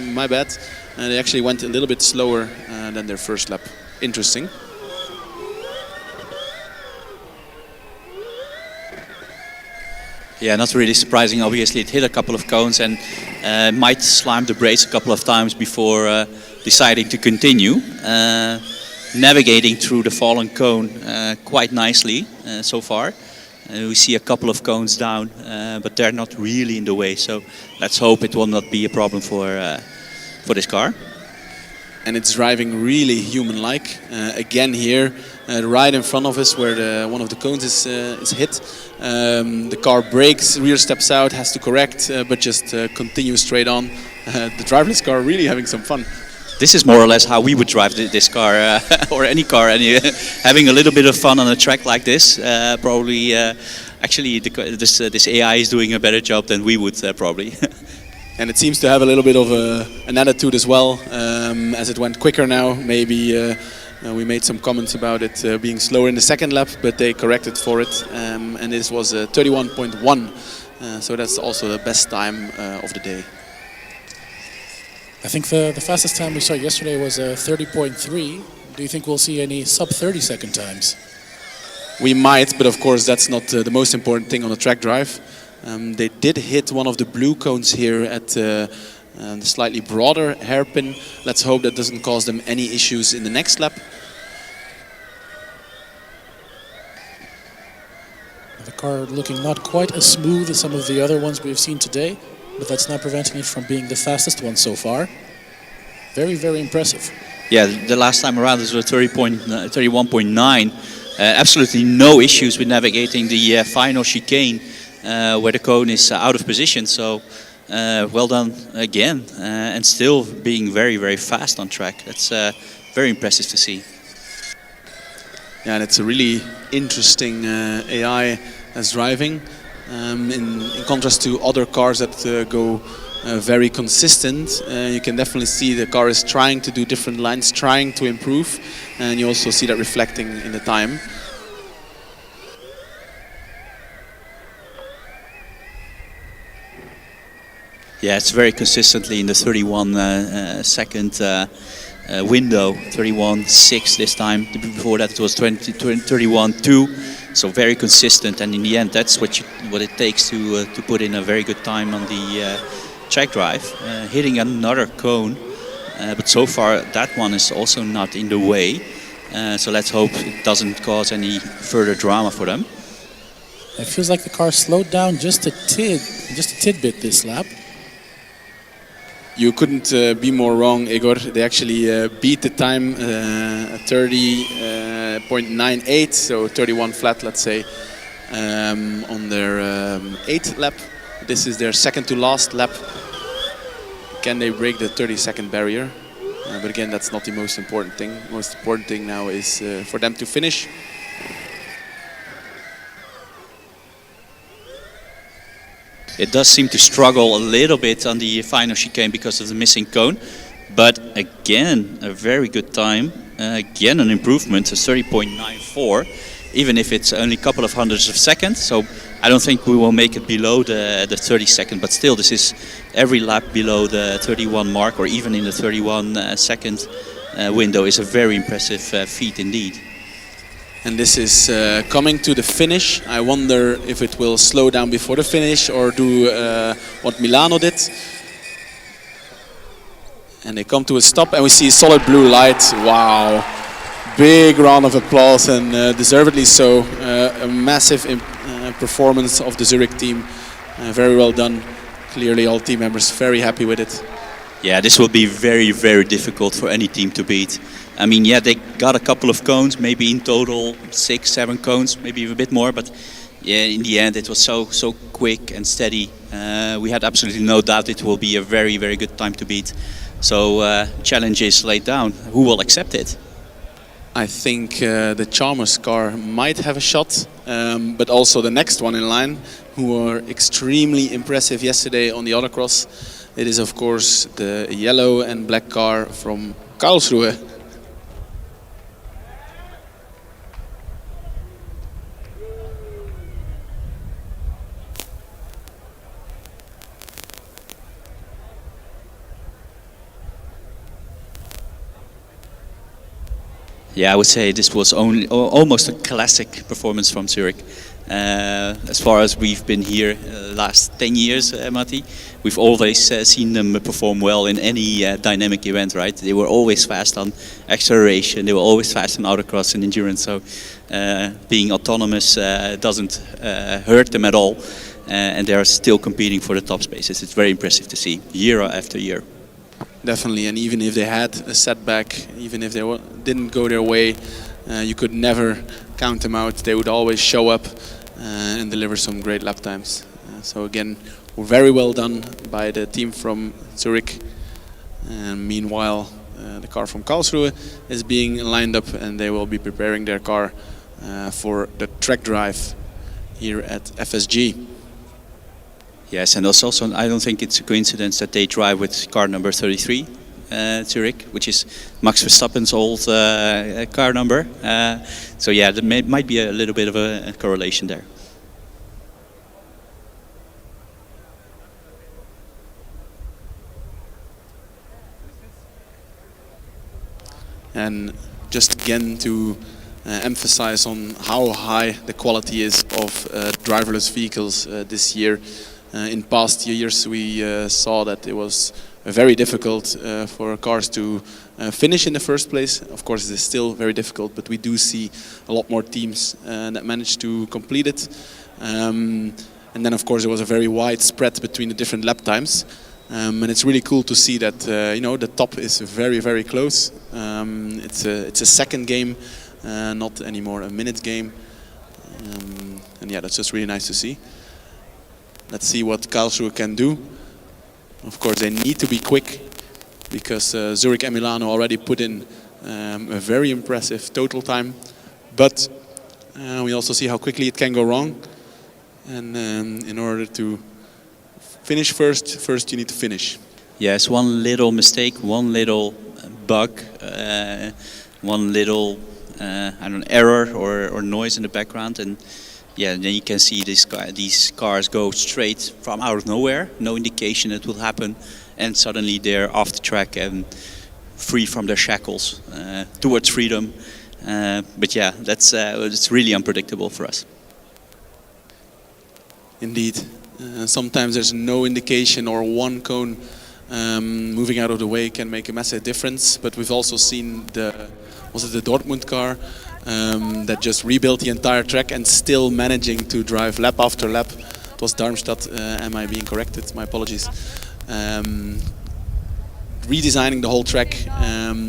my bad. They actually went a little bit slower than their first lap. Interesting. Yeah, not really surprising. Obviously, it hit a couple of cones and might slam the brakes a couple of times before deciding to continue. Navigating through the fallen cone quite nicely so far. We see a couple of cones down, but they're not really in the way. So let's hope it will not be a problem for this car. And it's driving really human-like. Again here, right in front of us where one of the cones is hit. The car brakes, rear steps out, has to correct, but just continues straight on. The driverless car really having some fun. This is more or less how we would drive this car, or any car, having a little bit of fun on a track like this. Probably, actually, this AI is doing a better job than we would probably. And it seems to have a little bit of an attitude as well, as it went quicker now. Maybe we made some comments about it being slower in the second lap, but they corrected for it. And this was 31.1, so that's also the best time of the day. I think the fastest time we saw yesterday was 30.3. Do you think we'll see any sub-30-second times? We might, but of course that's not the most important thing on the track drive. They did hit one of the blue cones here at the slightly broader hairpin. Let's hope that doesn't cause them any issues in the next lap. The car looking not quite as smooth as some of the other ones we've seen today, but that's not preventing it from being the fastest one so far. Very, very impressive. Yeah, the last time around it was 31.9. Absolutely no issues with navigating the final chicane where the cone is out of position. So well done again, and still being very, very fast on track. That's very impressive to see. Yeah, and it's a really interesting AI as driving. In contrast to other cars that go very consistent, you can definitely see the car is trying to do different lines, trying to improve, and you also see that reflecting in the time. Yeah, it's very consistently in the 31 second window, 31.6 this time. Before that it was 31.2. So very consistent, and in the end that's what it takes to put in a very good time on the track drive. Hitting another cone, but so far that one is also not in the way. So let's hope it doesn't cause any further drama for them. It feels like the car slowed down just a tidbit this lap. You couldn't be more wrong, Igor. They actually beat the time 30.98, so 31 flat, let's say, on their 8th lap. This is their second to last lap. Can they break the 30-second barrier? But again, that's not the most important thing. The most important thing now is for them to finish. It does seem to struggle a little bit on the final chicane because of the missing cone. But again, a very good time. Again, an improvement to 30.94, even if it's only a couple of hundredths of seconds. So I don't think we will make it below the 30-second. But still, this is every lap below the 31 mark, or even in the 31-second window, is a very impressive feat indeed. And this is coming to the finish. I wonder if it will slow down before the finish or do what Milano did. And they come to a stop and we see solid blue light. Wow. Big round of applause, and deservedly so. A massive performance of the Zurich team. Very well done. Clearly all team members very happy with it. Yeah, this will be very, very difficult for any team to beat. I mean, yeah, they got a couple of cones, maybe in total 6, 7 cones, maybe a bit more. But yeah, in the end, it was so quick and steady. We had absolutely no doubt it will be a very, very good time to beat. So challenge is laid down. Who will accept it? I think the Chalmers car might have a shot, but also the next one in line, who were extremely impressive yesterday on the autocross. It is, of course, the yellow and black car from Karlsruhe. Yeah, I would say this was almost a classic performance from Zurich. As far as we've been here last 10 years, Matti, we've always seen them perform well in any dynamic event, right? They were always fast on acceleration, they were always fast on autocross and endurance, so being autonomous doesn't hurt them at all, and they are still competing for the top spaces. It's very impressive to see, year after year. Definitely, and even if they had a setback, even if they didn't go their way, you could never count them out. They would always show up and deliver some great lap times. So again, very well done by the team from Zurich. And meanwhile, the car from Karlsruhe is being lined up, and they will be preparing their car for the track drive here at FSG. Yes, and also I don't think it's a coincidence that they drive with car number 33, Zurich, which is Max Verstappen's old car number. So yeah, there might be a little bit of a correlation there. And just again to emphasize on how high the quality is of driverless vehicles this year. In past years we saw that it was very difficult for cars to finish in the first place. Of course it is still very difficult, but we do see a lot more teams that manage to complete it. And then of course there was a very wide spread between the different lap times. And it's really cool to see that the top is very, very close. It's a second game, not anymore a minute game. And yeah, that's just really nice to see. Let's see what Karlsruhe can do. Of course, they need to be quick because Zurich and Milano already put in a very impressive total time. But we also see how quickly it can go wrong. And in order to finish first you need to finish. Yes, one little mistake, one little bug, one little error or noise in the background, and yeah, then you can see these cars go straight from out of nowhere, no indication it will happen, and suddenly they're off the track and free from their shackles towards freedom. But yeah, it's really unpredictable for us. Indeed. Sometimes there's no indication, or one cone moving out of the way can make a massive difference. But we've also seen the Dortmund car that just rebuilt the entire track and still managing to drive lap after lap. It was Darmstadt, am I being corrected? My apologies. redesigning the whole track,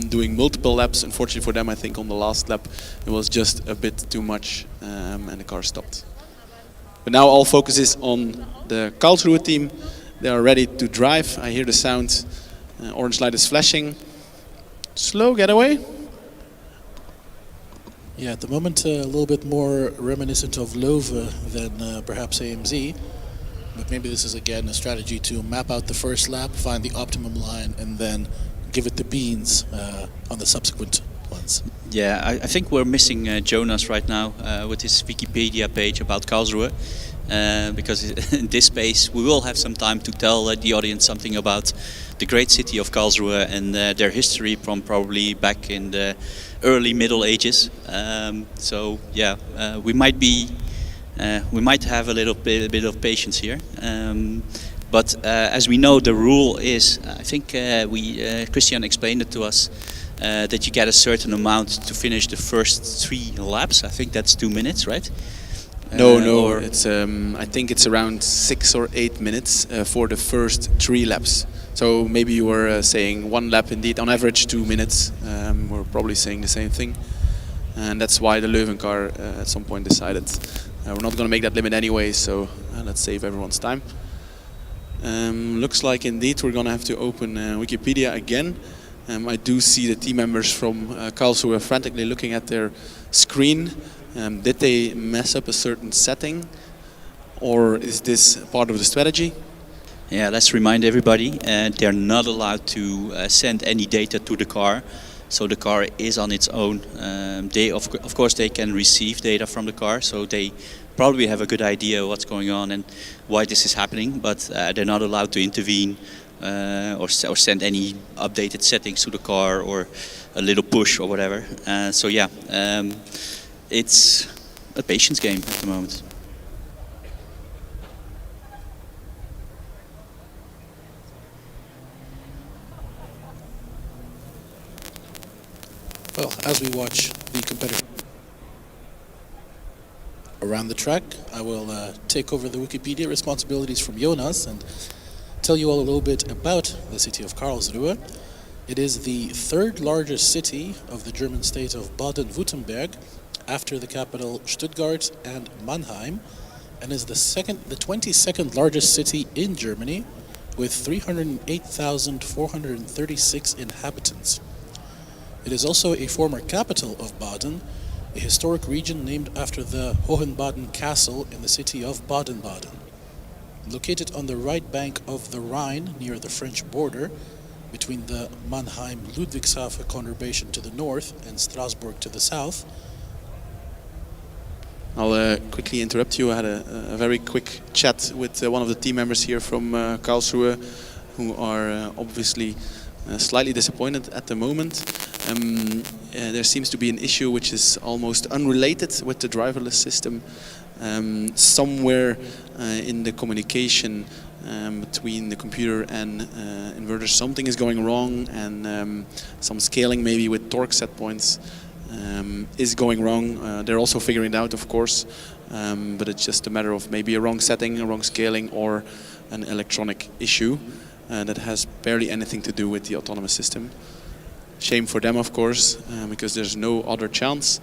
doing multiple laps. Unfortunately for them, I think on the last lap it was just a bit too much and the car stopped. But now all focus is on the Karlsruhe team. They are ready to drive. I hear the sound. Orange light is flashing. Slow getaway. Yeah, at the moment a little bit more reminiscent of Leuven than perhaps AMZ. But maybe this is again a strategy to map out the first lap, find the optimum line, and then give it the beans on the subsequent ones. Yeah, I think we're missing Jonas right now with his Wikipedia page about Karlsruhe. Because in this space we will have some time to tell the audience something about the great city of Karlsruhe and their history from probably back in the early Middle Ages. So yeah, we might have a little bit of patience here. But as we know, the rule is, I think Christian explained it to us, that you get a certain amount to finish the first 3 laps. I think that's 2 minutes, right? No, it's I think it's around 6 or 8 minutes for the first 3 laps. So maybe you were saying 1 lap indeed, on average 2 minutes. We're probably saying the same thing. And that's why the Leuven car at some point decided we're not going to make that limit anyway, so let's save everyone's time. Looks like indeed we're going to have to open Wikipedia again. I do see the team members from Karlsruhe frantically looking at their screen. Did they mess up a certain setting, or is this part of the strategy? Yeah, let's remind everybody, they're not allowed to send any data to the car. So the car is on its own. They, of course, they can receive data from the car, so they probably have a good idea what's going on and why this is happening, but they're not allowed to intervene or send any updated settings to the car or a little push or whatever. So yeah, it's a patience game at the moment. Well, as we watch the competitor around the track, I will take over the Wikipedia responsibilities from Jonas and tell you all a little bit about the city of Karlsruhe. It is the 3rd largest city of the German state of Baden-Württemberg, after the capital Stuttgart and Mannheim, and is the 22nd largest city in Germany with 308,436 inhabitants. It is also a former capital of Baden, a historic region named after the Hohenbaden Castle in the city of Baden-Baden. Located on the right bank of the Rhine near the French border, between the Mannheim-Ludwigshafen conurbation to the north and Strasbourg to the south. I'll quickly interrupt you. I had a very quick chat with one of the team members here from Karlsruhe, who are obviously slightly disappointed at the moment. There seems to be an issue which is almost unrelated with the driverless system. Somewhere in the communication between the computer and inverter, something is going wrong, and some scaling maybe with torque set points is going wrong. They're also figuring it out, of course, but it's just a matter of maybe a wrong setting, a wrong scaling, or an electronic issue that has barely anything to do with the autonomous system. Shame for them, of course, because there's no other chance.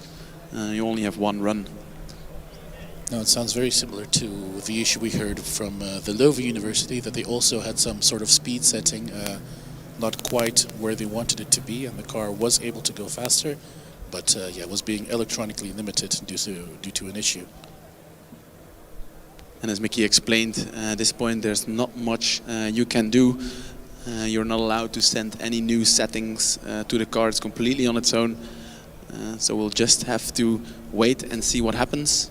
You only have one run. Now, it sounds very similar to the issue we heard from the Leuven University, that they also had some sort of speed setting not quite where they wanted it to be, and the car was able to go faster, but yeah, was being electronically limited due to an issue. And as Mickey explained, at this point there's not much you can do. You're not allowed to send any new settings to the car. It's completely on its own. So we'll just have to wait and see what happens.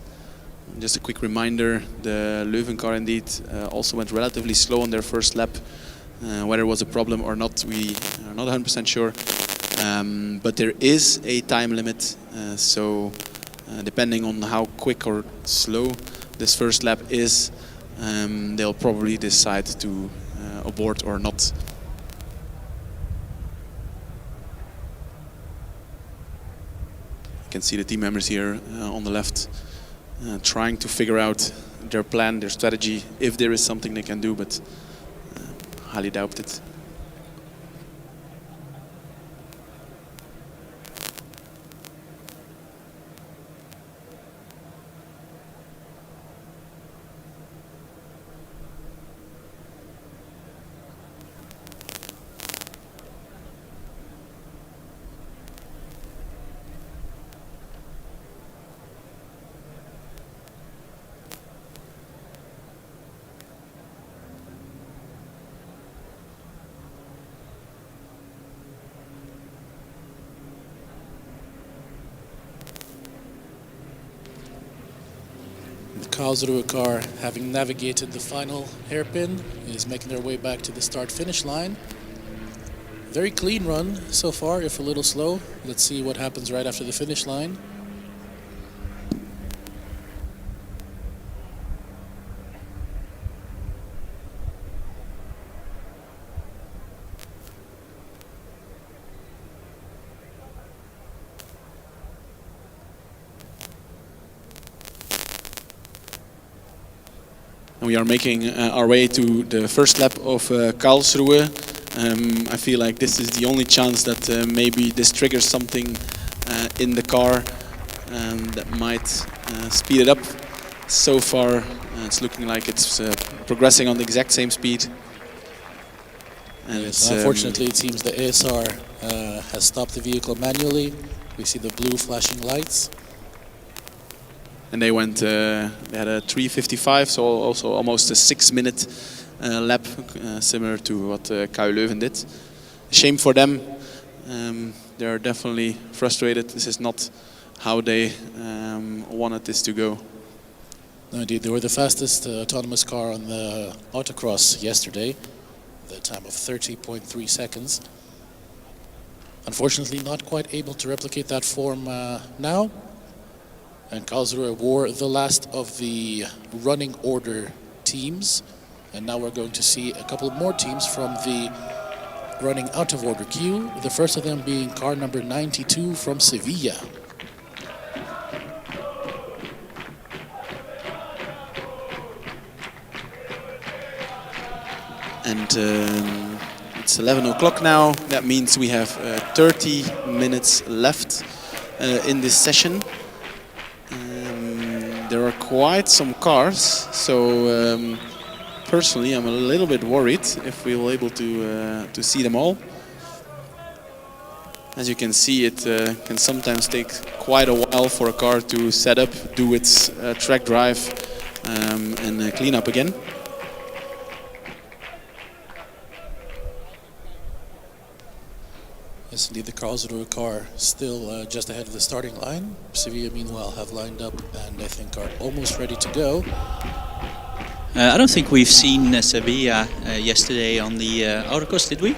Just a quick reminder, the Leuven car indeed also went relatively slow on their first lap. Whether it was a problem or not, we are not 100% sure. But there is a time limit, so depending on how quick or slow this first lap is, they'll probably decide to abort or not. You can see the team members here on the left trying to figure out their plan, their strategy, if there is something they can do, but highly doubt it. The Karlsruhe car, having navigated the final hairpin, is making their way back to the start-finish line. Very clean run so far, if a little slow. Let's see what happens right after the finish line. We are making our way to the first lap of Karlsruhe. I feel like this is the only chance that maybe this triggers something in the car that might speed it up. So far, it's looking like it's progressing on the exact same speed. And yes, unfortunately, it seems the ASR has stopped the vehicle manually. We see the blue flashing lights. And they went, they had a 3:55, so also almost a 6-minute lap, similar to what KU Leuven did. Shame for them. They're definitely frustrated. This is not how they wanted this to go. No, indeed, they were the fastest autonomous car on the autocross yesterday, the time of 30.3 seconds. Unfortunately, not quite able to replicate that form now. And Karlsruhe wore the last of the running order teams. And now we're going to see a couple more teams from the running out of order queue. The first of them being car number 92 from Sevilla. And it's 11 o'clock now. That means we have 30 minutes left in this session. There are quite some cars, so personally I'm a little bit worried if we will able to see them all. As you can see, it can sometimes take quite a while for a car to set up, do its track drive and clean up again. Yes, indeed, the Karlsruhe car still just ahead of the starting line. Sevilla, meanwhile, have lined up and I think are almost ready to go. I don't think we've seen Sevilla yesterday on the autocross, did we?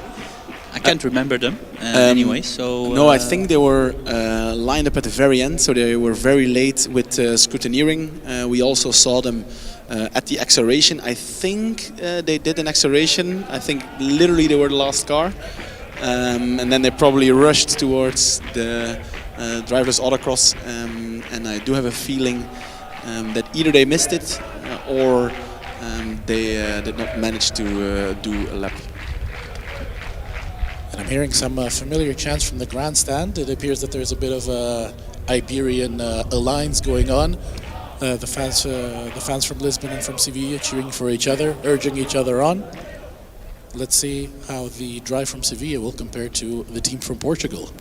I can't remember them anyway. So no, I think they were lined up at the very end, so they were very late with scrutineering. We also saw them at the acceleration. I think they did an acceleration. I think literally they were the last car. And then they probably rushed towards the driverless autocross, and I do have a feeling that either they missed it or they did not manage to do a lap. And I'm hearing some familiar chants from the grandstand. It appears that there's a bit of a Iberian alliance going on. The fans from Lisbon and from Sevilla cheering for each other, urging each other on. Let's see how the drive from Sevilla will compare to the team from Portugal.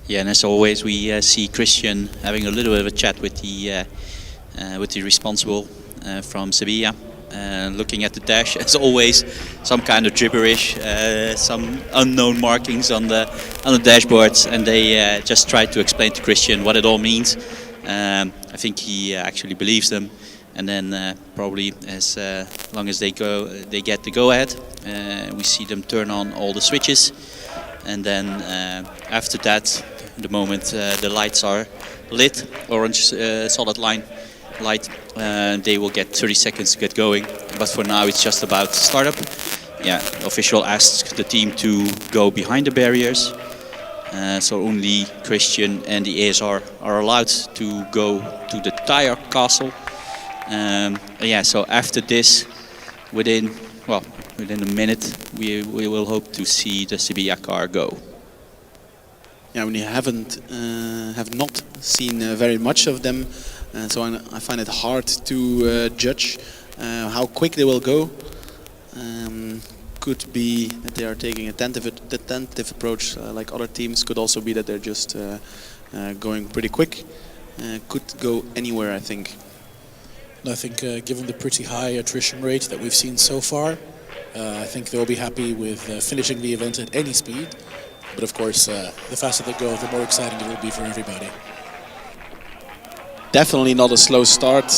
Yeah, and as always, we see Christian having a little bit of a chat with the responsible from Sevilla, looking at the dash. As always, some kind of gibberish, some unknown markings on the dashboards, and they just try to explain to Christian what it all means. I think he actually believes them, and then probably as long as they get the go-ahead, we see them turn on all the switches, and then after that, the moment the lights are lit, orange solid line light, they will get 30 seconds to get going. But for now, it's just about startup. Yeah, official asks the team to go behind the barriers, so only Christian and the ASR are allowed to go to the tire castle. Yeah, so after this, within a minute, we will hope to see the Sevilla car go. Yeah, we have not seen very much of them, so I find it hard to judge how quick they will go. could be that they are taking a tentative approach like other teams. Could also be that they're just going pretty quick. Could go anywhere, I think. And I think given the pretty high attrition rate that we've seen so far, I think they'll be happy with finishing the event at any speed. But of course, the faster they go, the more exciting it will be for everybody. Definitely not a slow start.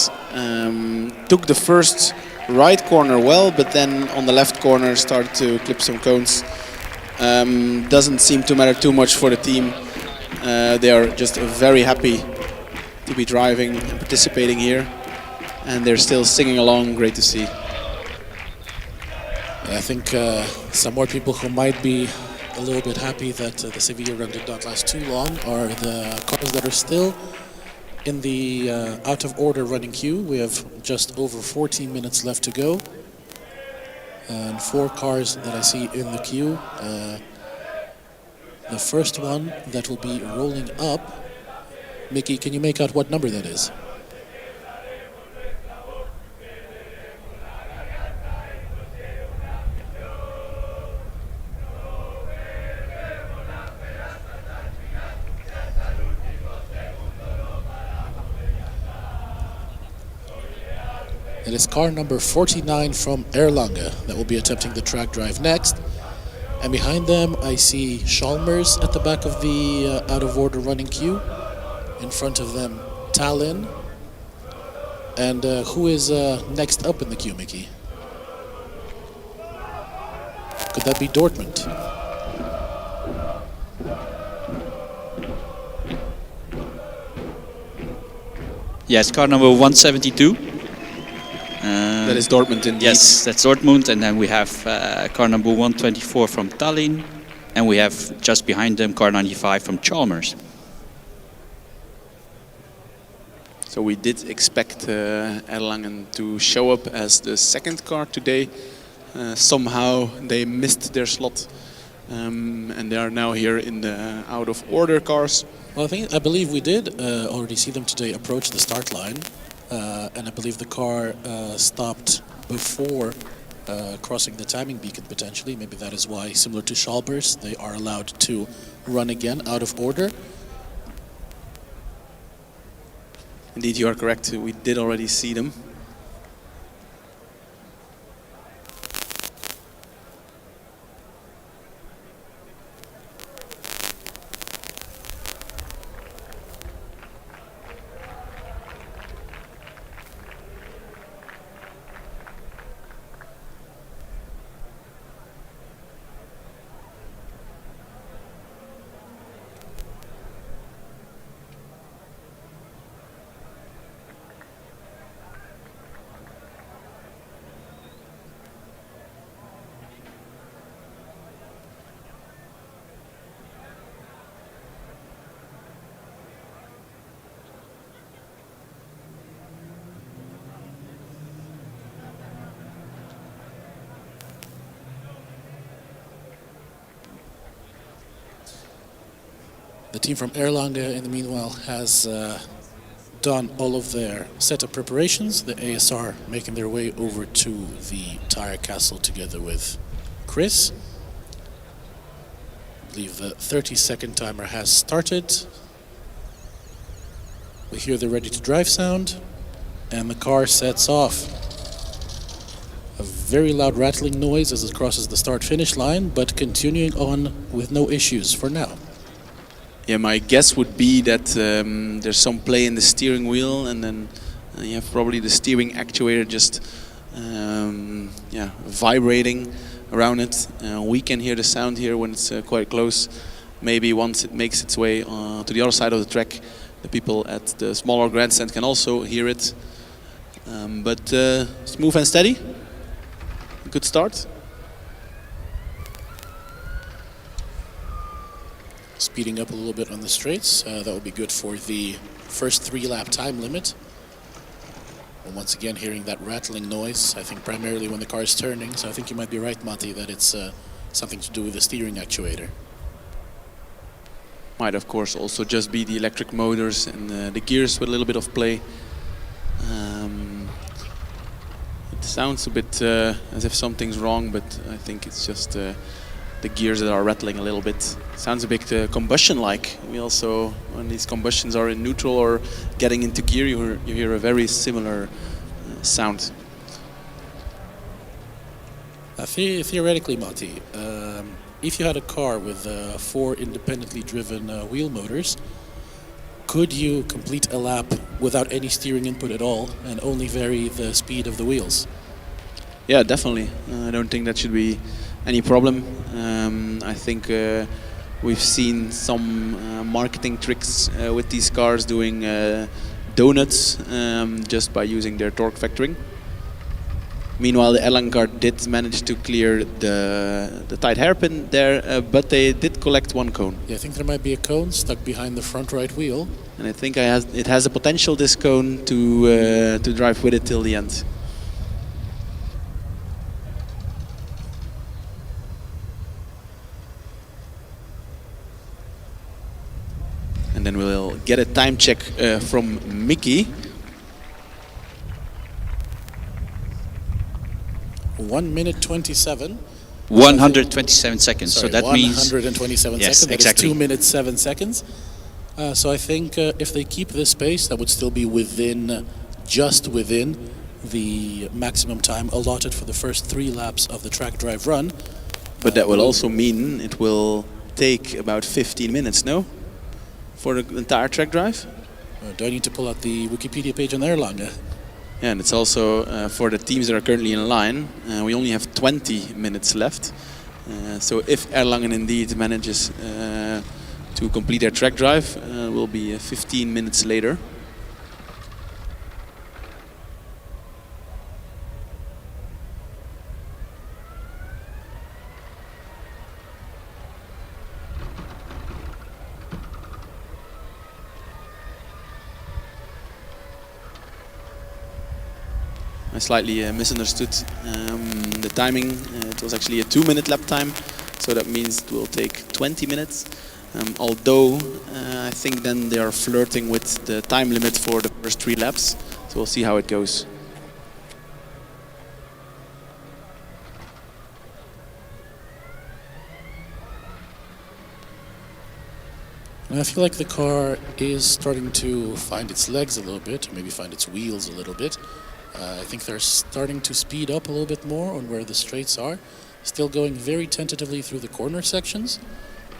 Took the first right corner well, but then on the left corner started to clip some cones. Doesn't seem to matter too much for the team. They are just very happy to be driving and participating here. And they're still singing along, great to see. I think some more people who might be a little bit happy that the Sevilla run did not last too long are the cars that are still in the out of order running queue. We have just over 14 minutes left to go. And 4 cars that I see in the queue. The first one that will be rolling up. Mickey, can you make out what number that is? It is car number 49 from Erlangen that will be attempting the track drive next. And behind them I see Chalmers at the back of the out of order running queue. In front of them Tallinn. And who is next up in the queue, Mickey? Could that be Dortmund? Yes, car number 172. That is Dortmund indeed. Yes, that's Dortmund, and then we have car number 124 from Tallinn, and we have just behind them car 95 from Chalmers. So we did expect Erlangen to show up as the second car today. Somehow they missed their slot, and they are now here in the out of order cars. Well, I believe we did already see them today approach the start line. And I believe the car stopped before crossing the timing beacon potentially. Maybe that is why, similar to Chalmers, they are allowed to run again out of order. Indeed, you are correct. We did already see them. The team from Erlangen, in the meanwhile, has done all of their setup preparations. The ASR making their way over to the tire castle together with Chris. I believe the 30-second timer has started. We hear the ready to drive sound, and the car sets off. A very loud rattling noise as it crosses the start-finish line, but continuing on with no issues for now. Yeah, my guess would be that there's some play in the steering wheel, and then you have probably the steering actuator just vibrating around it. We can hear the sound here when it's quite close. Maybe once it makes its way to the other side of the track, the people at the smaller grandstand can also hear it. But smooth and steady. Good start. Speeding up a little bit on the straights. That would be good for the first 3-lap time limit. And once again, hearing that rattling noise, I think primarily when the car is turning. So I think you might be right, Matti, that it's something to do with the steering actuator. Might, of course, also just be the electric motors and the gears with a little bit of play. sounds a bit as if something's wrong, but I think it's just the gears that are rattling a little bit. Sounds a bit combustion-like. We also, when these combustions are in neutral or getting into gear, you hear a very similar sound. Theoretically, Matti, if you had a car with 4 independently driven wheel motors, could you complete a lap without any steering input at all and only vary the speed of the wheels? Yeah, definitely. I don't think that should be any problem. I think we've seen some marketing tricks with these cars doing donuts just by using their torque factoring. Meanwhile, the Erlangen car did manage to clear the tight hairpin there, but they did collect 1 cone. Yeah, I think there might be a cone stuck behind the front right wheel. And I think it has a potential, this cone, to drive with it till the end. And then we'll get a time check from Mickey. 1 minute 27. 127 seconds. Sorry, so that means 127 yes, seconds. That exactly. is 2 minutes 7 seconds. So I think if they keep this pace, that would still be just within the maximum time allotted for the first 3 laps of the track drive run. But that will also mean it will take about 15 minutes, no? For the entire track drive? Do I need to pull out the Wikipedia page on Erlangen? Yeah, and it's also for the teams that are currently in line, we only have 20 minutes left. So if Erlangen indeed manages to complete their track drive, will be 15 minutes later. I slightly misunderstood the timing. It was actually a 2-minute lap time, so that means it will take 20 minutes. Although I think then they are flirting with the time limit for the first 3 laps, so we'll see how it goes. I feel like the car is starting to find its legs a little bit, maybe find its wheels a little bit. I think they're starting to speed up a little bit more on where the straights are. Still going very tentatively through the corner sections,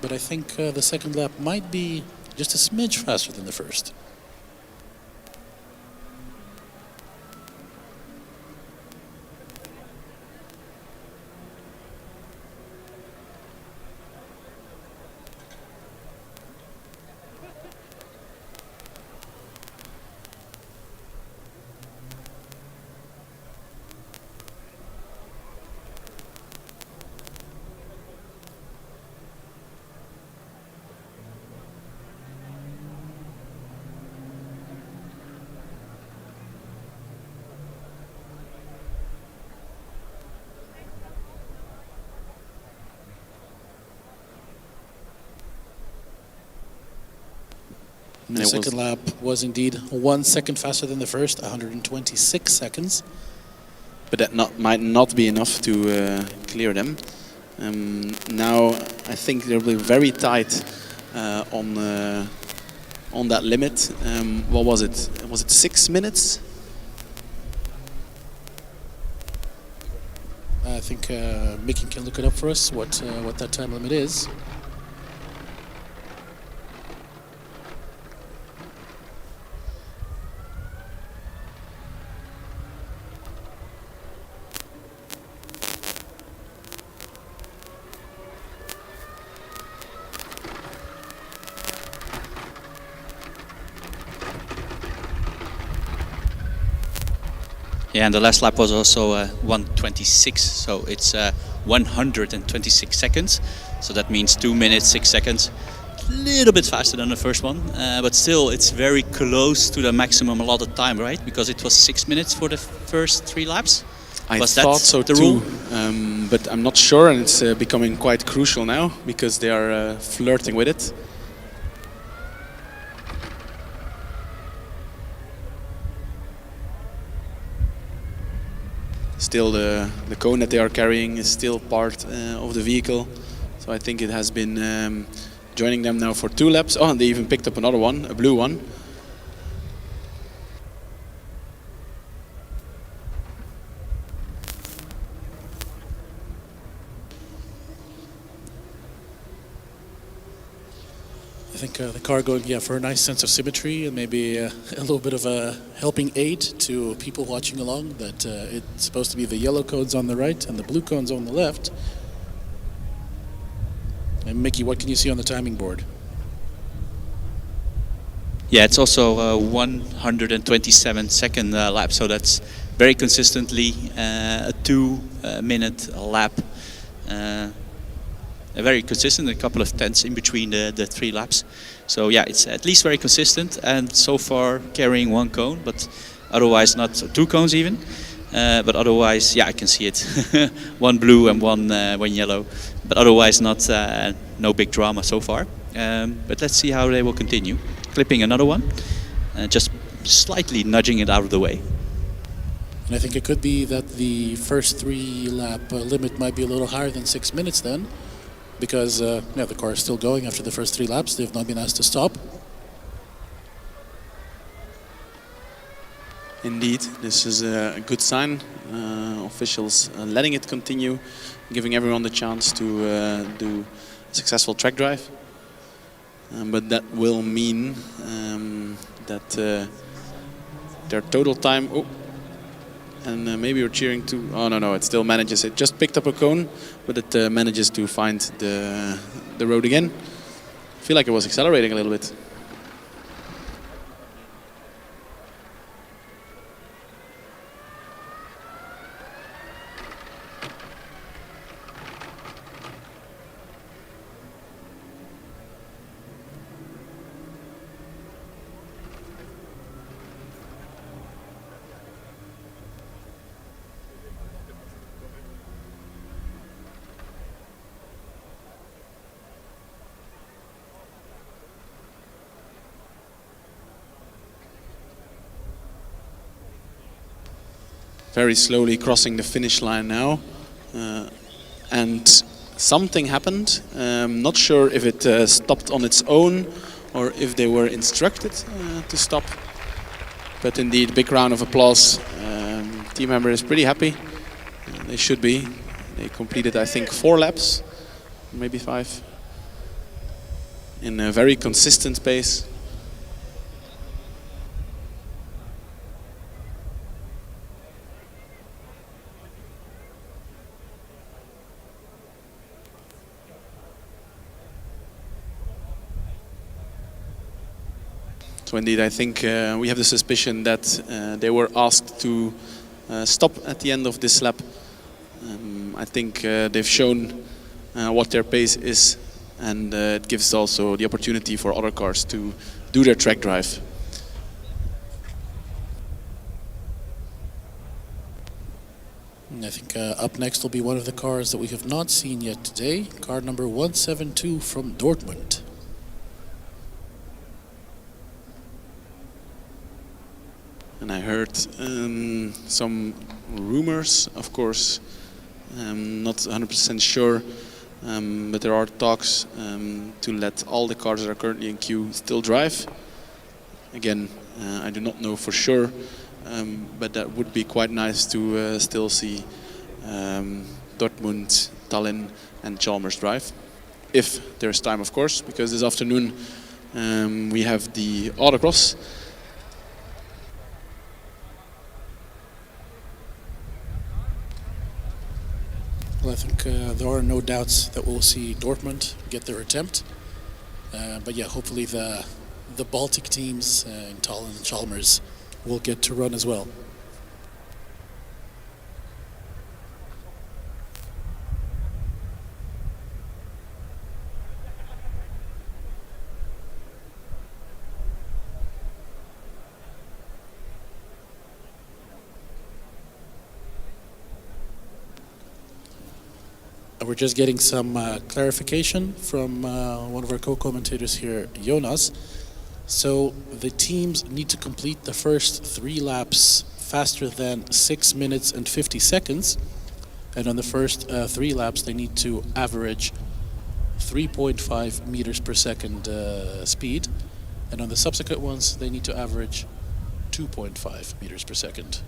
but I think the second lap might be just a smidge faster than the first. And the second lap was indeed 1 second faster than the first, 126 seconds. But that might not be enough to clear them. Now I think they'll be very tight on that limit. What was it? Was it 6 minutes? I think Mickey can look it up for us, what that time limit is. Yeah, and the last lap was also 126, so it's 126 seconds. So that means 2 minutes, 6 seconds. A little bit faster than the first one, but still it's very close to the maximum allotted time, right? Because it was 6 minutes for the first 3 laps. I thought so too, but I'm not sure, and it's becoming quite crucial now because they are flirting with it. still the cone that they are carrying is still part of the vehicle. So I think it has been joining them now for 2 laps. Oh, and they even picked up another one, a blue one. I think the car going for a nice sense of symmetry and maybe a little bit of a helping aid to people watching along, that it's supposed to be the yellow cones on the right and the blue cones on the left. And Mickey, what can you see on the timing board? Yeah, it's also a 127-second lap, so that's very consistently a 2-minute lap. Very consistent, a couple of tenths in between the 3 laps. So yeah, it's at least very consistent, and so far carrying 1 cone, but otherwise not 2 cones even. But otherwise, yeah, I can see it. 1 blue and one yellow, but otherwise not no big drama so far. But let's see how they will continue. Clipping another one, just slightly nudging it out of the way. And I think it could be that the first 3 lap limit might be a little higher than 6 minutes then, because the car is still going after the first 3 laps. They've not been asked to stop. Indeed, this is a good sign. Officials letting it continue, giving everyone the chance to do a successful track drive. But that will mean that their total time... Oh, and maybe you're cheering to... Oh, no, it still manages. It just picked up a cone, but it manages to find the road again. I feel like it was accelerating a little bit. Very slowly crossing the finish line now, and something happened. Not sure if it stopped on its own or if they were instructed to stop. But indeed, big round of applause. Team member is pretty happy. They should be. They completed, I think, 4 laps, maybe 5, in a very consistent pace. So indeed, I think we have the suspicion that they were asked to stop at the end of this lap. I think they've shown what their pace is, and it gives also the opportunity for other cars to do their track drive. And I think up next will be one of the cars that we have not seen yet today, car number 172 from Dortmund. And I heard some rumors, of course, not 100% sure, but there are talks to let all the cars that are currently in queue still drive. Again, I do not know for sure, but that would be quite nice to still see Dortmund, Tallinn and Chalmers drive. If there's time, of course, because this afternoon we have the autocross. Well, I think there are no doubts that we'll see Dortmund get their attempt. But yeah, hopefully the Baltic teams in Tallinn and Chalmers will get to run as well. We're just getting some clarification from one of our co-commentators here, Jonas. So the teams need to complete the first 3 laps faster than 6 minutes and 50 seconds. And on the first 3 laps, they need to average 3.5 meters per second speed. And on the subsequent ones, they need to average 2.5 meters per second.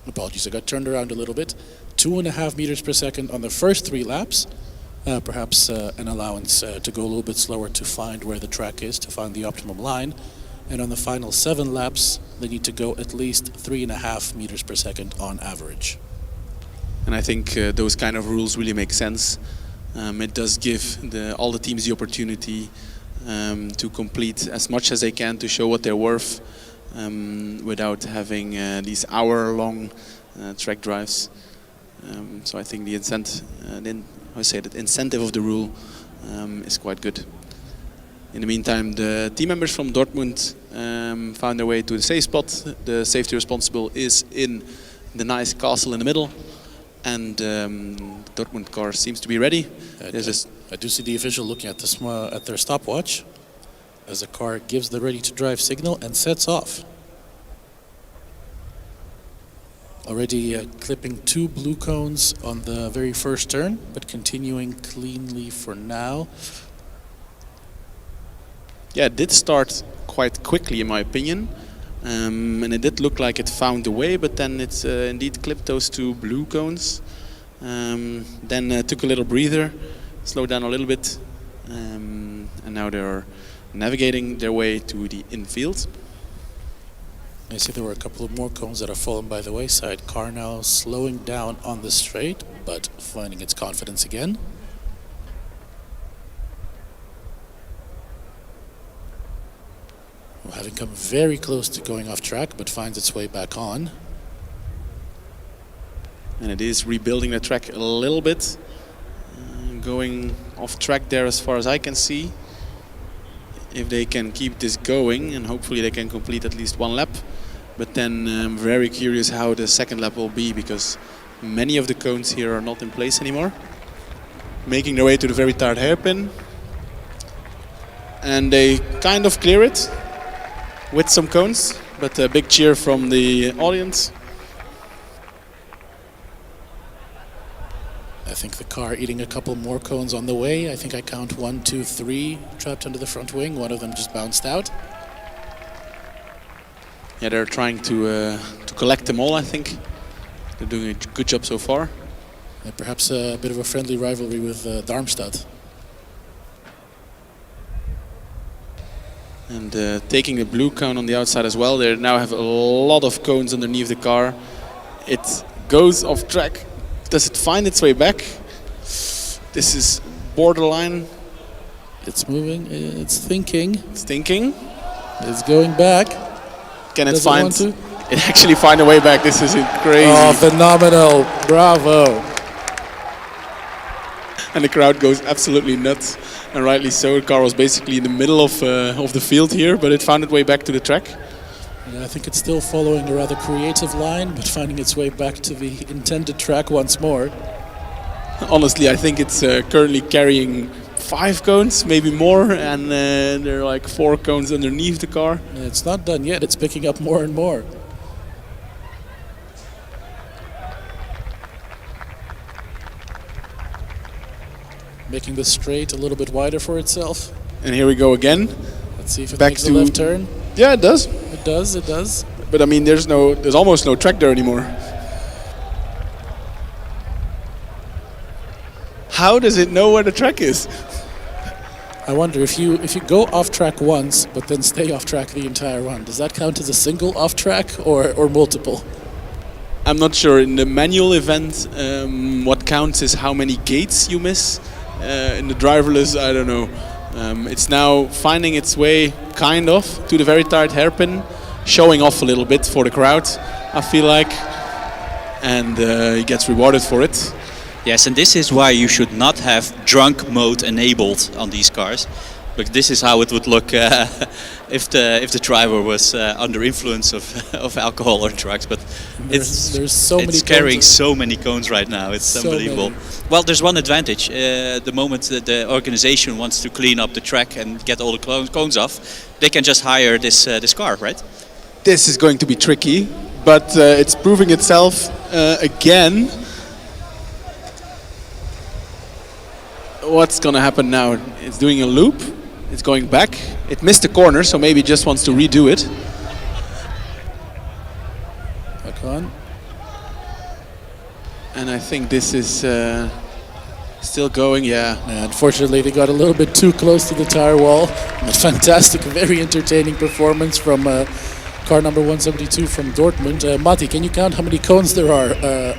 Apologies, I got turned around a little bit. 2.5 meters per second on the first 3 laps. Perhaps an allowance to go a little bit slower to find where the track is, to find the optimum line. And on the final 7 laps, they need to go at least 3.5 meters per second on average. And I think those kind of rules really make sense. It does give all the teams the opportunity to complete as much as they can to show what they're worth without having these hour-long track drives. So I think the incentive of the rule is quite good. In the meantime, the team members from Dortmund found their way to the safe spot. The safety responsible is in the nice castle in the middle, and Dortmund car seems to be ready. I do see the official looking at their stopwatch as the car gives the ready to drive signal and sets off. Already clipping 2 blue cones on the very first turn, but continuing cleanly for now. Yeah, it did start quite quickly in my opinion, and it did look like it found the way, but then it's indeed clipped those 2 blue cones. Then took a little breather, slowed down a little bit, and now they're navigating their way to the infield. I see there were a couple of more cones that have fallen by the wayside. Car now slowing down on the straight, but finding its confidence again. Well, having come very close to going off track, but finds its way back on. And it is rebuilding the track a little bit, going off track there as far as I can see. If they can keep this going, and hopefully they can complete at least 1 lap. But then I'm very curious how the second lap will be, because many of the cones here are not in place anymore. Making their way to the very tight hairpin. And they kind of clear it with some cones, but a big cheer from the audience. I think the car eating a couple more cones on the way. I think I count 1, 2, 3 trapped under the front wing. One of them just bounced out. Yeah, they're trying to collect them all, I think. They're doing a good job so far. And perhaps a bit of a friendly rivalry with Darmstadt. And taking the blue cone on the outside as well. They now have a lot of cones underneath the car. It goes off track. Does it find its way back? This is borderline. It's moving, it's thinking. It's thinking. It's going back. Can it find it actually find a way back? This is crazy. Oh, phenomenal. Bravo. And the crowd goes absolutely nuts. And rightly so. The car was basically in the middle of the field here, but it found its way back to the track. Yeah, I think it's still following a rather creative line, but finding its way back to the intended track once more. Honestly, I think it's currently carrying 5 cones, maybe more, and there are like 4 cones underneath the car. It's not done yet, it's picking up more and more. Making the straight a little bit wider for itself. And here we go again. Let's see if it back makes the left turn. Yeah, it does. It does, it does. But I mean, there's almost no track there anymore. How does it know where the track is? I wonder if you go off track once, but then stay off track the entire run, does that count as a single off track or multiple? I'm not sure. In the manual event, what counts is how many gates you miss. In the driverless, I don't know. It's now finding its way, kind of, to the very tight hairpin, showing off a little bit for the crowd, I feel like. And he gets rewarded for it. Yes, and this is why you should not have drunk mode enabled on these cars. But this is how it would look if the driver was under influence of alcohol or drugs. But There's so many. It's carrying so many cones right now. It's unbelievable. Many. Well, there's one advantage. The moment that the organization wants to clean up the track and get all the cones off, they can just hire this car, right? This is going to be tricky, but it's proving itself again. What's going to happen now? It's doing a loop. It's going back. It missed the corner, so maybe it just wants to redo it. Back on. And I think this is still going, yeah. Unfortunately, they got a little bit too close to the tire wall. A fantastic, very entertaining performance from car number 172 from Dortmund. Matti, can you count how many cones there are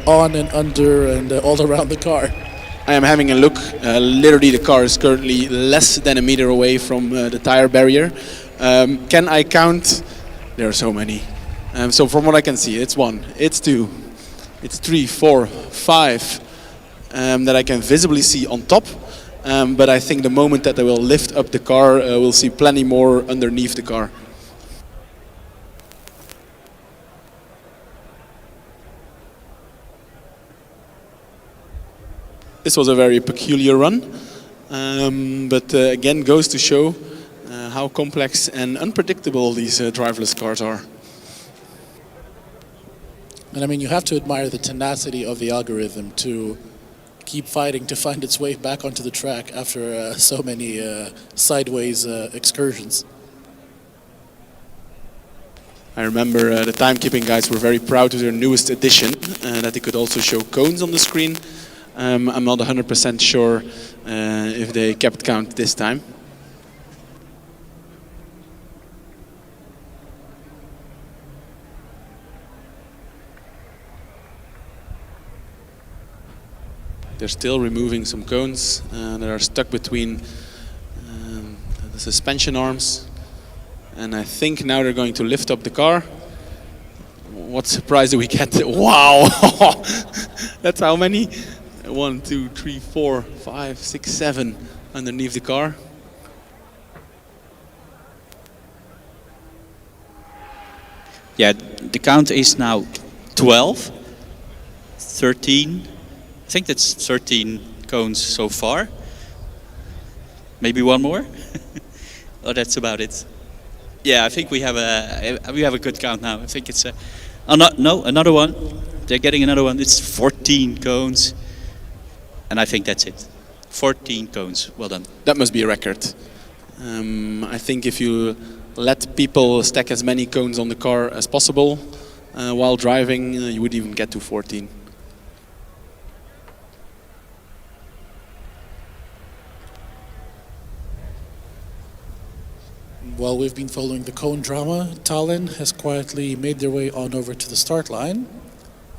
on and under and all around the car? I am having a look. Literally, the car is currently less than a meter away from the tire barrier. Can I count? There are so many. So from what I can see, it's 1, it's 2, it's 3, 4, 5 that I can visibly see on top. But I think the moment that I will lift up the car, we'll see plenty more underneath the car. This was a very peculiar run, but again goes to show how complex and unpredictable these driverless cars are. And I mean, you have to admire the tenacity of the algorithm to keep fighting to find its way back onto the track after so many sideways excursions. I remember the timekeeping guys were very proud of their newest addition, that they could also show cones on the screen. I'm not 100% sure if they kept count this time. They're still removing some cones that are stuck between the suspension arms. And I think now they're going to lift up the car. What surprise do we get? Wow! That's how many? 1, 2, 3, 4, 5, 6, 7 underneath the car. Yeah, the count is now 12, 13. I think that's 13 cones so far. Maybe one more? Oh, that's about it. Yeah, I think we have a good count now. I think it's no, another one. They're getting another one. It's 14 cones. And I think that's it. 14 cones. Well done. That must be a record. I think if you let people stack as many cones on the car as possible while driving, you would even get to 14. While we've been following the cone drama, Tallinn has quietly made their way on over to the start line.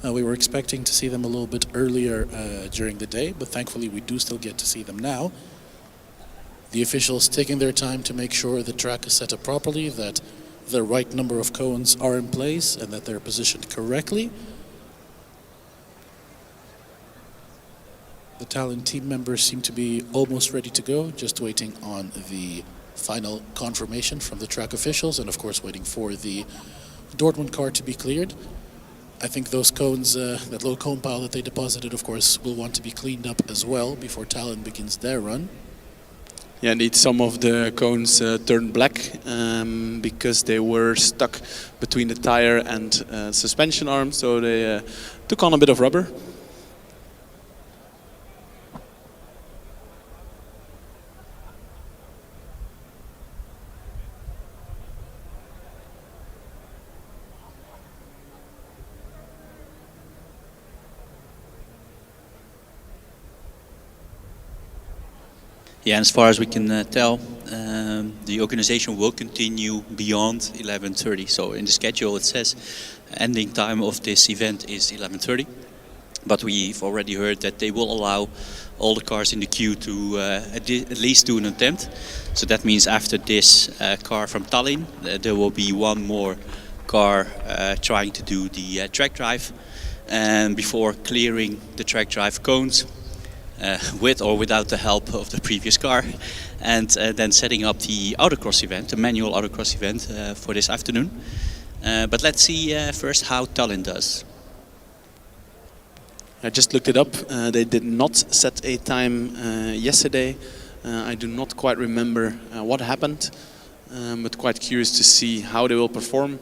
We were expecting to see them a little bit earlier during the day, but thankfully we do still get to see them now. The officials taking their time to make sure the track is set up properly, that the right number of cones are in place and that they're positioned correctly. The Tallinn team members seem to be almost ready to go, just waiting on the final confirmation from the track officials and of course waiting for the Dortmund car to be cleared. I think those cones, that low cone pile that they deposited, of course, will want to be cleaned up as well before Tallinn begins their run. Yeah, indeed, some of the cones turned black because they were stuck between the tire and suspension arm, so they took on a bit of rubber. Yeah, and as far as we can tell, the organization will continue beyond 11:30. So in the schedule it says ending time of this event is 11:30. But we've already heard that they will allow all the cars in the queue to at least do an attempt. So that means after this car from Tallinn, there will be one more car trying to do the track drive. And before clearing the track drive cones, with or without the help of the previous car, and then setting up the autocross event, the manual autocross event for this afternoon. But let's see first how Tallinn does. I just looked it up. They did not set a time yesterday. I do not quite remember what happened, but quite curious to see how they will perform.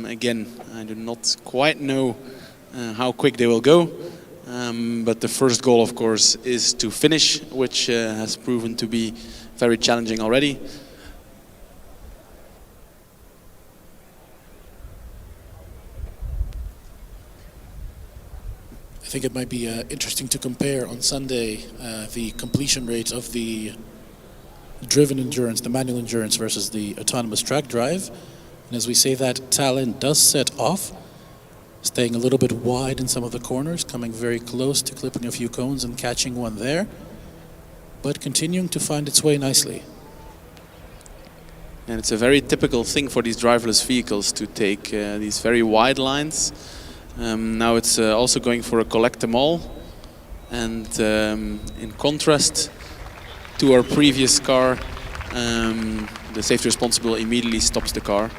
Again, I do not quite know how quick they will go, but the first goal, of course, is to finish, which has proven to be very challenging already. I think it might be interesting to compare on Sunday the completion rate of the driven endurance, the manual endurance versus the autonomous track drive. And as we say that, Tallinn does set off, staying a little bit wide in some of the corners, coming very close to clipping a few cones and catching one there, but continuing to find its way nicely. And it's a very typical thing for these driverless vehicles to take these very wide lines. Now it's also going for a collect them all, and in contrast to our previous car, the safety responsible immediately stops the car.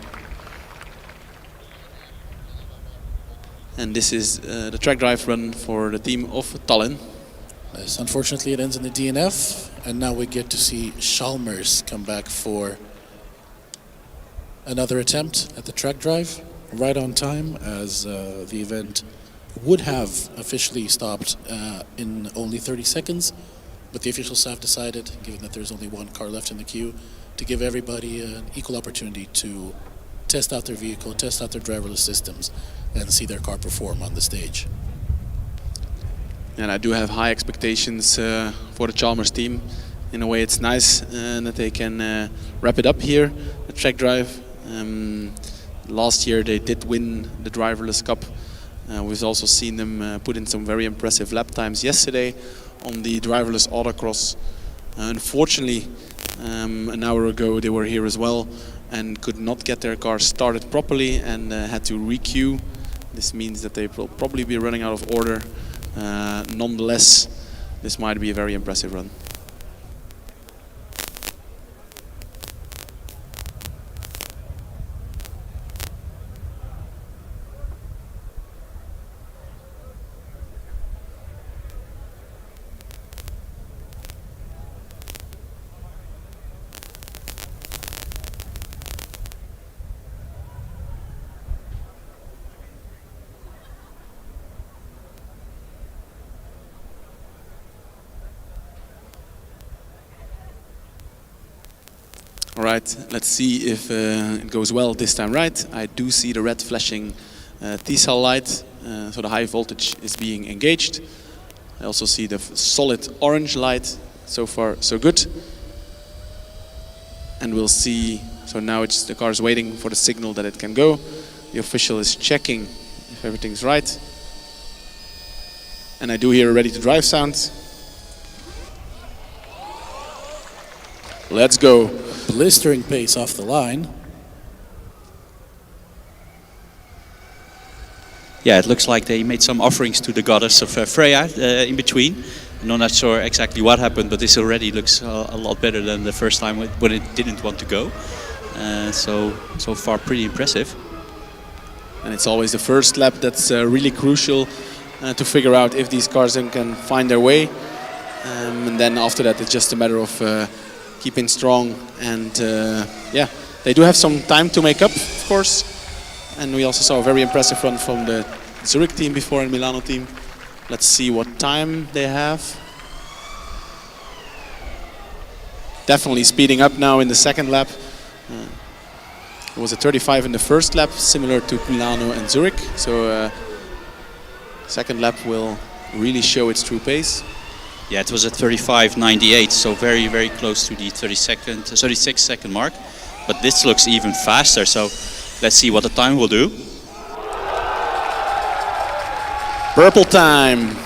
And this is the track drive run for the team of Tallinn. Yes, unfortunately it ends in the DNF, and now we get to see Chalmers come back for another attempt at the track drive. Right on time, as the event would have officially stopped in only 30 seconds, but the officials have decided, given that there's only one car left in the queue, to give everybody an equal opportunity to test out their vehicle, test out their driverless systems, and see their car perform on the stage. And I do have high expectations for the Chalmers team. In a way, it's nice that they can wrap it up here, the track drive. Last year they did win the Driverless Cup. We've also seen them put in some very impressive lap times yesterday on the driverless autocross. Unfortunately, an hour ago they were here as well and could not get their car started properly and had to re-queue. This means that they will probably be running out of order. Nonetheless, this might be a very impressive run. All right, let's see if it goes well this time right. I do see the red flashing T-cell light, so the high voltage is being engaged. I also see the solid orange light. So far, so good. And we'll see, so now it's the car's waiting for the signal that it can go. The official is checking if everything's right. And I do hear a ready to drive sound. Let's go. Blistering pace off the line. Yeah, it looks like they made some offerings to the goddess of Freya in between. I'm not sure exactly what happened, but this already looks a lot better than the first time when it didn't want to go. So far pretty impressive. And it's always the first lap that's really crucial to figure out if these cars can find their way. And then after that it's just a matter of keeping strong, and yeah, they do have some time to make up, of course. And we also saw a very impressive run from the Zurich team before and Milano team. Let's see what time they have. Definitely speeding up now in the second lap. It was a 35 in the first lap, similar to Milano and Zurich. So second lap will really show its true pace. Yeah, it was at 35.98, so very, very close to the 36 second mark. But this looks even faster, so let's see what the time will do. Purple time.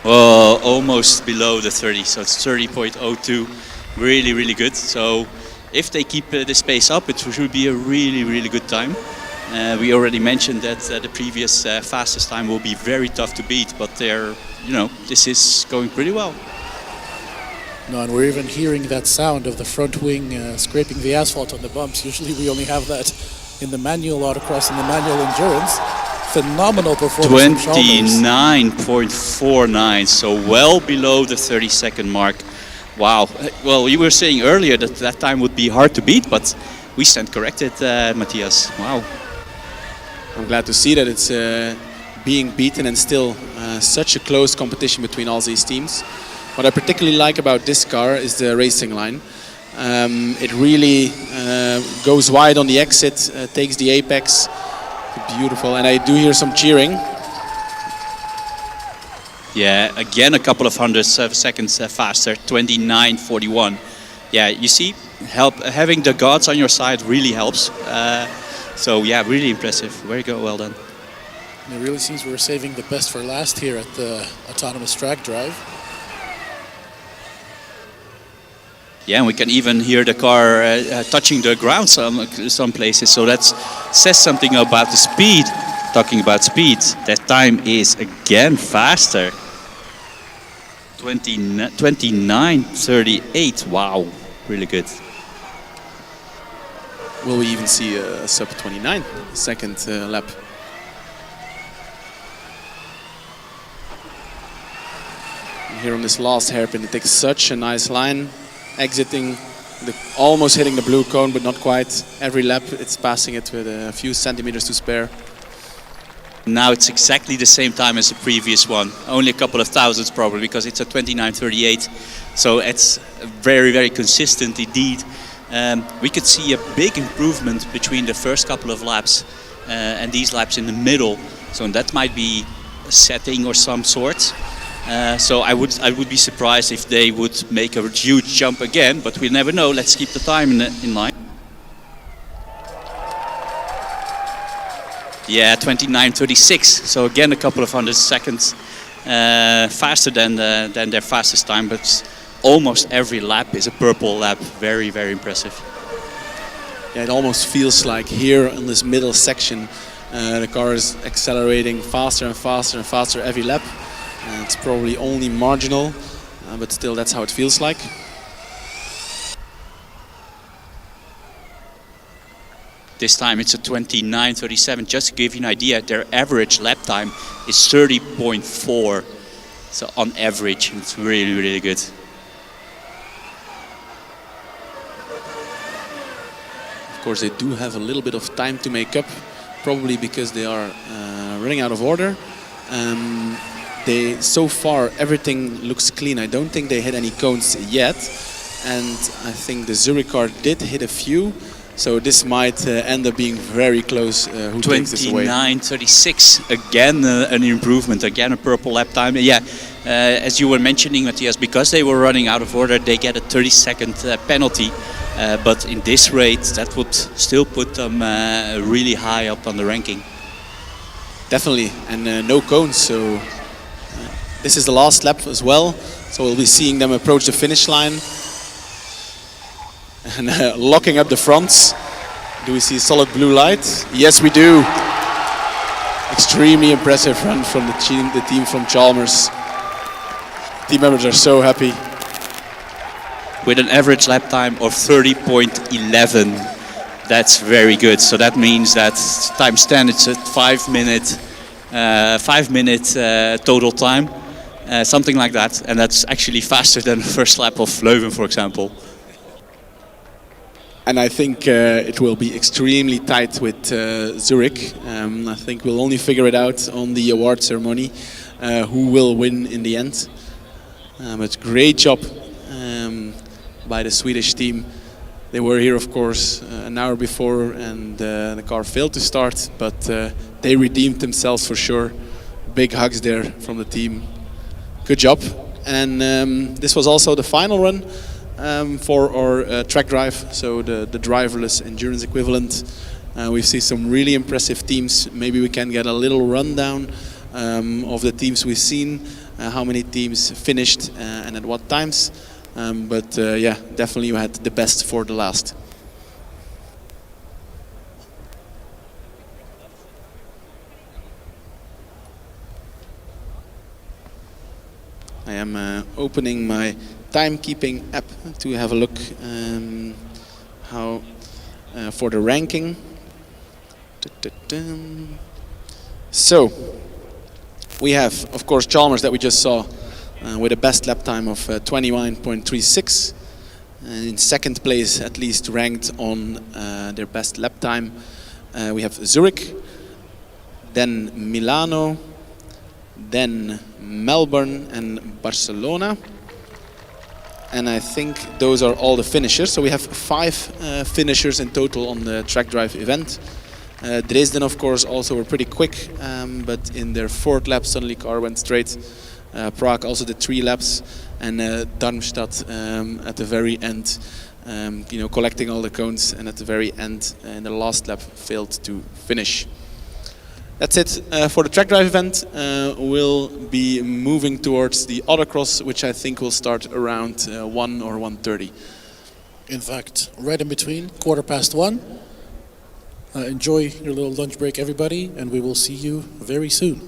Oh, almost below the 30, so it's 30.02. Really, really good. So if they keep this pace up, it should be a really, really good time. We already mentioned that the previous fastest time will be very tough to beat, but this is going pretty well. No, and we're even hearing that sound of the front wing scraping the asphalt on the bumps. Usually we only have that in the manual autocross and the manual endurance. phenomenal performance from Chalmers. 29.49, so well below the 30-second mark. Wow. Well, you were saying earlier that that time would be hard to beat, but we stand corrected, Matthias. Wow. I'm glad to see that it's being beaten and still such a close competition between all these teams. What I particularly like about this car is the racing line. It really goes wide on the exit, takes the apex. Beautiful, and I do hear some cheering. Yeah, again a couple of hundred seconds faster, 29.41. Yeah, you see, having the gods on your side really helps. So yeah, really impressive. Very good, well done. And it really seems we're saving the best for last here at the autonomous track drive. Yeah, and we can even hear the car touching the ground some places. So that says something about the speed. Talking about speed, that time is again faster. 29.38. Wow, really good. Will we even see a sub 29 second lap? Here on this last hairpin, it takes such a nice line, exiting, almost hitting the blue cone, but not quite. Every lap it's passing it with a few centimeters to spare. Now it's exactly the same time as the previous one, only a couple of thousandths probably, because it's a 29.38. So it's very, very consistent indeed. We could see a big improvement between the first couple of laps and these laps in the middle. So that might be a setting or some sort. So I would be surprised if they would make a huge jump again, but we never know. Let's keep the time in line. Yeah, 29.36. So again, a couple of hundred seconds faster than their fastest time, but almost every lap is a purple lap. Very, very impressive. Yeah, it almost feels like here in this middle section, the car is accelerating faster and faster and faster every lap. It's probably only marginal, but still that's how it feels like. This time it's a 29.37. Just to give you an idea, their average lap time is 30.4. So on average, it's really, really good. Of course, they do have a little bit of time to make up, probably because they are running out of order. So far, everything looks clean. I don't think they hit any cones yet. And I think the Zurich car did hit a few. So this might end up being very close. Who takes this away? 29.36, again an improvement, again a purple lap time. Yeah, as you were mentioning, Matthias, because they were running out of order, they get a 30-second penalty. But in this rate, that would still put them really high up on the ranking. Definitely, and no cones. So this is the last lap as well. So we'll be seeing them approach the finish line. And locking up the fronts. Do we see solid blue light? Yes, we do. Extremely impressive run from the team from Chalmers. Team members are so happy. With an average lap time of 30.11. That's very good. So that means that times 10, it's a 5 minute total time. Something like that. And that's actually faster than the first lap of Leuven, for example. And I think it will be extremely tight with Zurich. I think we'll only figure it out on the award ceremony, who will win in the end. But great job by the Swedish team. They were here, of course, an hour before, and the car failed to start, but they redeemed themselves for sure. Big hugs there from the team. Good job. And this was also the final run for our track drive, so the driverless endurance equivalent. We see some really impressive teams. Maybe we can get a little rundown of the teams we've seen, how many teams finished and at what times. But yeah, definitely you had the best for the last. I am opening my timekeeping app to have a look how for the ranking. So, we have, of course, Chalmers that we just saw with a best lap time of 21.36. In second place, at least ranked on their best lap time. We have Zurich, then Milano, then Melbourne and Barcelona. And I think those are all the finishers. So we have 5 finishers in total on the track drive event. Dresden, of course, also were pretty quick, but in their 4th lap, suddenly car went straight. Prague also did 3 laps, and Darmstadt at the very end, collecting all the cones, and at the very end, in the last lap, failed to finish. That's it for the track drive event. We'll be moving towards the autocross, which I think will start around 1 or 1:30. In fact, right in between, 1:15. Enjoy your little lunch break, everybody, and we will see you very soon.